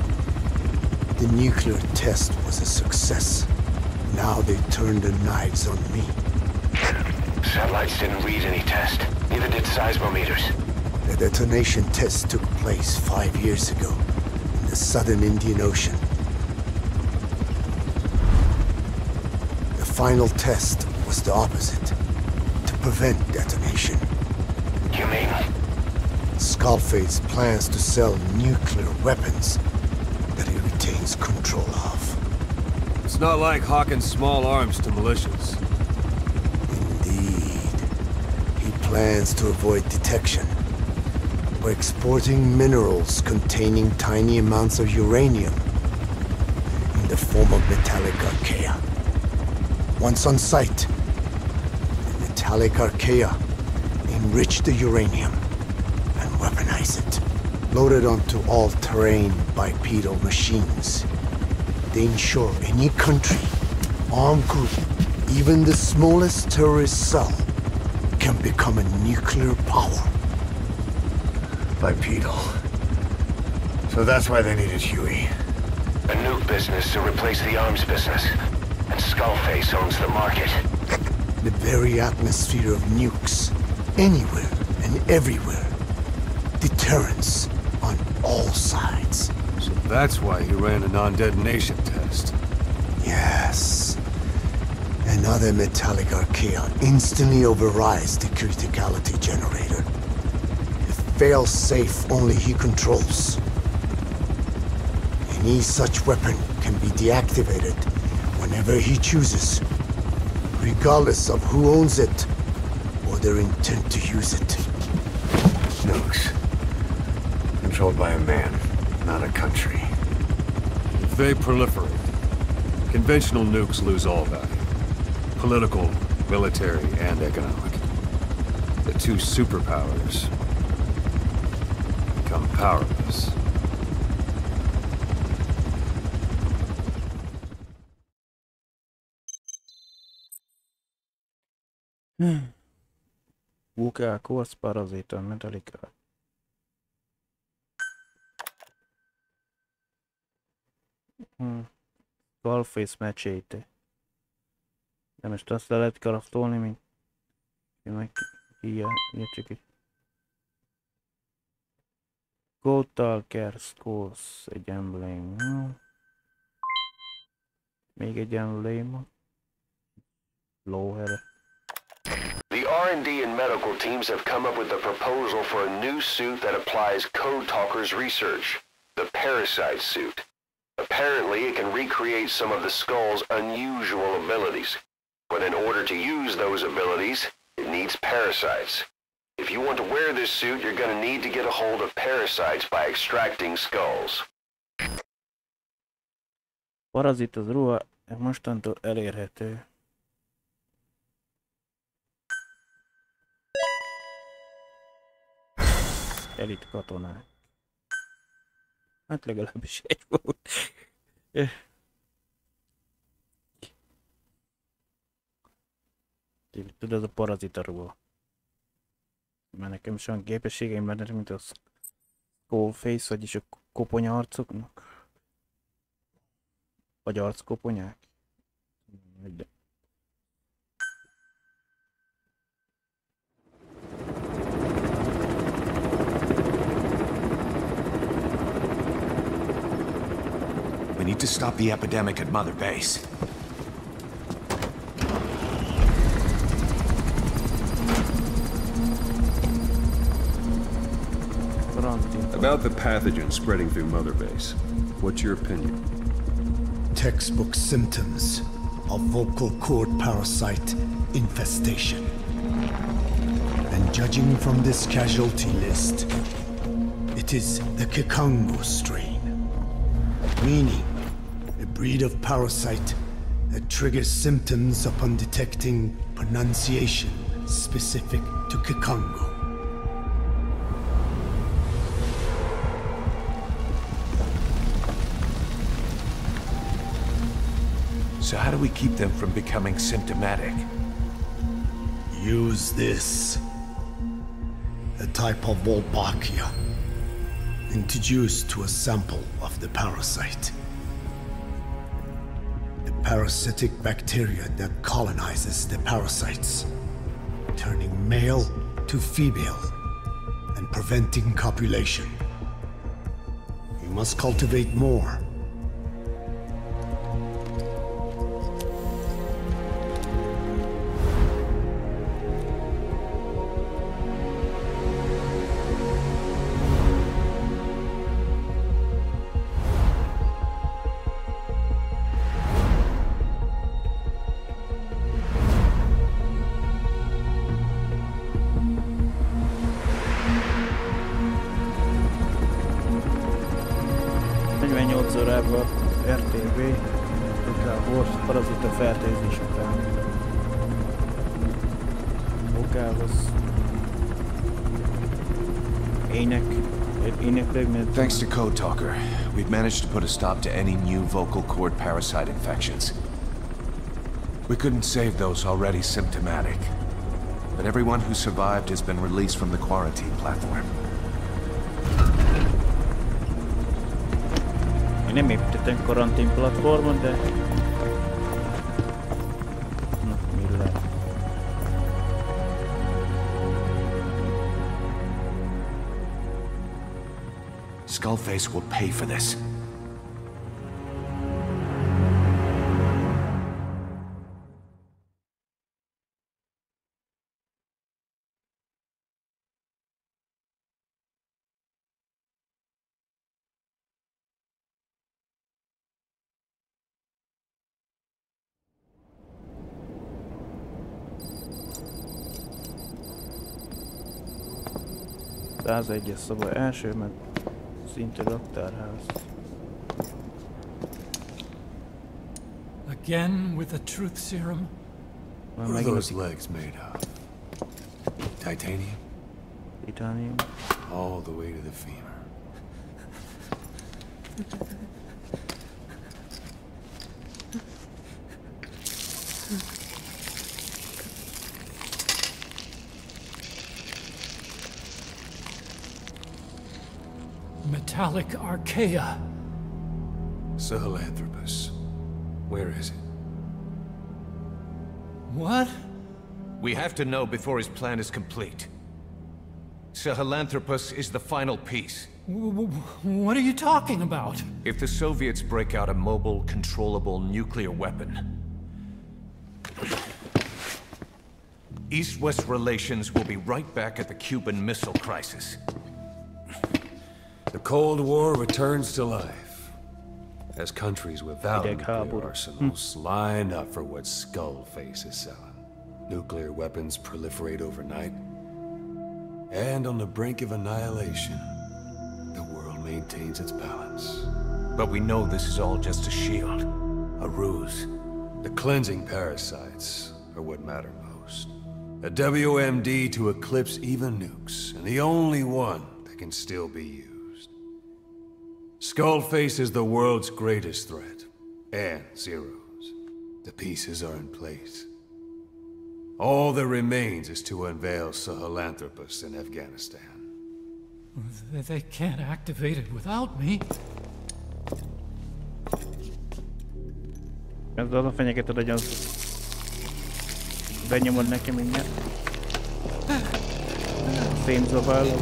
The nuclear test was a success. Now they turned their knives on me. Satellites didn't read any test. Neither did seismometers. The detonation test took place 5 years ago in the southern Indian Ocean. The final test was the opposite, to prevent detonation. You mean? Skullface plans to sell nuclear weapons that he retains control of. It's not like hawking small arms to militias. Indeed. He plans to avoid detection by exporting minerals containing tiny amounts of uranium in the form of metallic archaea. Once on site, the metallic archaea enrich the uranium and weaponize it. Loaded onto all-terrain bipedal machines. They ensure any country, armed group, even the smallest terrorist cell, can become a nuclear power. Bipedal. So that's why they needed Huey. A nuke business to replace the arms business. And Skullface owns the market. The very atmosphere of nukes, anywhere and everywhere. Deterrence on all sides. So that's why he ran a non-detonation test. Yes. Another metallic archaea instantly overrides the criticality generator. It fails safe only he controls. Any such weapon can be deactivated whenever he chooses, regardless of who owns it or their intent to use it. Nukes. Controlled by a man, not a country. If they proliferate, conventional nukes lose all value. Political, military, and economic. The two superpowers become powerless. Vocal cords parasita metallica. Skullface machete. De most azt le lehet craftolni, mint... Ilyen csak itt. Gold Talker Skulls, egy emblem. Még egy ilyen léma. Lóhere. The R&D and medical teams have come up with a proposal for a new suit that applies Code Talker's research, the Parasite suit. Apparently, it can recreate some of the skull's unusual abilities. But in order to use those abilities, it needs parasites. If you want to wear this suit, you're going to need to get a hold of parasites by extracting skulls. Parazit az ruha mostantól elérhető. Elit katonák. Hát legalábbis egy volt. Tudod, a parazita ruha. Mert nekem is olyan képességeim benne, mint a Skullface, vagyis a koponya arcoknak. Vagy arckoponyák. We need to stop the epidemic at Mother Base. About the pathogen spreading through Mother Base, what's your opinion? Textbook symptoms of vocal cord parasite infestation. And judging from this casualty list, it is the Kikango strain. Meaning, a breed of parasite that triggers symptoms upon detecting pronunciation specific to Kikango. So how do we keep them from becoming symptomatic? Use this. A type of Wolbachia, introduced to a sample of the parasite. A parasitic bacteria that colonizes the parasites, turning male to female and preventing copulation. You must cultivate more. Thanks to Code Talker, we've managed to put a stop to any new vocal cord parasite infections. We couldn't save those already symptomatic, but everyone who survived has been released from the quarantine platform. Én nem építettem karantén platformon, de... Na, mi lehet? Skullface will pay for this. Az egyes szoba első, meg szinte raktárház. Again with a truth serum? What are those legs made of? Titanium? Titanium. All the way to the femur. Metallic archaea. Sahelanthropus. Where is it? What? We have to know before his plan is complete. Sahelanthropus is the final piece. What are you talking about? If the Soviets break out a mobile, controllable nuclear weapon, East-West relations will be right back at the Cuban Missile Crisis. The Cold War returns to life, as countries without nuclear arsenals line up for what Skullface is selling. Nuclear weapons proliferate overnight, and on the brink of annihilation, the world maintains its balance. But we know this is all just a shield, a ruse. The cleansing parasites are what matter most. A WMD to eclipse even nukes, and the only one that can still be used. Skullface is the world's greatest threat, and Zero's. The pieces are in place. All that remains is to unveil Sahelanthropus in Afghanistan. They can't activate it without me. Ezzel a fenyegeted, hogy az benyomod neki mindjárt. Fémzabáló.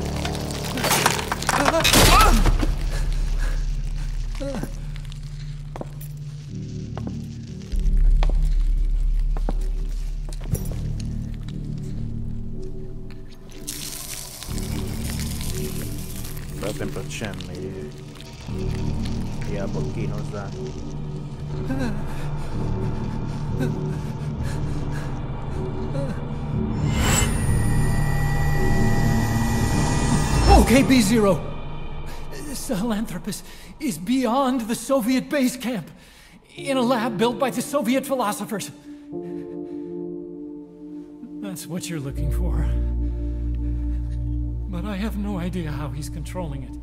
Nem tudott semmi. Hiába kínozzák. Okay, B-Zero. Sahelanthropus is beyond the Soviet base camp, in a lab built by the Soviet philosophers. That's what you're looking for. But I have no idea how he's controlling it.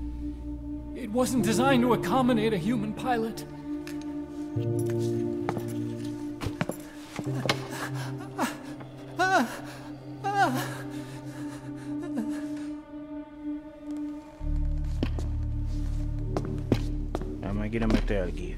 It wasn't designed to accommodate a human pilot. Megint a Metal Gear.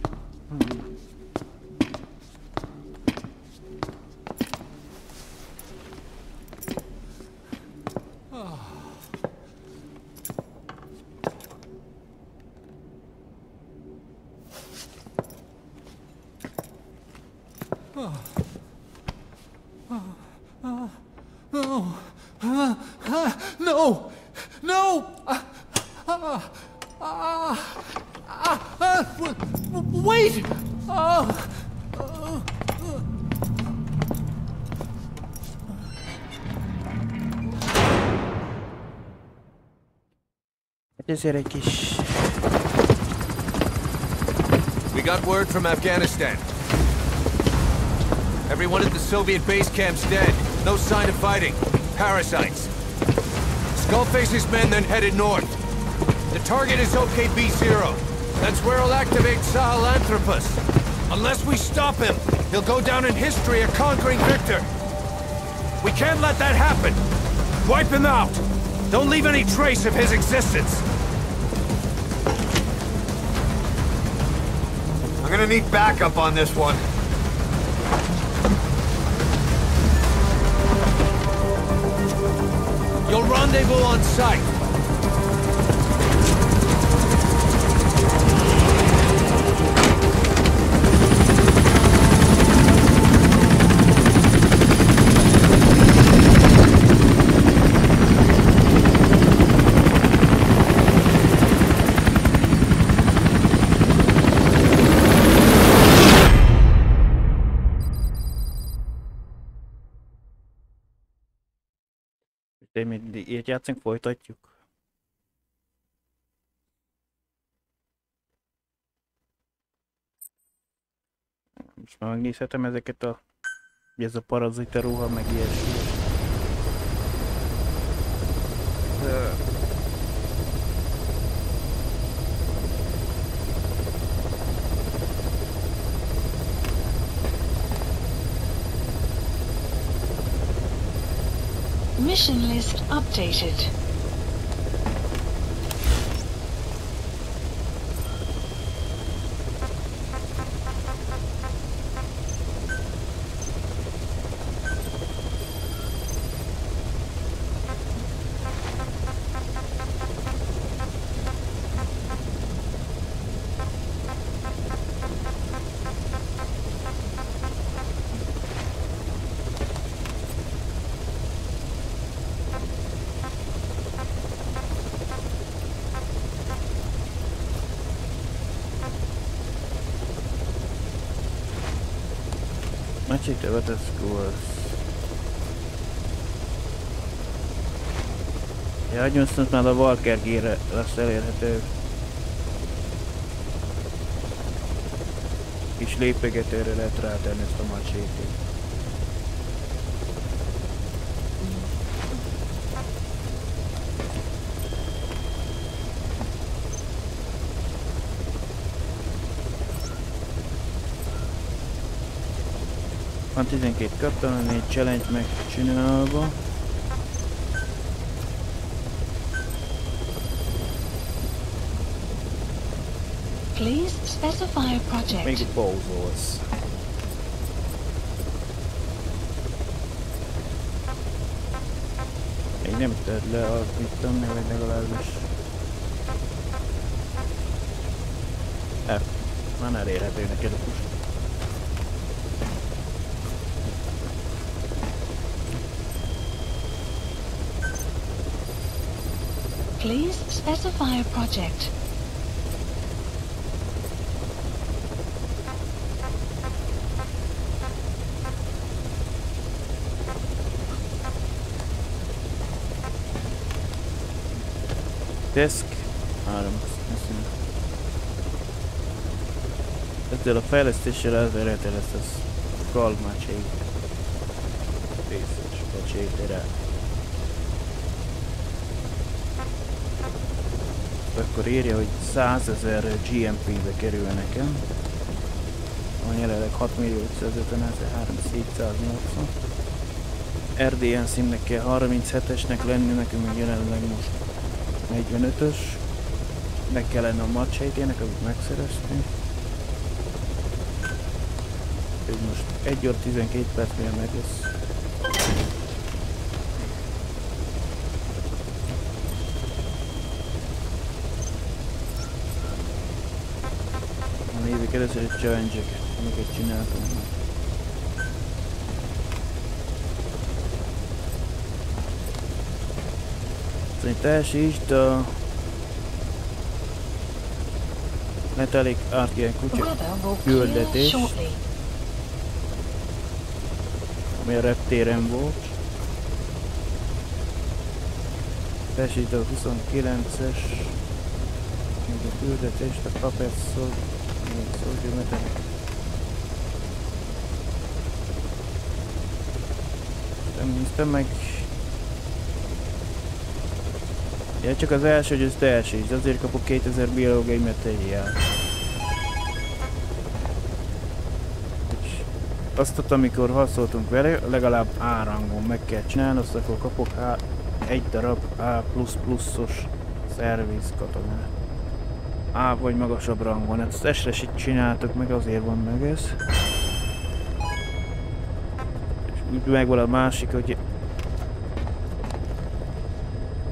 No! No! Wait! We got word from Afghanistan. Everyone at the Soviet base camp's dead. No sign of fighting. Parasites. Skullface's men then headed north. The target is OKB-0. That's where he'll activate Sahelanthropus. Unless we stop him, he'll go down in history a conquering victor. We can't let that happen. Wipe him out. Don't leave any trace of his existence. I'm gonna need backup on this one. You'll rendezvous on site. De mi ilyet játszunk, folytatjuk. Most már megnézhetem ezeket a... Ez a parazita ruha, meg ilyesmi. Mission list updated. Machete, what a scores. Ja, 80 már a Walker Gear-re lesz elérhető. Kis lépegetőre lehet rátenni ezt a macsétét. Van 12 katona, 4 challenge megcsinálva. Please specify a project. Még pauzolsz. Még nem tedd le, azt vittem meg legalábbis. Már elérhető neked a push. Please specify a project. Desk 3. Ezzel a fejlesztéssel elvérhető lesz ez a kalmácség. Részes pacsétére. Akkor írja, hogy 100 000 GMP-be kerül nekem. Van jelenleg 6.550.380. RDN színnek kell 37-esnek lenni, nekünk még jelenleg most 45-ös. Meg kellene a macsétének, amit megszereztünk. Ez most 1 óra 12 perc mire meg lesz. Nézzük először egy challenge-eket, amiket csináltunk. Szóval teljesítsd a Metallic Arcane kutya küldetést, ami a reptéren volt. Teljesítsd a 29-es küldetést, a Puppet Soldier Metallic. Nem néztem meg. Ja, csak az első, hogy ezt teljesítsd, azért kapok 2000 biológiai materiál. Azt, amikor harcoltunk vele, legalább A rangon meg kell csinálni, azt akkor kapok egy darab A++-os szerviz katonát. A vagy magasabb rangon, hát ezt esre csináltok meg, azért van meg ez. És úgy megvan a másik, hogy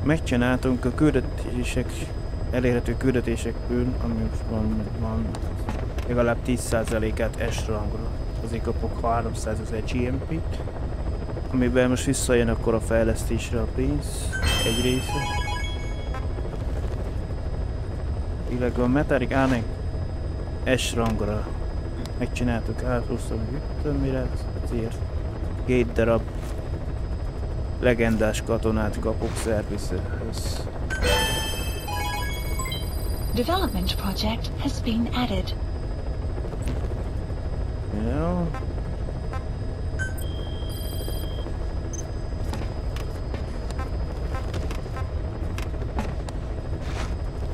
megcsináltunk a küldetések, elérhető küldetésekből, ami van legalább 10%-át S-rangra. Azért kapok 300 000 GMP-t, amiben most visszajön akkor a fejlesztésre a pénz, egy része. Illetve a Metallic Arcane S-rangra megcsináltuk A++, mire azért 2 darab legendás katonát kapok szervizhez. Development project has been added. Jó.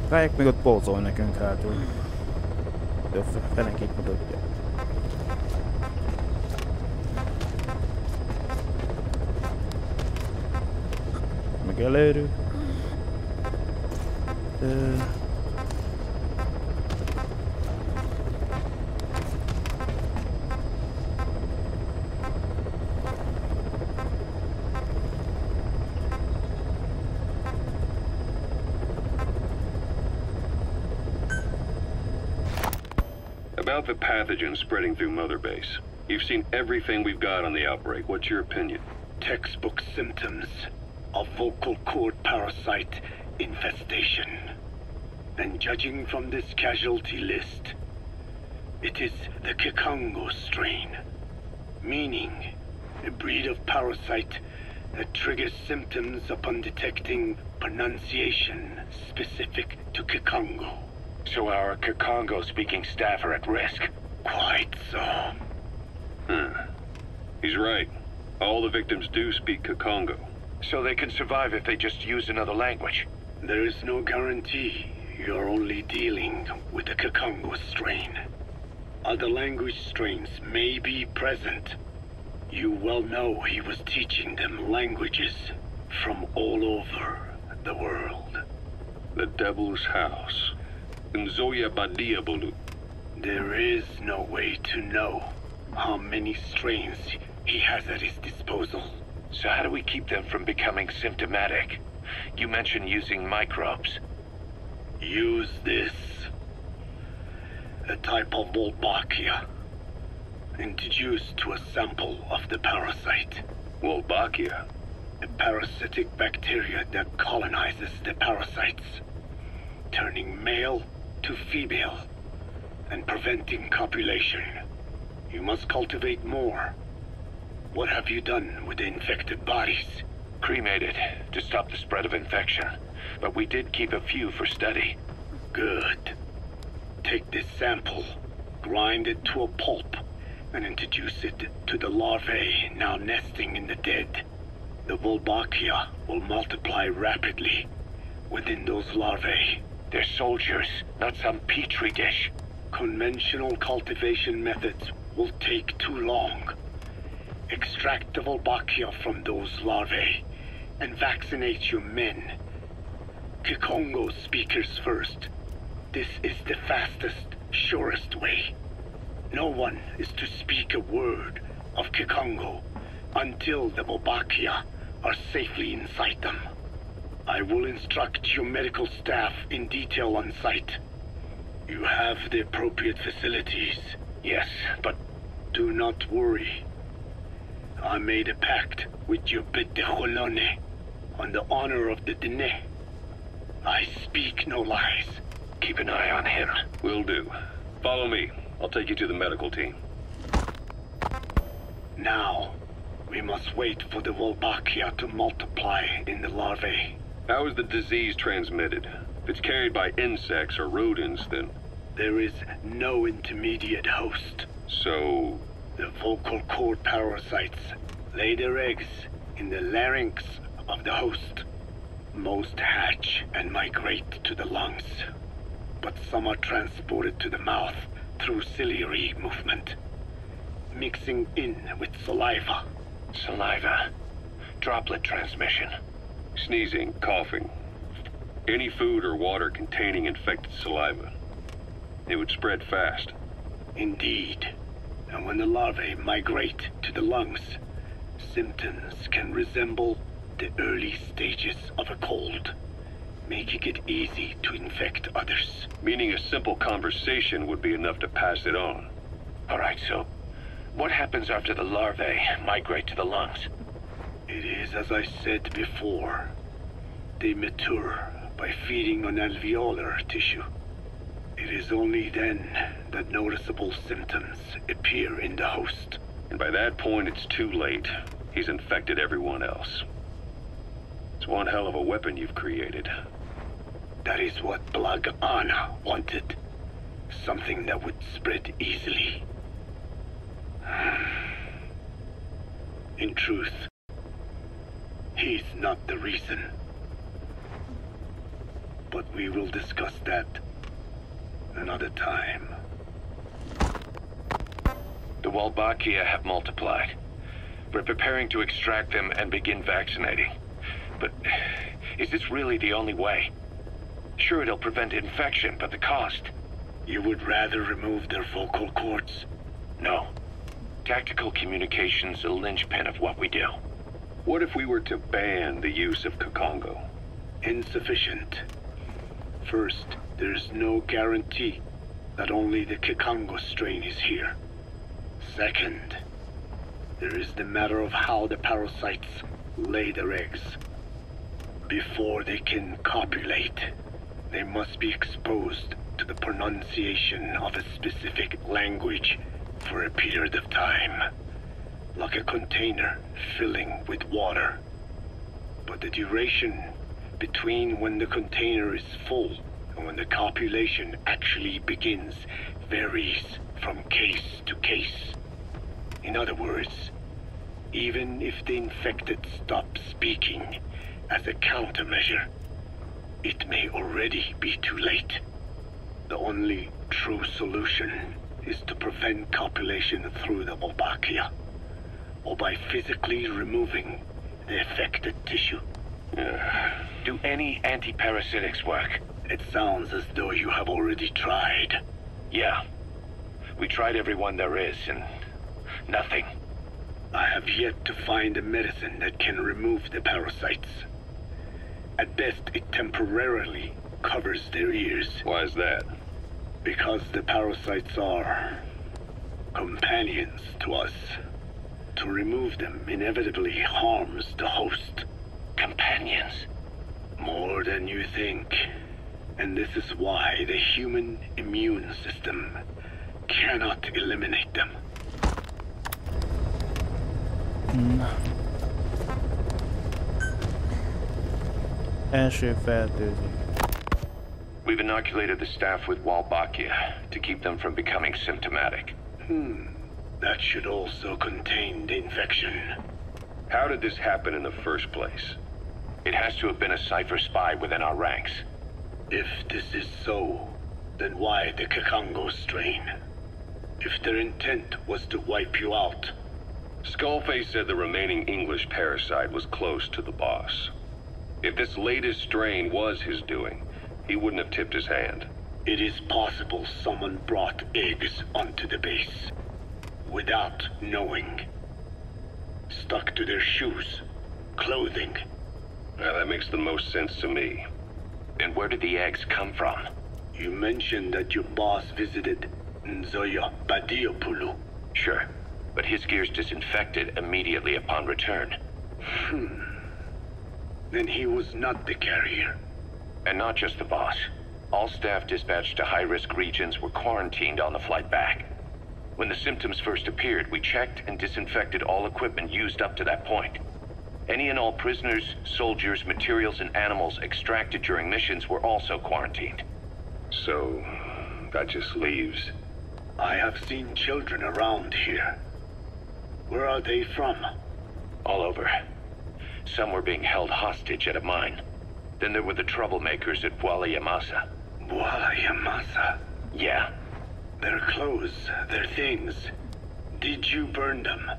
Rájuk még ott pózol nekünk hátul. Jó, fenekét mutatja. Meg előről. About the pathogen spreading through Mother Base. You've seen everything we've got on the outbreak. What's your opinion? Textbook symptoms of vocal cord parasite infestation. And judging from this casualty list, it is the Kikongo strain. Meaning, a breed of parasite that triggers symptoms upon detecting pronunciation specific to Kikongo. So our Kikongo-speaking staff are at risk? Quite so. He's right. All the victims do speak Kikongo. So they can survive if they just use another language? There is no guarantee. You're only dealing with the Kikongo strain. Other language strains may be present. You well know he was teaching them languages from all over the world. The Devil's House. Nzoya Badia Bulu. There is no way to know how many strains he has at his disposal. So how do we keep them from becoming symptomatic? You mentioned using microbes. Use this. A type of Wolbachia. Introduced to a sample of the parasite. Wolbachia? A parasitic bacteria that colonizes the parasites, turning male to female and preventing copulation. You must cultivate more. What have you done with the infected bodies? Cremated to stop the spread of infection, but we did keep a few for study. Good. Take this sample, grind it to a pulp, and introduce it to the larvae now nesting in the dead. The Wolbachia will multiply rapidly within those larvae. They're soldiers, not some petri dish. Conventional cultivation methods will take too long. Extract the Wolbachia from those larvae and vaccinate your men. Kikongo speakers first. This is the fastest, surest way. No one is to speak a word of Kikongo until the Wolbachia are safely inside them. I will instruct your medical staff in detail on site. You have the appropriate facilities. Yes, but do not worry. I made a pact with your Bit de Cholone on the honor of the Dene. I speak no lies. Keep an eye on him. Will do. Follow me. I'll take you to the medical team. Now, we must wait for the Wolbachia to multiply in the larvae. How is the disease transmitted? If it's carried by insects or rodents, then... There is no intermediate host. So... The vocal cord parasites lay their eggs in the larynx of the host. Most hatch and migrate to the lungs, but some are transported to the mouth through ciliary movement, mixing in with saliva. Saliva. Droplet transmission. Sneezing, coughing. Any food or water containing infected saliva. It would spread fast. Indeed. And when the larvae migrate to the lungs, symptoms can resemble the early stages of a cold, making it easy to infect others. Meaning a simple conversation would be enough to pass it on. All right, so what happens after the larvae migrate to the lungs? It is as I said before. They mature by feeding on alveolar tissue. It is only then that noticeable symptoms appear in the host. And by that point, it's too late. He's infected everyone else. It's one hell of a weapon you've created. That is what Blag Ana wanted. Something that would spread easily. In truth, he's not the reason. But we will discuss that another time. The Wolbachia have multiplied. We're preparing to extract them and begin vaccinating. But is this really the only way? Sure, it'll prevent infection, but the cost... You would rather remove their vocal cords? No. Tactical communication's the linchpin of what we do. What if we were to ban the use of Kikongo? Insufficient. First, there's no guarantee that only the Kikongo strain is here. Second, there is the matter of how the parasites lay their eggs. Before they can copulate, they must be exposed to the pronunciation of a specific language for a period of time. like a container filling with water. But the duration between when the container is full and when the copulation actually begins varies from case to case. In other words, even if the infected stop speaking as a countermeasure, it may already be too late. The only true solution is to prevent copulation through the Wolbachia, or by physically removing the affected tissue. Do any anti-parasitics work? It sounds as though you have already tried. Yeah. We tried every one there is, and nothing. I have yet to find a medicine that can remove the parasites. At best, it temporarily covers their ears. Why is that? Because the parasites are companions to us. To remove them inevitably harms the host. Companions? More than you think. And this is why the human immune system cannot eliminate them. Első fertőzés. We've inoculated the staff with Wolbachia to keep them from becoming symptomatic. That should also contain the infection. How did this happen in the first place? It has to have been a Cypher spy within our ranks. If this is so, then why the Kakongo strain? If their intent was to wipe you out. Skullface said the remaining English parasite was close to the boss. If this latest strain was his doing, he wouldn't have tipped his hand. It is possible someone brought eggs onto the base without knowing. Stuck to their shoes, clothing. Now, that makes the most sense to me. And where did the eggs come from? You mentioned that your boss visited Nzoya Badiopulu. Sure, but his gear's disinfected immediately upon return. Then he was not the carrier. And not just the boss. All staff dispatched to high-risk regions were quarantined on the flight back. When the symptoms first appeared, we checked and disinfected all equipment used up to that point. Any and all prisoners, soldiers, materials, and animals extracted during missions were also quarantined. So, that just leaves... I have seen children around here. Where are they from? All over. Some were being held hostage at a mine. Then there were the troublemakers at Bwala Yamasa. Bwala Yamasa? Yeah. Their clothes, their things. Did you burn them?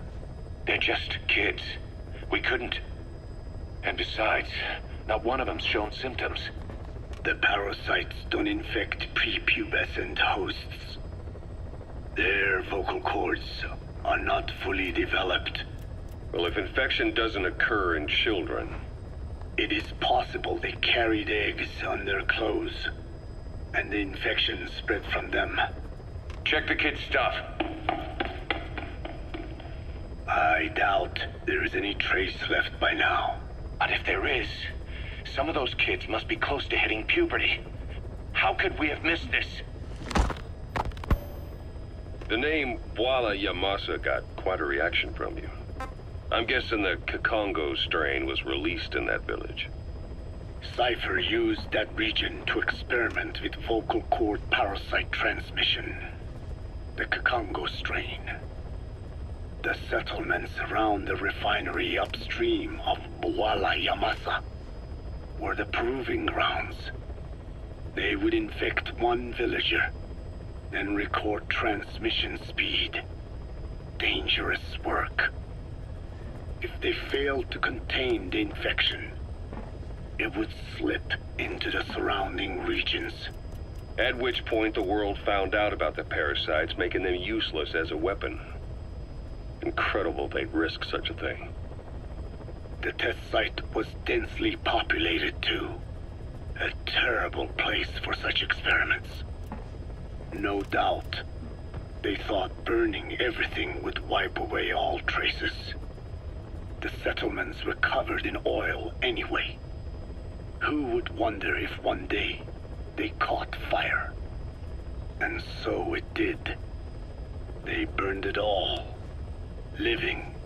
They're just kids. We couldn't. And besides, not one of them's shown symptoms. The parasites don't infect prepubescent hosts. Their vocal cords are not fully developed. Well, if infection doesn't occur in children... It is possible they carried eggs on their clothes, and the infection spread from them. Check the kid's stuff. I doubt there is any trace left by now. But if there is, some of those kids must be close to hitting puberty. How could we have missed this? The name Bwala Yamasa got quite a reaction from you. I'm guessing the Kakongo strain was released in that village. Cypher used that region to experiment with vocal cord parasite transmission. The Kakongo strain. The settlements around the refinery upstream of Bwala Yamasa were the proving grounds. They would infect one villager, then record transmission speed. Dangerous work. If they failed to contain the infection, it would slip into the surrounding regions. At which point the world found out about the parasites, making them useless as a weapon. Incredible they'd risk such a thing. The test site was densely populated too. A terrible place for such experiments. No doubt, they thought burning everything would wipe away all traces. The settlements were covered in oil anyway. Who would wonder if one day they caught fire? And so it did. They burned it all, living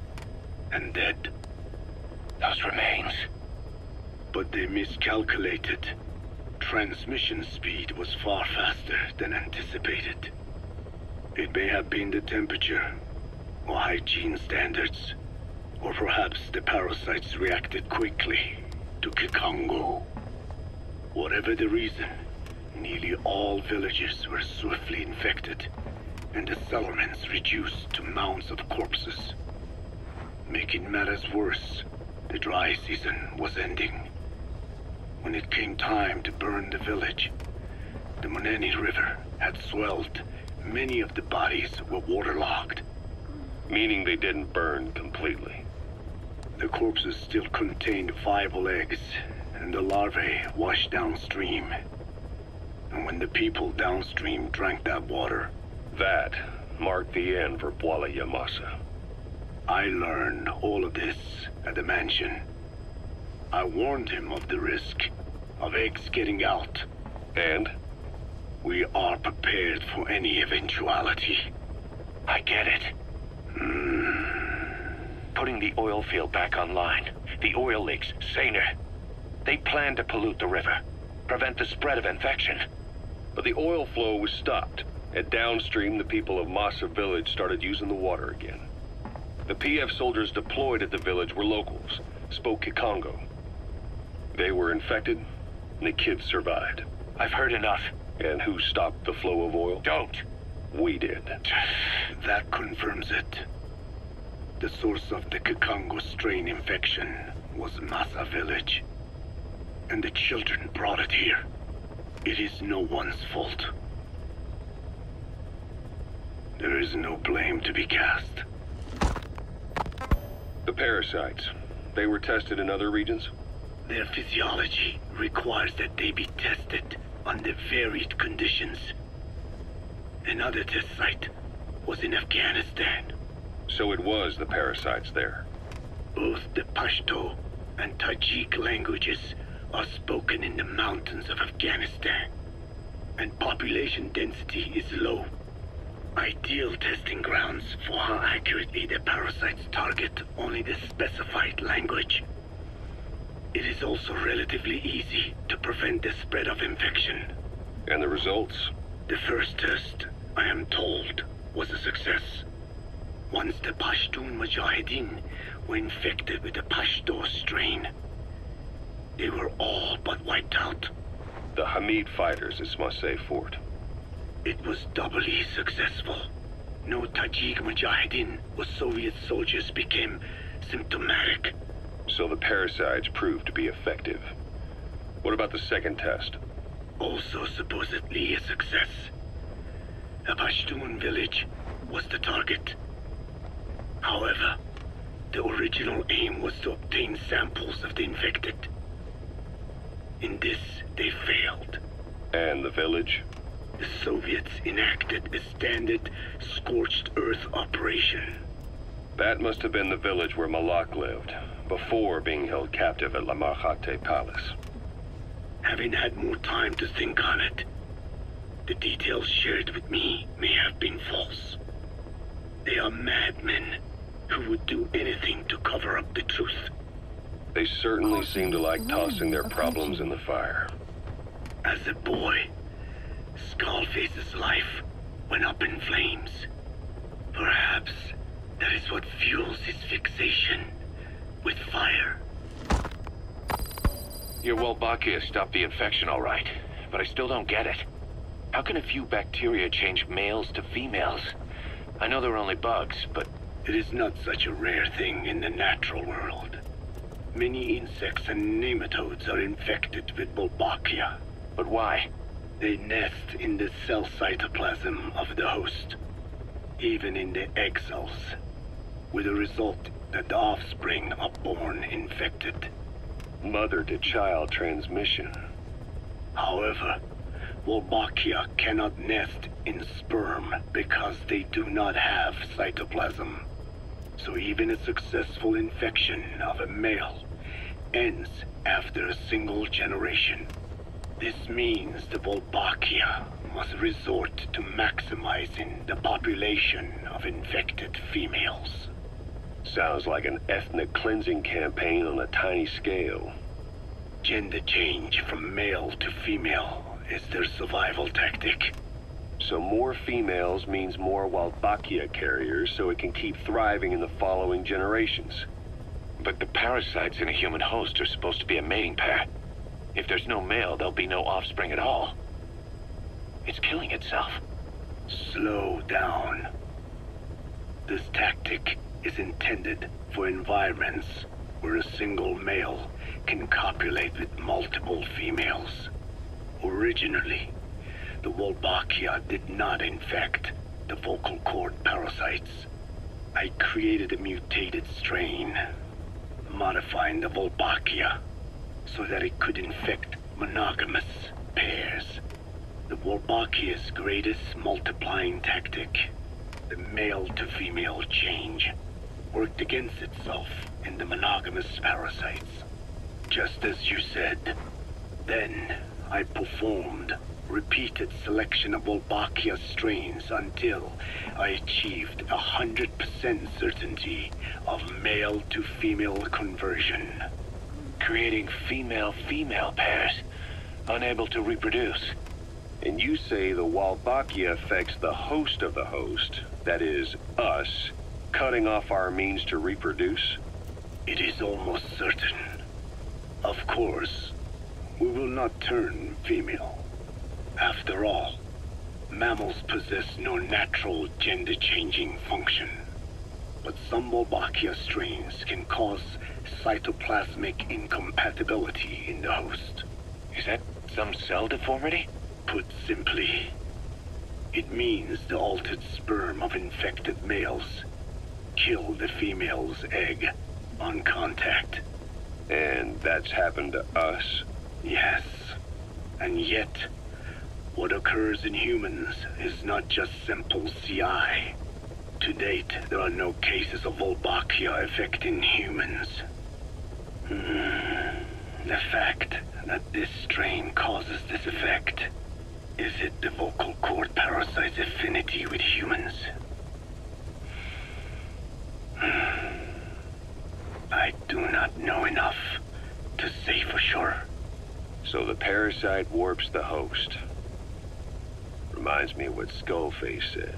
and dead. Those remains. But they miscalculated. Transmission speed was far faster than anticipated. It may have been the temperature, or hygiene standards, or perhaps the parasites reacted quickly to Kikongo. Whatever the reason, nearly all villages were swiftly infected, and the settlements reduced to mounds of corpses. Making matters worse, the dry season was ending. When it came time to burn the village, the Moneni River had swelled. Many of the bodies were waterlogged. Meaning they didn't burn completely. The corpses still contained viable eggs, and the larvae washed downstream. And when the people downstream drank that water... That marked the end for Bwala Yamasa. I learned all of this at the mansion. I warned him of the risk of eggs getting out. And? We are prepared for any eventuality. I get it. Putting the oil field back online. The oil leaks, saner. They planned to pollute the river, prevent the spread of infection. But the oil flow was stopped, and downstream the people of Masa Village started using the water again. The PF soldiers deployed at the village were locals, spoke Kikongo. They were infected, and the kids survived. I've heard enough. And who stopped the flow of oil? Don't. We did. That confirms it. The source of the Kikongo strain infection was Masa Village. And the children brought it here. It is no one's fault. There is no blame to be cast. The parasites, they were tested in other regions? Their physiology requires that they be tested under varied conditions. Another test site was in Afghanistan. So it was the parasites there? Both the Pashto and Tajik languages are spoken in the mountains of Afghanistan, and population density is low. Ideal testing grounds for how accurately the parasites target only the specified language. It is also relatively easy to prevent the spread of infection. And the results? The first test, I am told, was a success. Once the Pashtun Mujahideen were infected with the Pashto strain, they were all but wiped out. The Hamid fighters at Smasei Fort. It was doubly successful. No Tajik Mujahideen or Soviet soldiers became symptomatic. So the parasites proved to be effective. What about the second test? Also supposedly a success. A Pashtun village was the target. However, the original aim was to obtain samples of the infected. In this, they failed. And the village? The Soviets enacted a standard scorched earth operation. That must have been the village where Malak lived, before being held captive at La Marjate Palace. Having had more time to think on it, the details shared with me may have been false. They are madmen who would do anything to cover up the truth. They certainly seem to like tossing their problems in the fire. As a boy, Skullface's life went up in flames. Perhaps that is what fuels his fixation with fire. Your Wolbachia stopped the infection all right, but I still don't get it. How can a few bacteria change males to females? I know they're only bugs, but... It is not such a rare thing in the natural world. Many insects and nematodes are infected with Wolbachia. But why? They nest in the cell cytoplasm of the host, even in the egg cells, with the result that the offspring are born infected. Mother-to-child transmission. However, Wolbachia cannot nest in sperm because they do not have cytoplasm. So even a successful infection of a male ends after a single generation. This means the Wolbachia must resort to maximizing the population of infected females. Sounds like an ethnic cleansing campaign on a tiny scale. Gender change from male to female is their survival tactic. So more females means more Wolbachia carriers, so it can keep thriving in the following generations. But the parasites in a human host are supposed to be a mating pair. If there's no male, there'll be no offspring at all. It's killing itself. Slow down. This tactic is intended for environments where a single male can copulate with multiple females. Originally, the Wolbachia did not infect the vocal cord parasites. I created a mutated strain, modifying the Wolbachia so that it could infect monogamous pairs. The Wolbachia's greatest multiplying tactic, the male-to-female change, worked against itself in the monogamous parasites. Just as you said. Then, I performed repeated selection of Wolbachia strains until I achieved 100% certainty of male-to-female conversion. Creating female-female pairs, unable to reproduce. And you say the Wolbachia affects the host of the host, that is, us, cutting off our means to reproduce? It is almost certain. Of course, we will not turn female. After all, mammals possess no natural gender-changing function. But some Wolbachia strains can cause cytoplasmic incompatibility in the host. Is that some cell deformity? Put simply, it means the altered sperm of infected males kill the female's egg on contact. And that's happened to us? Yes. And yet, what occurs in humans is not just simple CI. To date, there are no cases of Wolbachia affecting humans. The fact that this strain causes this effect, is it the vocal cord parasite's affinity with humans? I do not know enough to say for sure. So the parasite warps the host. Reminds me of what Skullface said.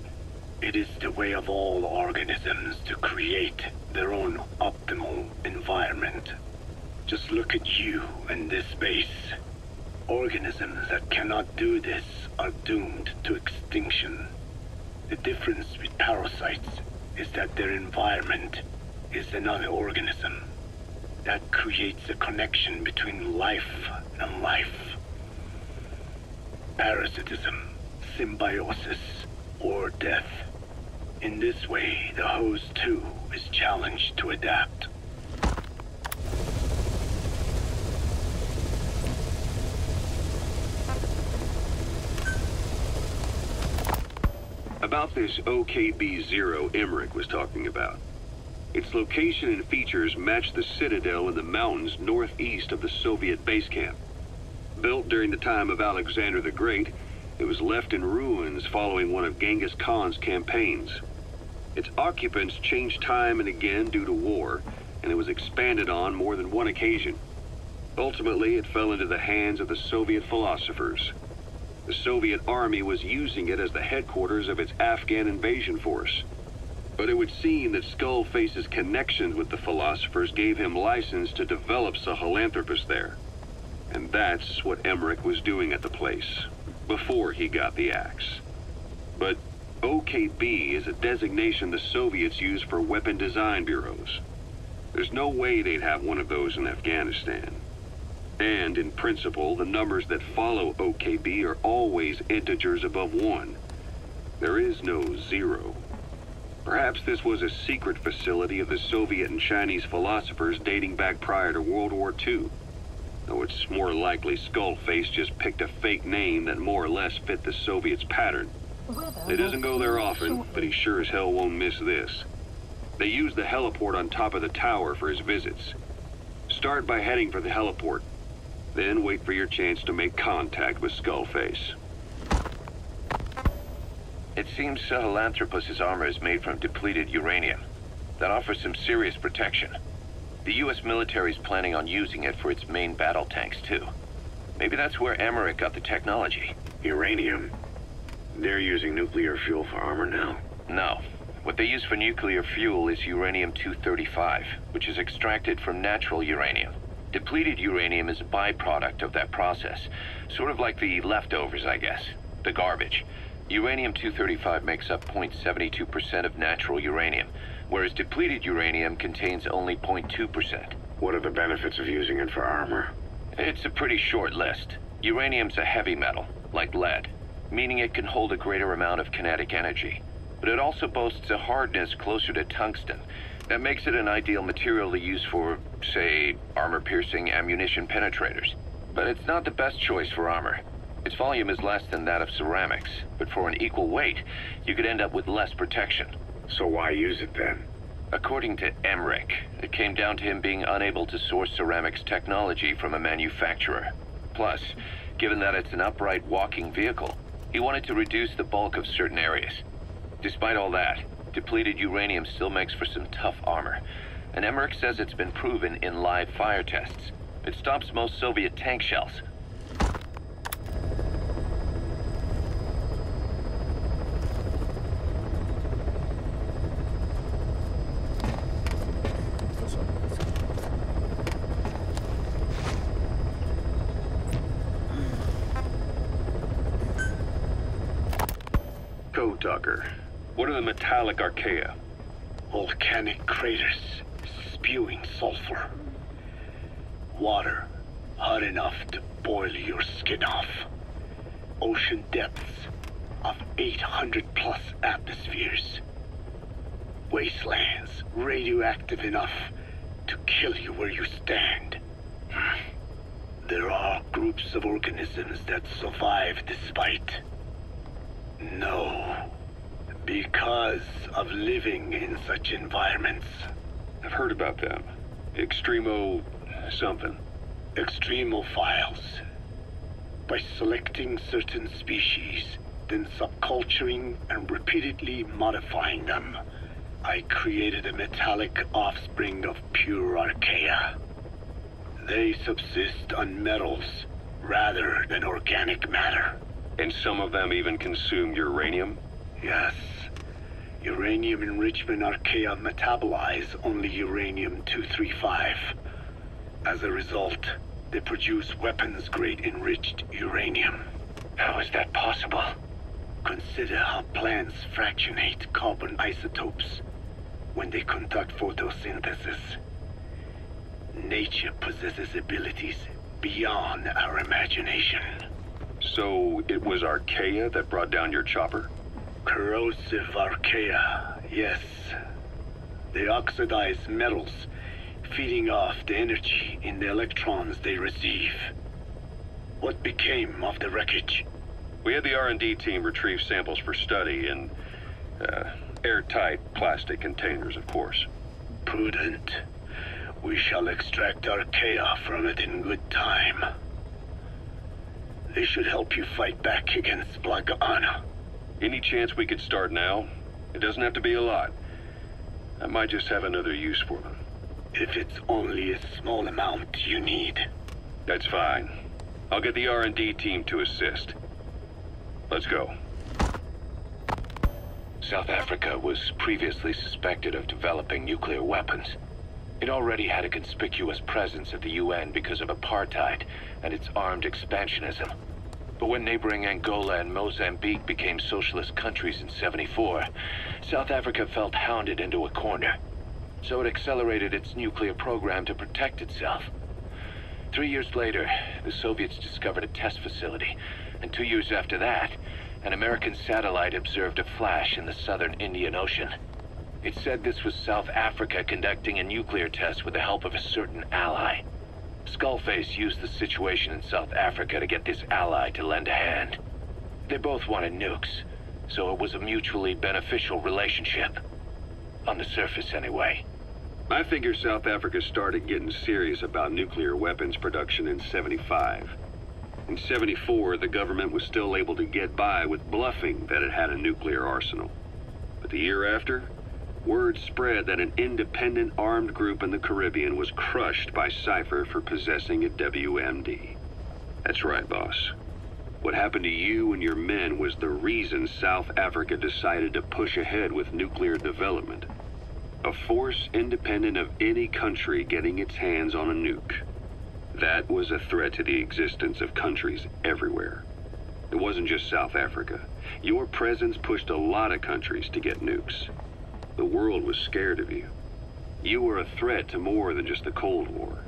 It is the way of all organisms to create their own optimal environment. Just look at you and this base. Organisms that cannot do this are doomed to extinction. The difference with parasites is that their environment is another organism. That creates a connection between life and life. Parasitism, symbiosis, or death. In this way, the host too is challenged to adapt. About this OKB-0 Emmerich was talking about. Its location and features match the citadel in the mountains northeast of the Soviet base camp. Built during the time of Alexander the Great, it was left in ruins following one of Genghis Khan's campaigns. Its occupants changed time and again due to war, and it was expanded on more than one occasion. Ultimately, it fell into the hands of the Soviet philosophers. The Soviet army was using it as the headquarters of its Afghan invasion force. But it would seem that Skullface's connections with the philosophers gave him license to develop Sahelanthropus there. And that's what Emmerich was doing at the place, before he got the axe. But OKB is a designation the Soviets use for weapon design bureaus. There's no way they'd have one of those in Afghanistan. And, in principle, the numbers that follow OKB are always integers above 1. There is no 0. Perhaps this was a secret facility of the Soviet and Chinese philosophers dating back prior to World War II. Though it's more likely Skullface just picked a fake name that more or less fit the Soviets' pattern. He doesn't go there often, but he sure as hell won't miss this. They use the heliport on top of the tower for his visits. Start by heading for the heliport. Then wait for your chance to make contact with Skullface. It seems Sahelanthropus's armor is made from depleted uranium. that offers some serious protection. The US military is planning on using it for its main battle tanks, too. Maybe that's where Emmerich got the technology. Uranium? They're using nuclear fuel for armor now? No. What they use for nuclear fuel is uranium-235, which is extracted from natural uranium. Depleted uranium is a byproduct of that process. Sort of like the leftovers, I guess. The garbage. Uranium-235 makes up 0.72% of natural uranium, whereas depleted uranium contains only 0.2%. What are the benefits of using it for armor? It's a pretty short list. Uranium's a heavy metal, like lead, meaning it can hold a greater amount of kinetic energy. But it also boasts a hardness closer to tungsten. That makes it an ideal material to use for, say, armor-piercing ammunition penetrators. But it's not the best choice for armor. Its volume is less than that of ceramics, but for an equal weight, you could end up with less protection. So why use it then? According to Emmerich, it came down to him being unable to source ceramics technology from a manufacturer. Plus, given that it's an upright walking vehicle, he wanted to reduce the bulk of certain areas. Despite all that, depleted uranium still makes for some tough armor, and Emmerich says it's been proven in live fire tests. It stops most Soviet tank shells. Code Talker, what are the metallic archaea? Volcanic craters spewing sulfur. Water hot enough to boil your skin off. Ocean depths of 800+ atmospheres. Wastelands radioactive enough to kill you where you stand. There are groups of organisms that survive despite. No. Because of living in such environments. I've heard about them. Extremo... something. Extremophiles. By selecting certain species, then subculturing and repeatedly modifying them, I created a metallic offspring of pure archaea. They subsist on metals rather than organic matter. And some of them even consume uranium? Yes. Uranium enrichment archaea metabolize only uranium-235. As a result, they produce weapons-grade enriched uranium. How is that possible? Consider how plants fractionate carbon isotopes when they conduct photosynthesis. Nature possesses abilities beyond our imagination. So it was archaea that brought down your chopper? Corrosive archaea, yes. They oxidize metals, feeding off the energy in the electrons they receive. What became of the wreckage? We had the R&D team retrieve samples for study in airtight plastic containers, of course. Prudent. We shall extract archaea from it in good time. They should help you fight back against Blagana. Any chance we could start now? It doesn't have to be a lot. I might just have another use for them. If it's only a small amount you need. That's fine. I'll get the R&D team to assist. Let's go. South Africa was previously suspected of developing nuclear weapons. It already had a conspicuous presence at the UN because of apartheid and its armed expansionism. But when neighboring Angola and Mozambique became socialist countries in '74, South Africa felt hounded into a corner. So it accelerated its nuclear program to protect itself. 3 years later, the Soviets discovered a test facility, and 2 years after that, an American satellite observed a flash in the southern Indian Ocean. It said this was South Africa conducting a nuclear test with the help of a certain ally. Skullface used the situation in South Africa to get this ally to lend a hand. They both wanted nukes, so it was a mutually beneficial relationship. On the surface, anyway. I figure South Africa started getting serious about nuclear weapons production in '75. In '74, the government was still able to get by with bluffing that it had a nuclear arsenal. But the year after, word spread that an independent armed group in the Caribbean was crushed by Cypher for possessing a WMD. That's right, boss. What happened to you and your men was the reason South Africa decided to push ahead with nuclear development. A force independent of any country getting its hands on a nuke. That was a threat to the existence of countries everywhere. It wasn't just South Africa. Your presence pushed a lot of countries to get nukes. The world was scared of you. You were a threat to more than just the Cold War.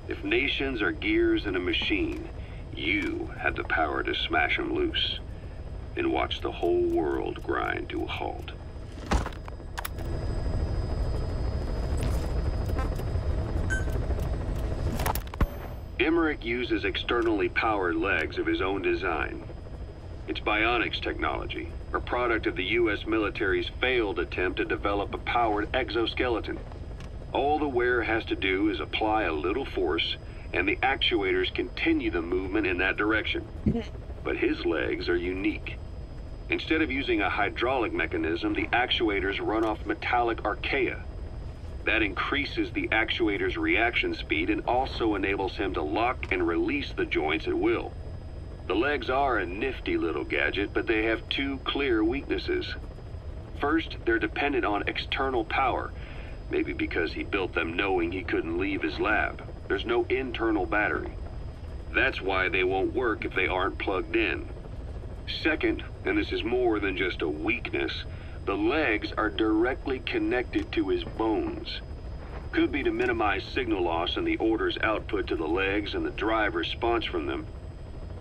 If nations are gears in a machine, you had the power to smash them loose and watch the whole world grind to a halt. Emmerich uses externally powered legs of his own design. It's bionics technology, a product of the U.S. military's failed attempt to develop a powered exoskeleton. All the wearer has to do is apply a little force, and the actuators continue the movement in that direction. But his legs are unique. Instead of using a hydraulic mechanism, the actuators run off metallic archaea. That increases the actuator's reaction speed and also enables him to lock and release the joints at will. The legs are a nifty little gadget, but they have two clear weaknesses. First, they're dependent on external power, maybe because he built them knowing he couldn't leave his lab. There's no internal battery. That's why they won't work if they aren't plugged in. Second, and this is more than just a weakness, the legs are directly connected to his bones. Could be to minimize signal loss and the orders output to the legs and the drive response from them.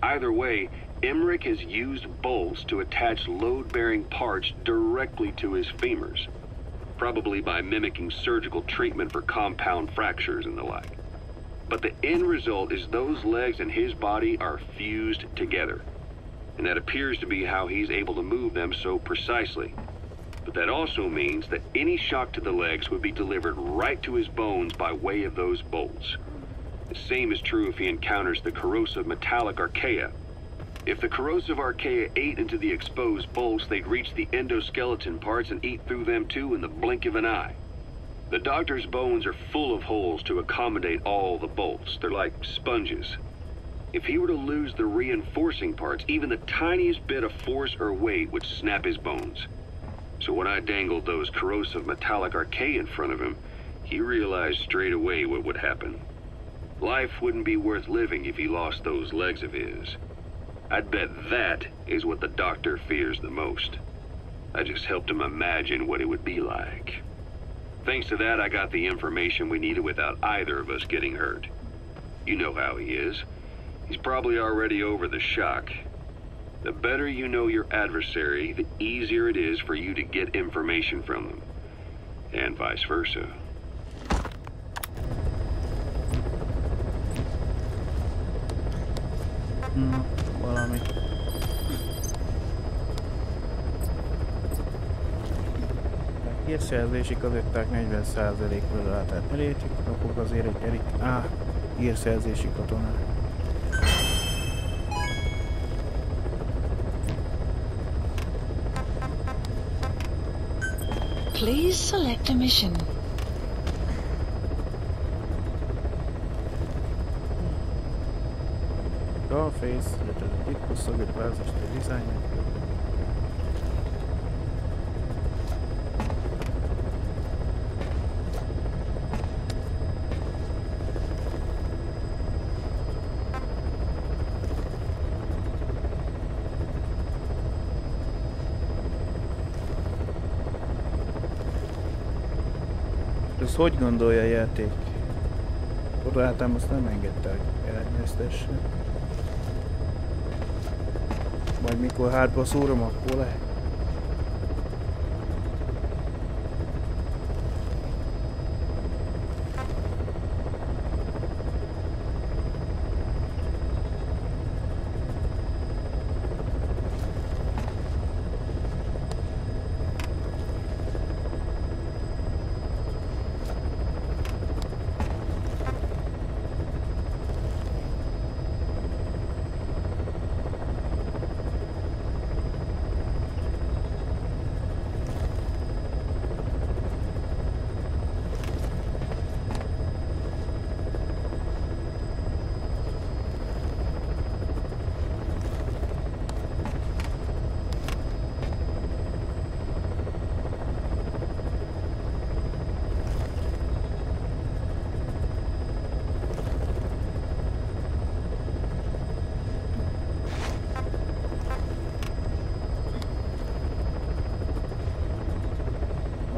Either way, Emmerich has used bolts to attach load-bearing parts directly to his femurs, probably by mimicking surgical treatment for compound fractures and the like. But the end result is those legs and his body are fused together, and that appears to be how he's able to move them so precisely. But that also means that any shock to the legs would be delivered right to his bones by way of those bolts. The same is true if he encounters the corrosive metallic archaea. If the corrosive archaea ate into the exposed bolts, they'd reach the endoskeleton parts and eat through them too in the blink of an eye. The doctor's bones are full of holes to accommodate all the bolts. They're like sponges. If he were to lose the reinforcing parts, even the tiniest bit of force or weight would snap his bones. So when I dangled those corrosive metallic archaea in front of him, he realized straight away what would happen. Life wouldn't be worth living if he lost those legs of his. I'd bet that is what the doctor fears the most. I just helped him imagine what it would be like. Thanks to that, I got the information we needed without either of us getting hurt. You know how he is. He's probably already over the shock. The better you know your adversary, the easier it is for you to get information from them. And vice versa. Valami. Hírszerzési kazetták 40%-ról átállt elértük, kapok azért egy elég... hírszerzési katonát. Please select a mission. Dollface, illetve titkos vázast a dizájnnak. Ez hogy gondolja a játék? Odaálltam, azt nem engedte, hogy elnyeztesse. Majd mikor hátba szúrom, akkor lehet.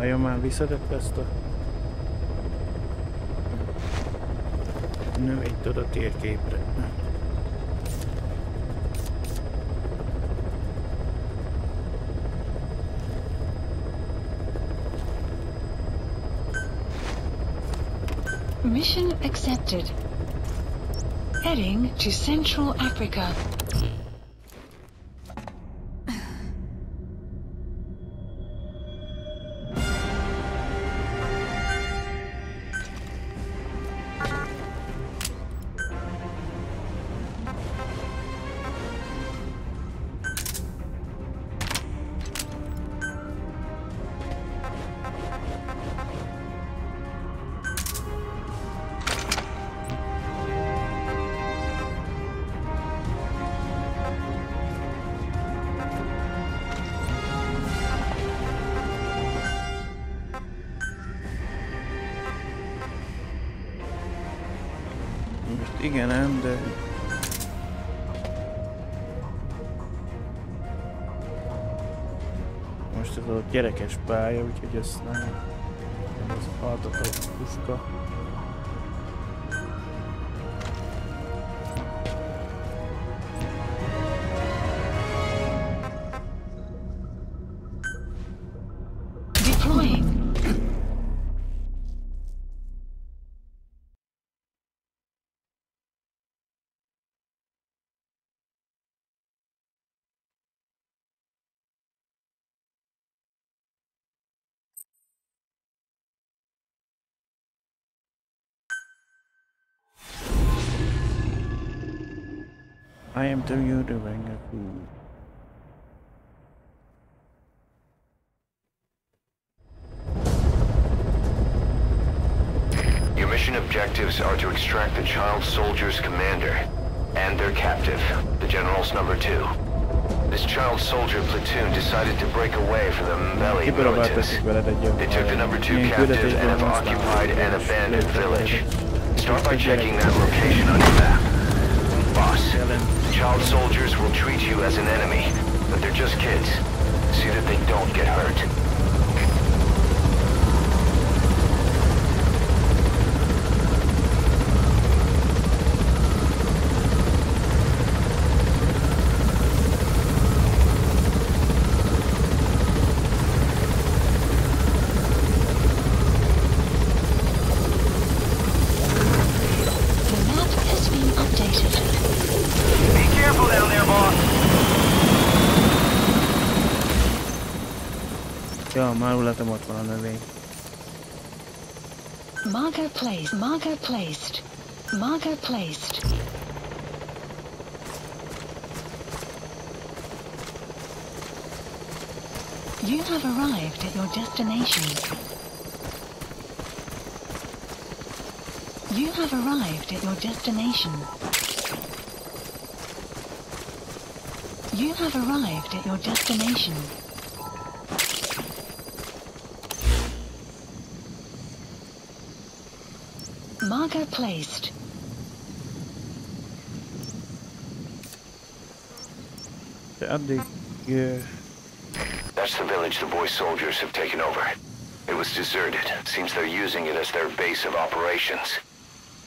Vajon már visszatett ezt a növényt oda térképre? Mission accepted. Heading to Central Africa. Igen ám, de... Most ez a gyerekes pálya, úgyhogy ez nem... Ez haltató puska. I am to you doing a fool. Your mission objectives are to extract the child soldier's commander and their captive, the General's number 2. This child soldier platoon decided to break away from the Mbeli militants. They took the number 2 captive and have occupied an abandoned village. Start by checking that location on your map. Boss, child soldiers will treat you as an enemy, but they're just kids. See that they don't get hurt. Ja, már látom, ott van a növény. Marker placed. Marker placed. Marker placed. You have arrived at your destination. You have arrived at your destination. You have arrived at your destination. Marker placed. That's the village the boy soldiers have taken over. It was deserted. Seems they're using it as their base of operations.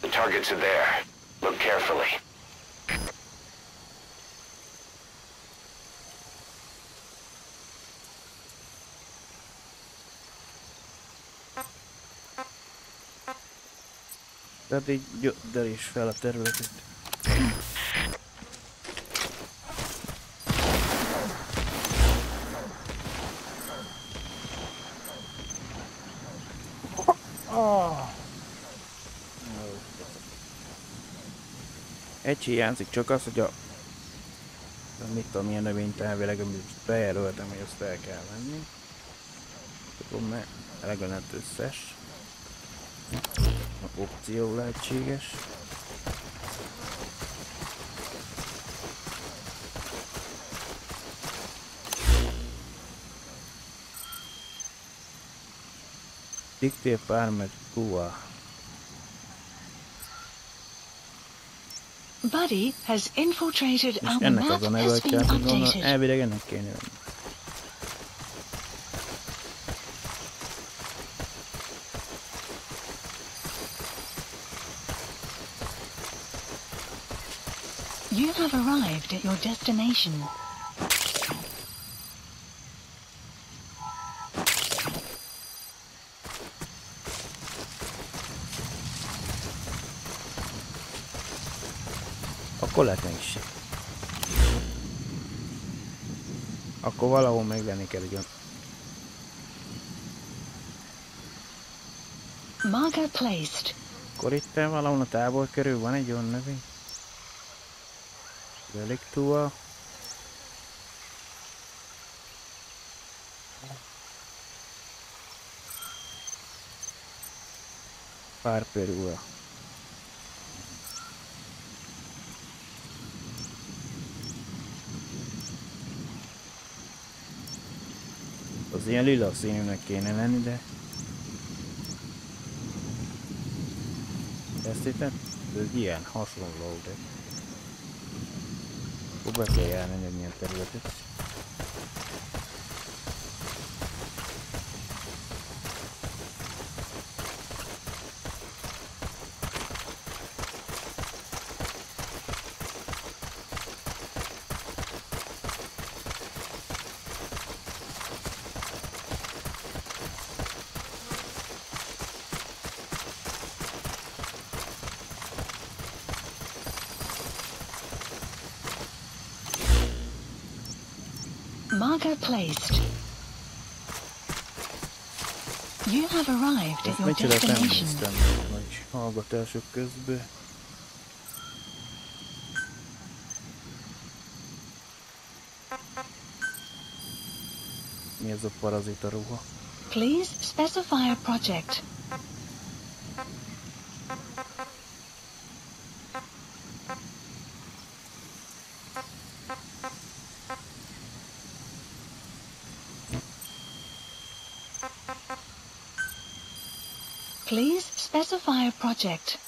The targets are there. Look carefully. Tehát így derés fel a területet. Egy hiányzik, csak az, hogy a... Mit tudom, milyen növényt elvileg, amit bejelöltem, hogy azt fel kell venni. Tudom, mert legalább összes. A opció lehetséges. Dictate Armored Gua. Buddy has infiltrated our ennek map az a neve, has hogy been tehát updated. elvileg ennek kéne. You have arrived at your destination. Akkor lehet is. Akkor valahol megvenni kell ugyan. Marker placed. Akkor itt valahol a tábor körül van egy olyan növény. Reliktua. Párperúra. Az ilyen lila színűnek kéne lenni, de... Ezt itt nem? Ez ilyen hasonló, de... Akkor be kell járni egy ilyen területet. Marker placed. You have arrived at your destination. Nagy hallgatások közben. Mi ez a parazita ruha? Please specify a project. Please specify a project.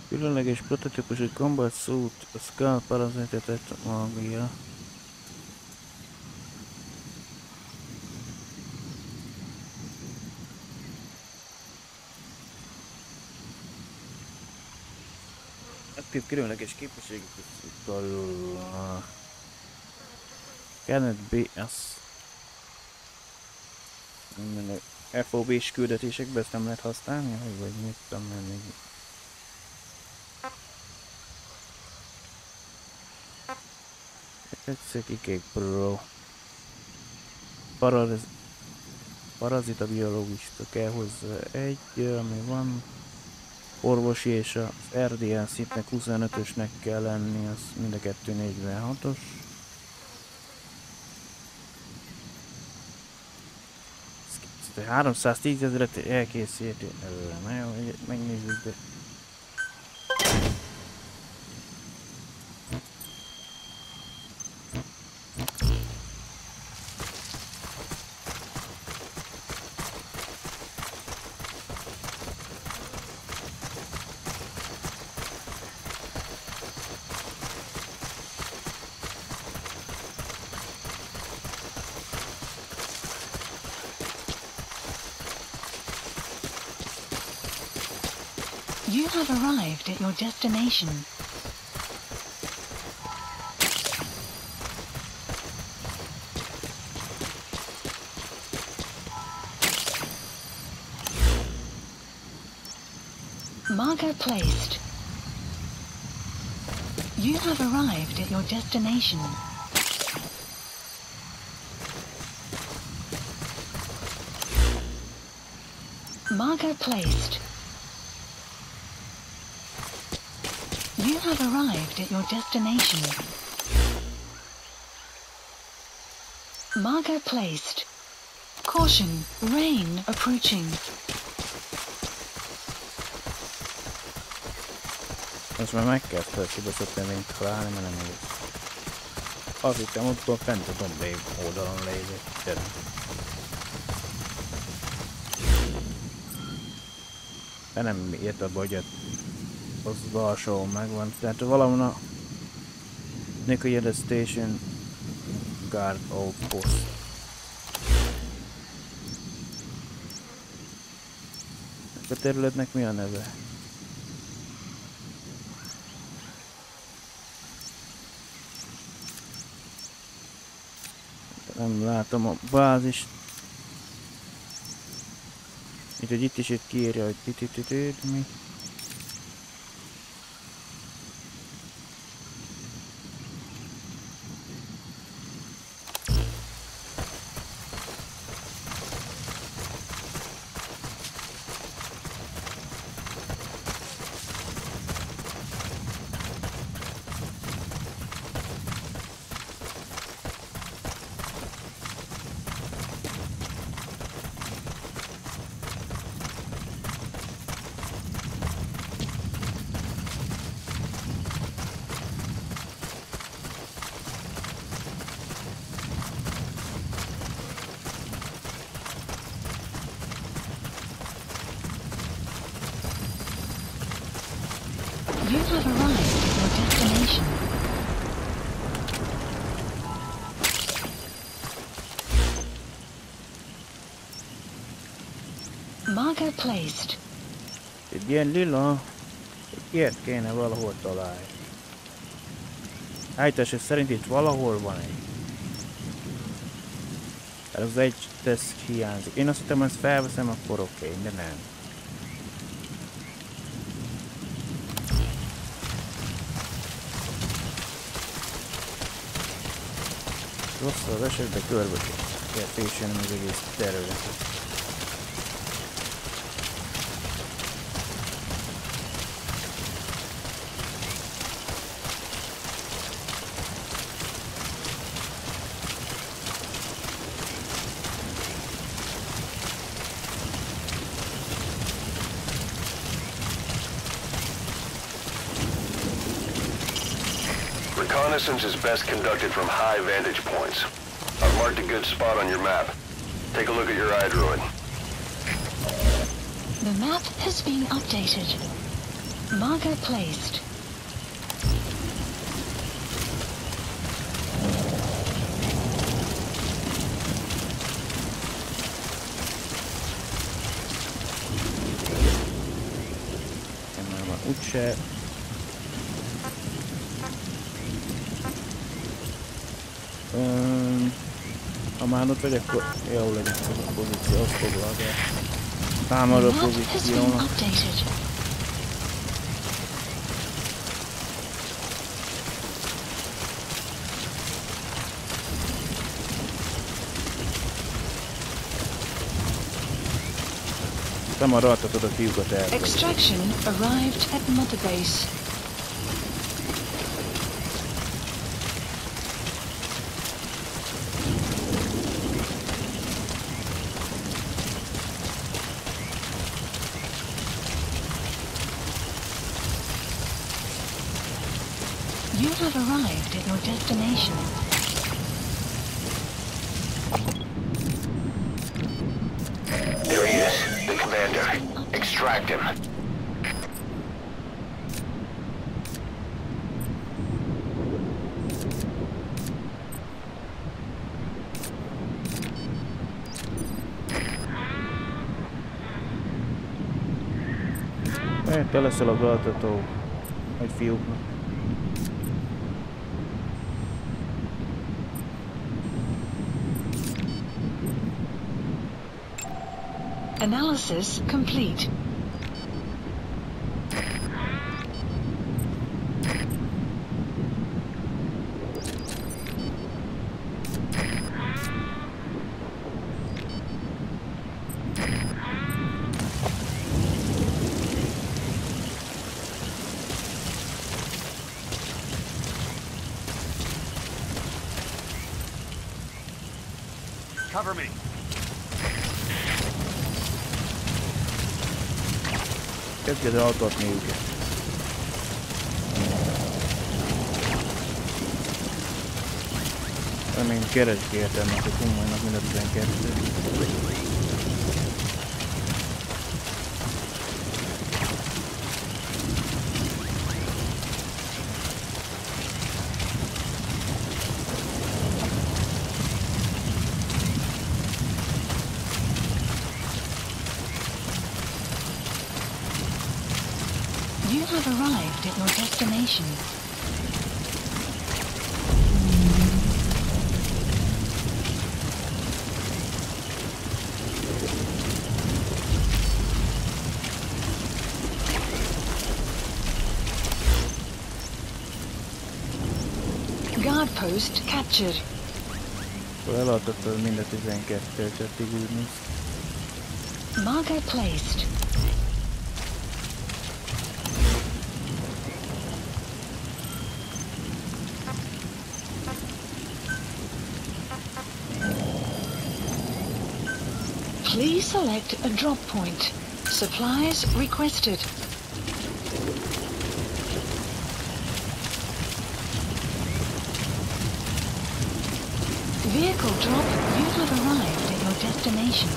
Különleges prototípusú combat suit, a skull parazitetett magia. Aktív különleges képességekkel cannot be as FOB-s küldetésekben ezt nem lehet használni, vagy mit tudom menni. Egyszerűkék bro. Parazita biológista kell hozzá egy, ami van. Orvosi és az RDN szintnek 25-ösnek kell lenni, az mind a kettő 46-os. Ez 310 000-et elkészíti. Na jó, megnézzük, de... You have arrived at your destination. Marker placed. You have arrived at your destination. Marker placed. You have arrived at your destination. Marker placed. Caution, rain approaching. Most már meg kell felkibaszott növényt találni, mert nem igaz. Azt hittem, ott fent a dombék oldalon lévő. Gyere. De nem ért abba, hogy az alsó megvan. Tehát valahol a Kiadó Station Guard Outpost. A területnek mi a neve? Nem látom a bázist. Úgyhogy itt is kiírja, hogy mi. You have arrived at your destination. Marker placed. Egy ilyen lila, ilyet kéne valahol találni. Állítások szerint itt valahol van egy. Ez az egy tesz hiányzik. Én azt hittem, hogy ezt felveszem, akkor oké, de nem. Rossz az esetben körbe kell fésülni az egész területet. Reconnaissance is best conducted from high vantage points. I've marked a good spot on your map. Take a look at your iDroid. The map has been updated. Marker placed. Úgyse. Ha már ott vagy, akkor jó legyen a pozíció, azt foglald el. Támadó pozíciónak. Tamaraltatod a fiúkat el. Extraction arrived at Mother Base. You have arrived at your destination. There he is, the commander. Extract him. Te leszel a beadható egy fiúknak. Analysis complete. Cover me. Kezdjed altatni őket. Remélem keresd értelmet, hogy humajnak mind a 12. have arrived at your destination. Guard post captured. Eladtad mind a 12-et, csak így úgy néz. Marker placed. Please select a drop point. Supplies requested. Vehicle drop, you have arrived at your destination.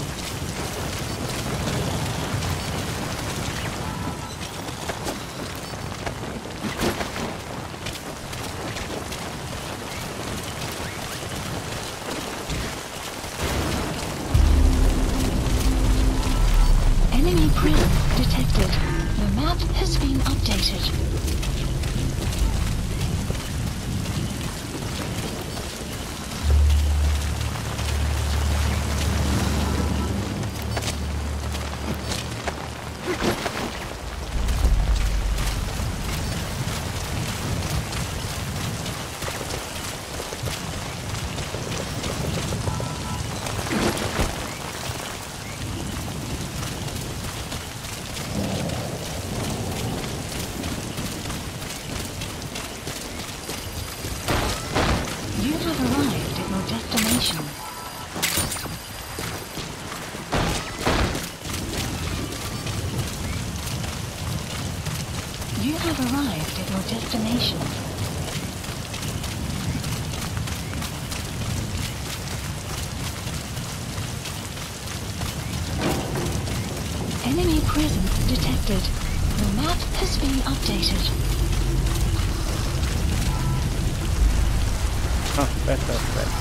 Enemy presence detected. The map has been updated. You have arrived at your destination. Enemy presence detected. The map has been updated. Ah, perfect.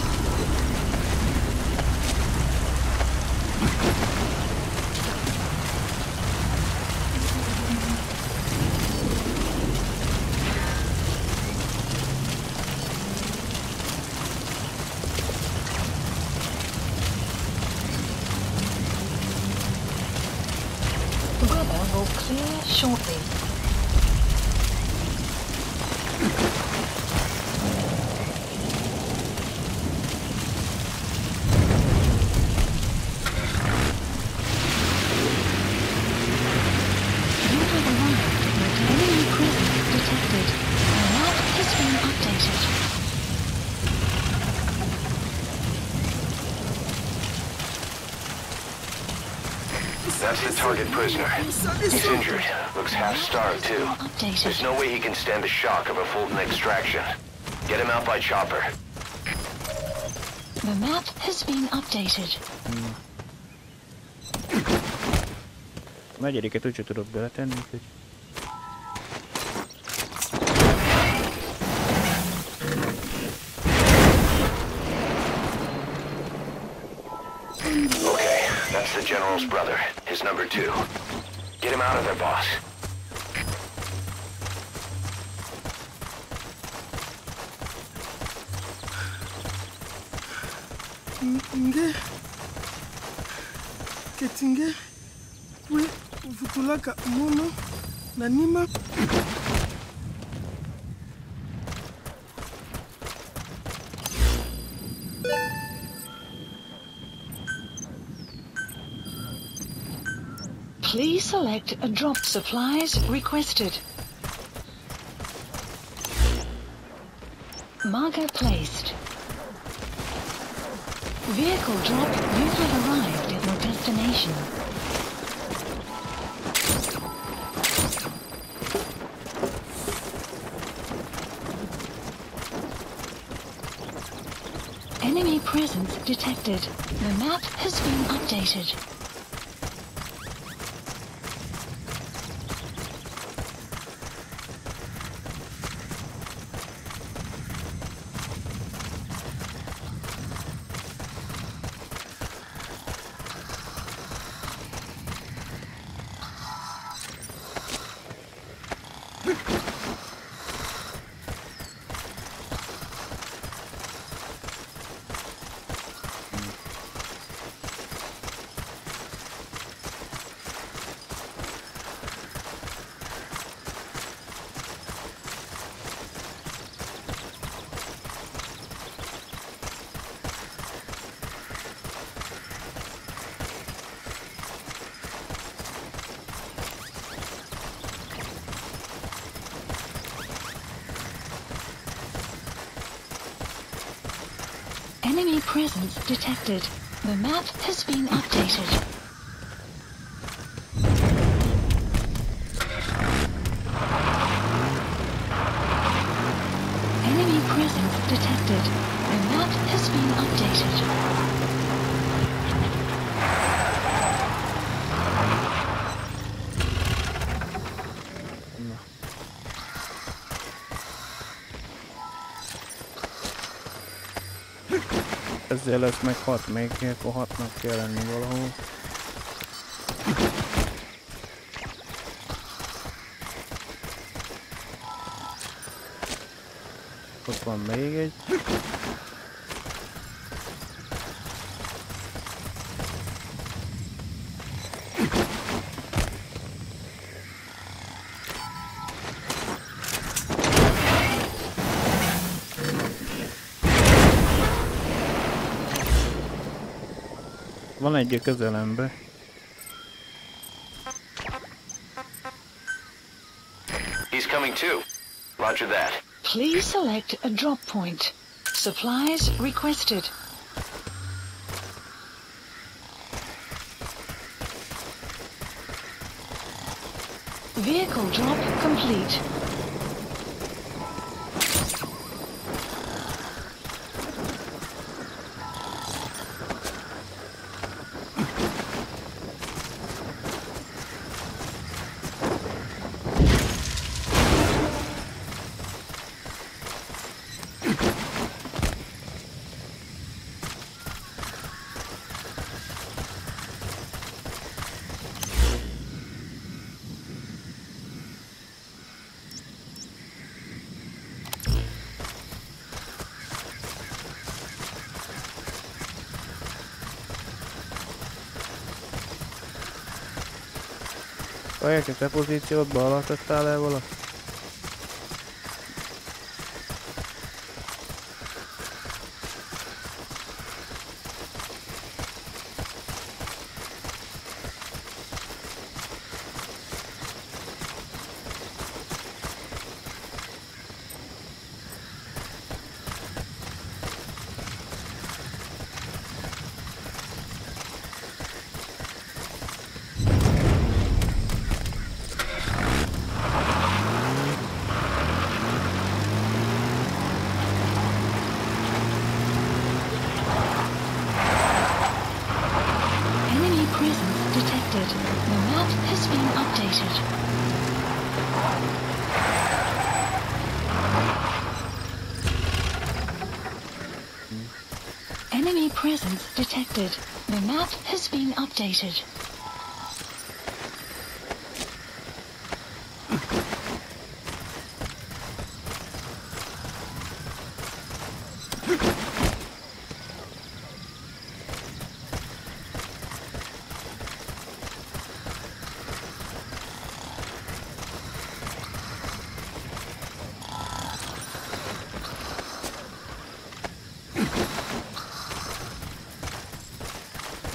Will clear shortly. You have arrived at your enemy presence detected. The map has been updated. That's the target prisoner. He's injured. Looks half-starved, too. There's no way he can stand the shock of a Fulton extraction. Get him out by chopper. The map has been updated. Negyediket úgyse tudok beletenni, úgyhogy... Okay, that's the General's brother, his number 2. Get him out of there, boss. Ketinge, we futulaka mono na nima. Please select a drop. Supplies requested. Marker placed. Vehicle drop, you have arrived at your destination. Enemy presence detected. The map has been updated. Enemy presence detected. The map has been updated. Enemy presence detected. The map has been updated. Ezzel lesz meg 6 még, akkor 6-nak kell lenni valahol. Ott van még egy. Van egy a közelembe. He's coming too. Roger that. Please select a drop point. Supplies requested. Vehicle drop complete. Vajak, te pozíciódba alakítottál el valaki? Enemy presence detected. The map has been updated.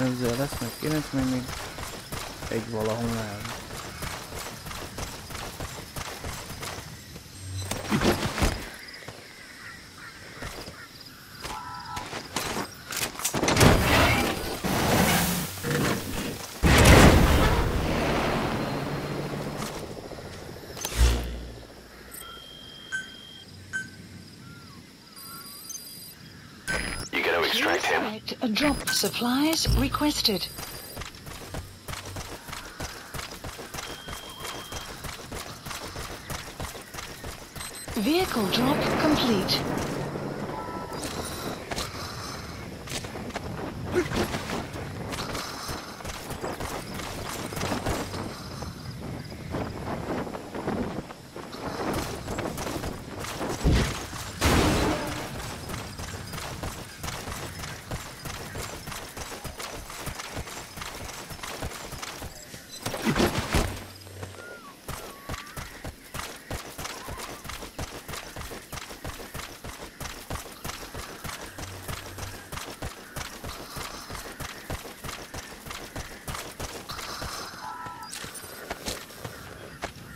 Ezzel lesz meg 9, még egy valahol áll. Extract him. A drop. Supplies requested. Vehicle drop complete.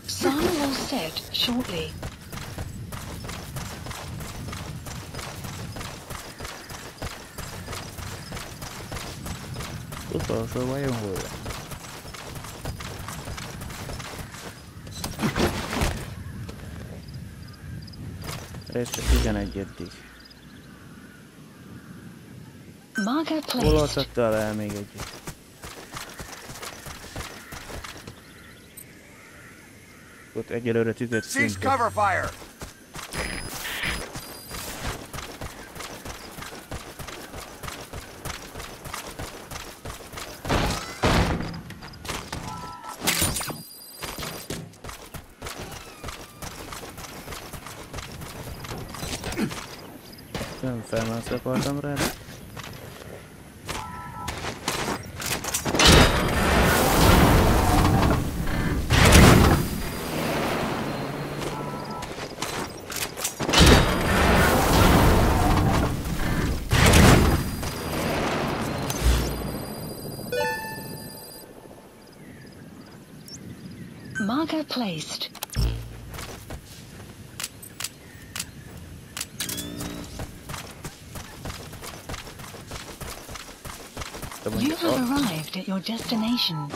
Sun will set shortly. utolsó vajon hol van? Ez csak 11-ig. Hol adtál el még egyet? Ott egyelőre tüzet szintén. Nem felmász akartam rá. Marker placed. You have arrived at your destination.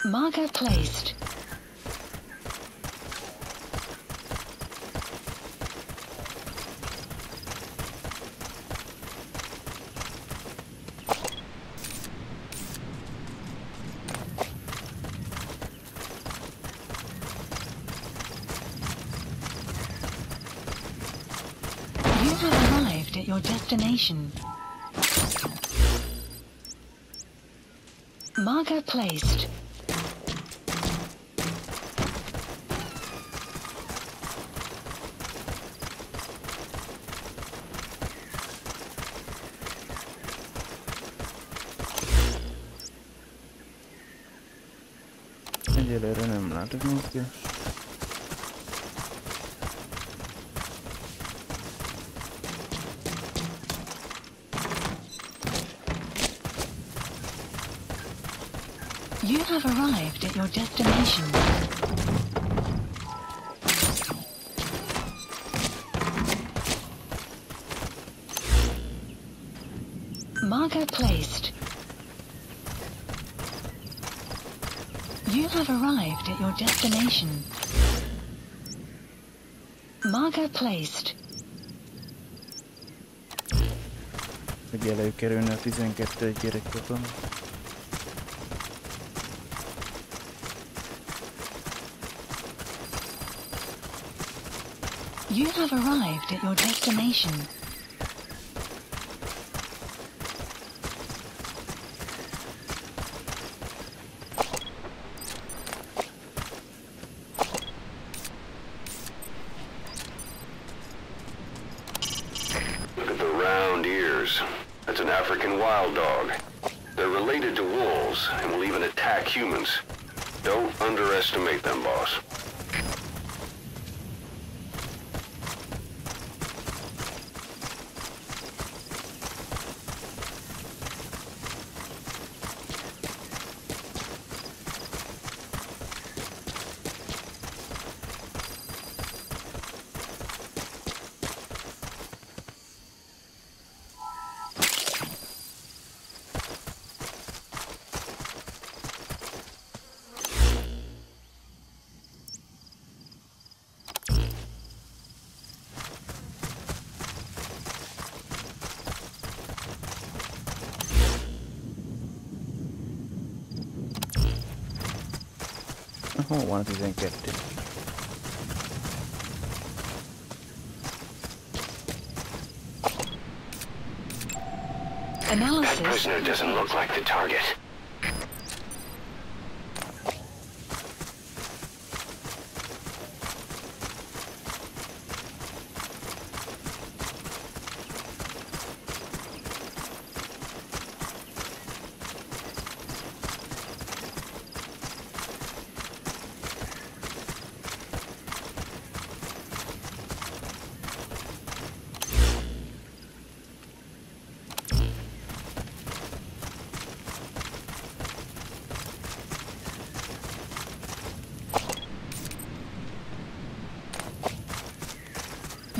Marker placed. You have arrived at your destination. Marker placed. Egyelőre nem látok mozgást. You have arrived at your destination. Marker placed. You have arrived at your destination. Marker placed. Hogy előkerülne a 12 gyerekkoton. You have arrived at your destination. Look at the round ears. That's an African wild dog. They're related to wolves and will even attack humans. Don't underestimate them, boss. Hol van a 12? That prisoner doesn't look like the target.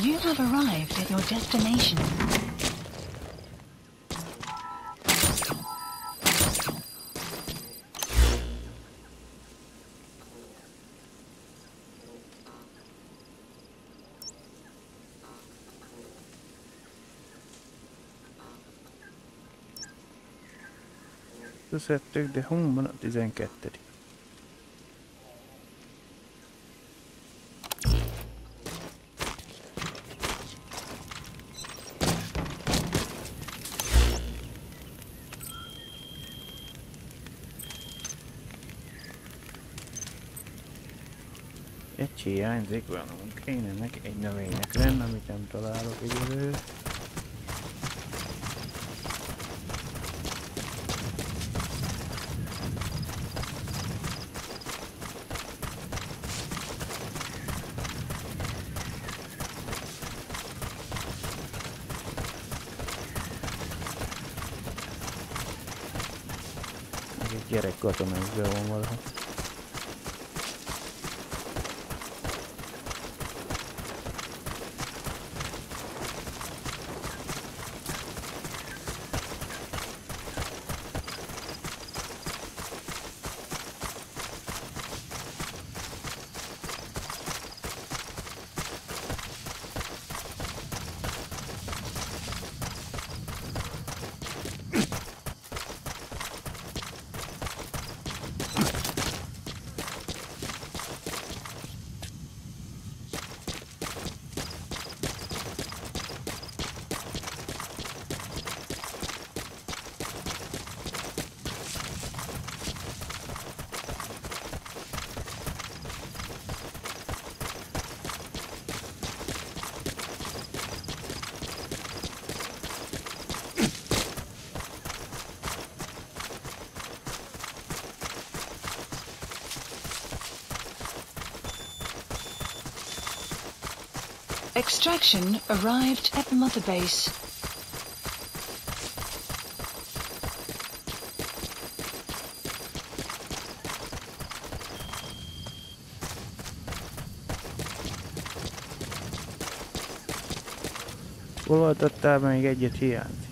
You have arrived at your destination. Összettük, de hol van a 12. Egy hiányzik, valamunk kéne neki egy növénynek lenne, amit nem találok egyelőre. Gyerek katona is be van valaha. Extraction arrived at Mother Base. Olvatottál még egyet hiányzik.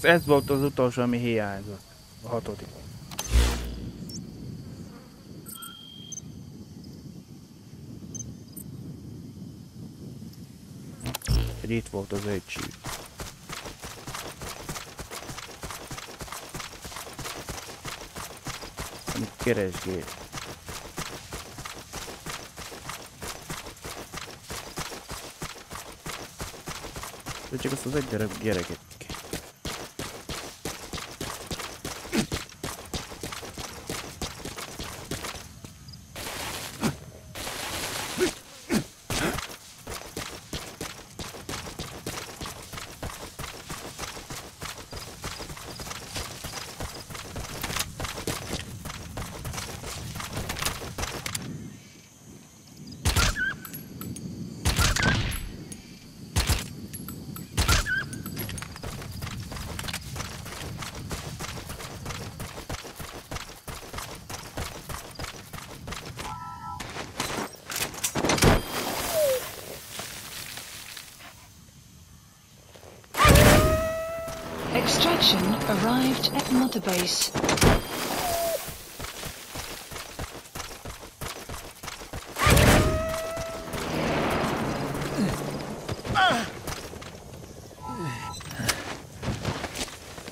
Ez volt az utolsó, ami hiányzott. A 6. Itt volt az egység. Amit keresgél. De csak azt az egy darab gyereket. Extraction arrived at Mother Base.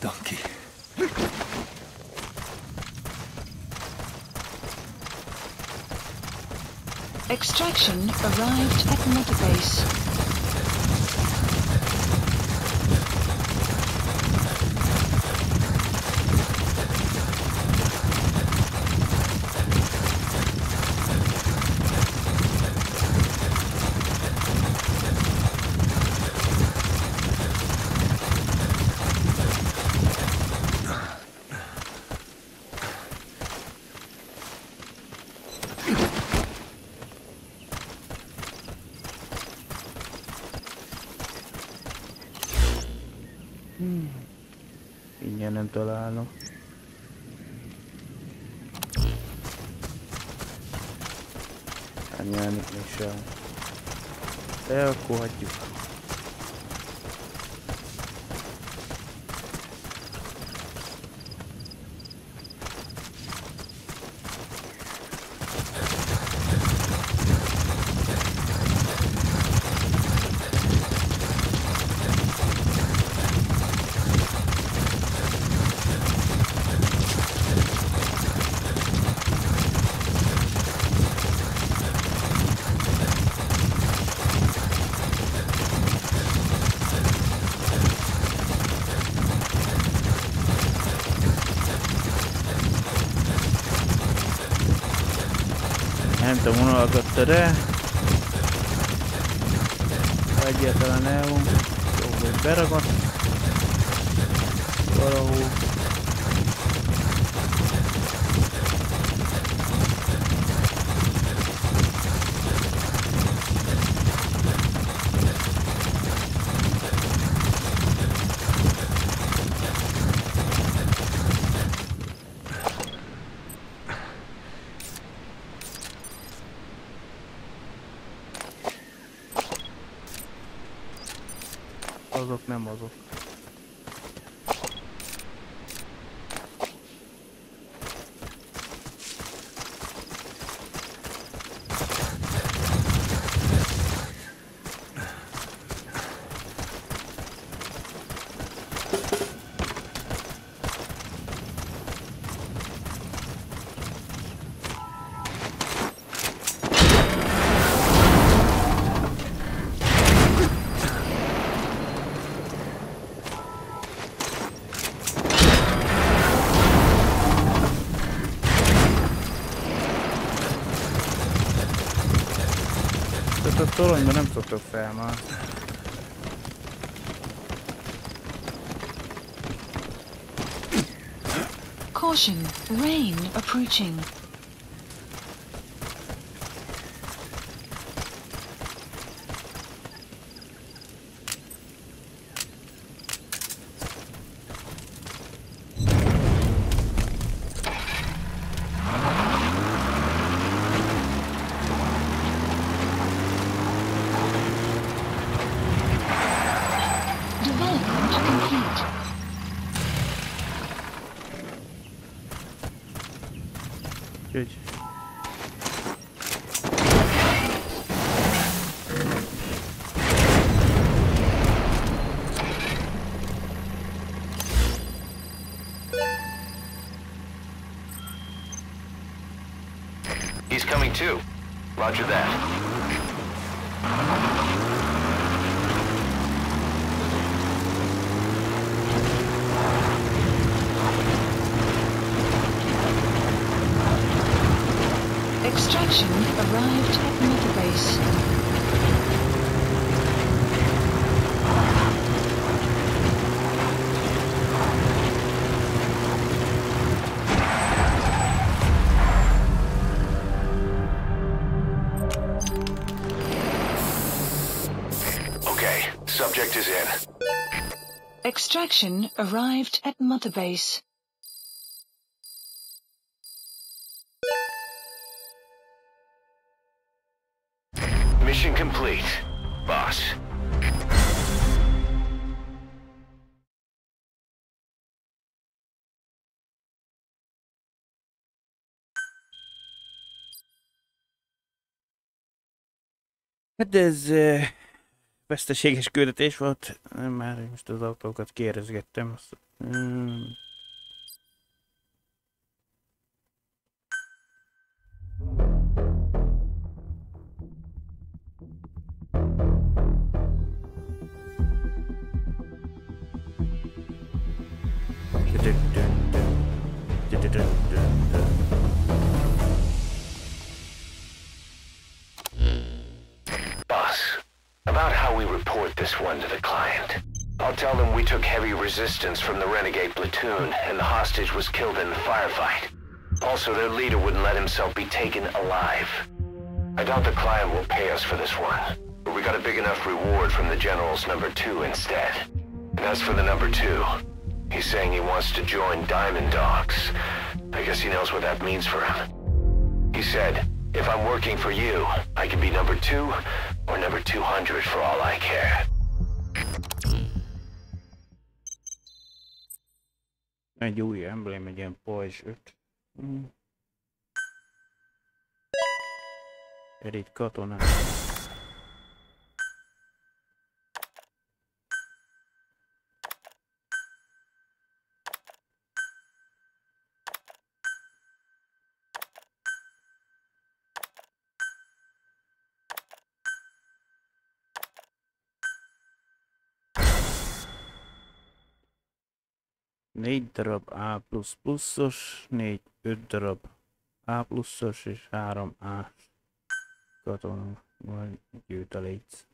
Donkey. Extraction arrived at Mother Base. Ingyen nem találom. Nyelni még sem. De akkor hagyjuk. Nem tudom, unalgatta, de egyáltalán elvon, jó, hogy beragadt valahol. Azok nem azok. A toronyban nem szoktak felmászni. Caution, rain approaching. Úgyhogy He's coming too. Roger that. Extraction arrived at Mother Base. Okay, subject is in. Extraction arrived at Mother Base. Mission complete, boss. hát ez veszteséges küldetés volt. Nem, már most az autókat kérdezgettem. Boss, about how we report this one to the client. I'll tell them we took heavy resistance from the renegade platoon and the hostage was killed in the firefight. Also, their leader wouldn't let himself be taken alive. I doubt the client will pay us for this one, but we got a big enough reward from the General's number 2 instead. And as for the number 2, he's saying he wants to join Diamond Dogs. I guess he knows what that means for him. He said, if I'm working for you, I can be number 2 or number 200 for all I care. Egy új emblém, egy ilyen pajzs 5. Egy katonák. Négy darab A++-os, 5 darab A+-os és 3 A katona vagy gyűjteléc.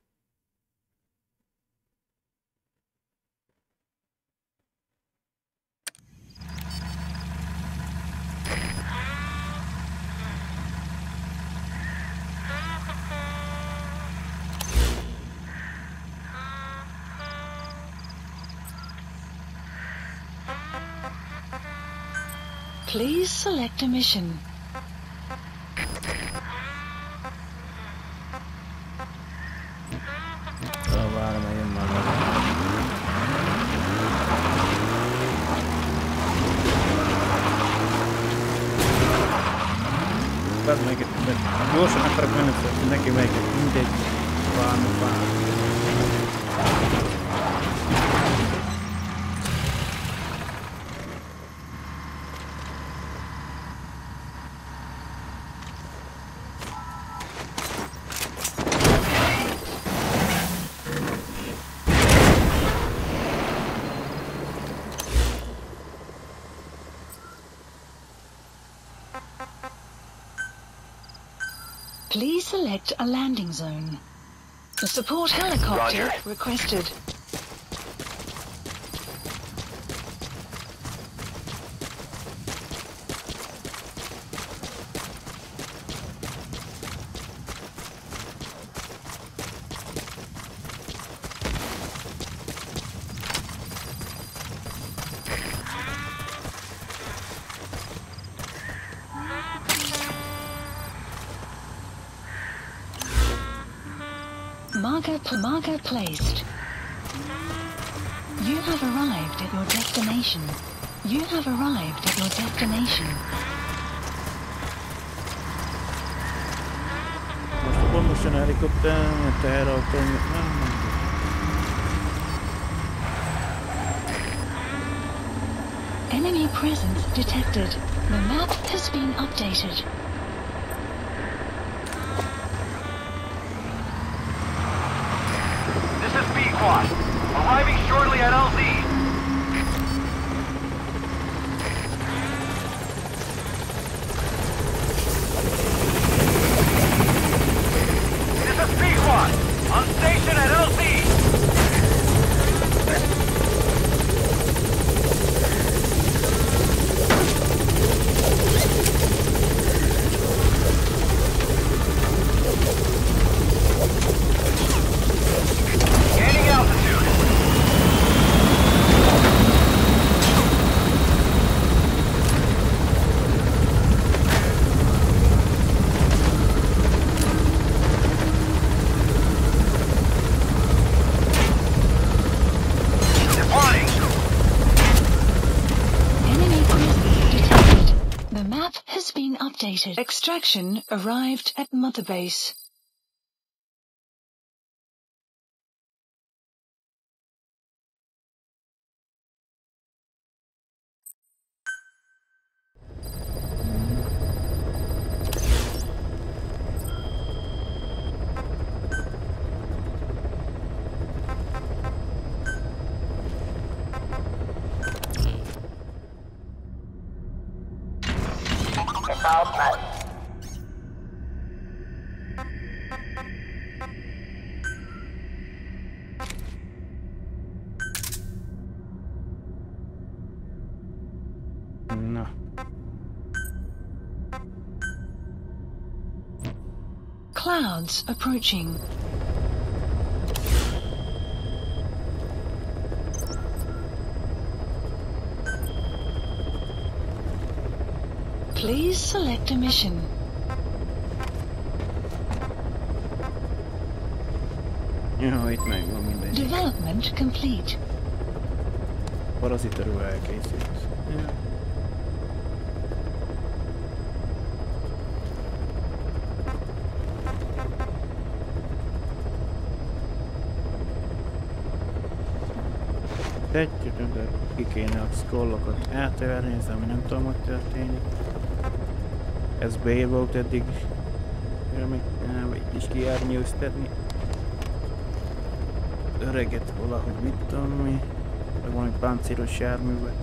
Please select a mission. Gyorsan akarok menni, hogy neki megy mindegy van. Please select a landing zone. A support helicopter Roger. requested. Marker placed. You have arrived at your destination. You have arrived at your destination. Most pontosan helikopter, teherautó, nem. Enemy presence detected. The map has been updated. Arriving shortly at LZ. This is P-Quad, on station at LZ. Gaining altitude. Updated. Extraction arrived at Mother Base. Na. Clouds approaching. Please select a mission. Jó, itt megvan mindegy. Development complete. Paraziterő elkészült. Ja. De ki kéne a scrollokat eltörni, ez ami nem tudom, hogy történik. Ez B volt eddig, itt is kiárnyőztetni. Öreget valahogy mit tudom mi, meg valami páncélos járművet.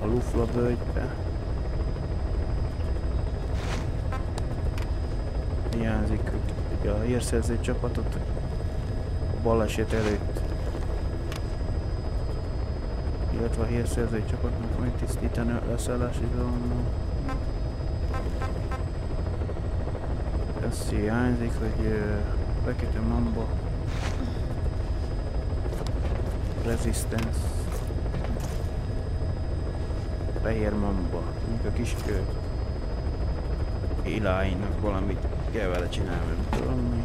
A Lufla völgybe. Hiányzik, hogy a hírszerző csapatot a baleset előtt, illetve a hírszerző csapatnak megtisztítani a leszállási zónát. Ez hiányzik, hogy fekete mamba resistance, fehér mamba, mint a kis éláinak valamit kell vele csinálni, nem tudom mi.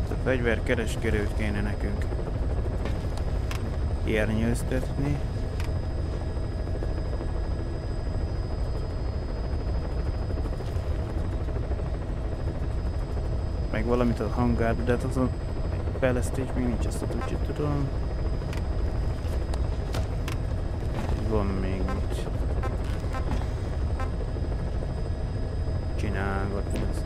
A fegyverkereskedőt kéne nekünk érnyőztetni. Meg valamit a hangárba, de hát azon fejlesztés még nincs, ezt úgy tudom. Van még mit csinálgatni, ezt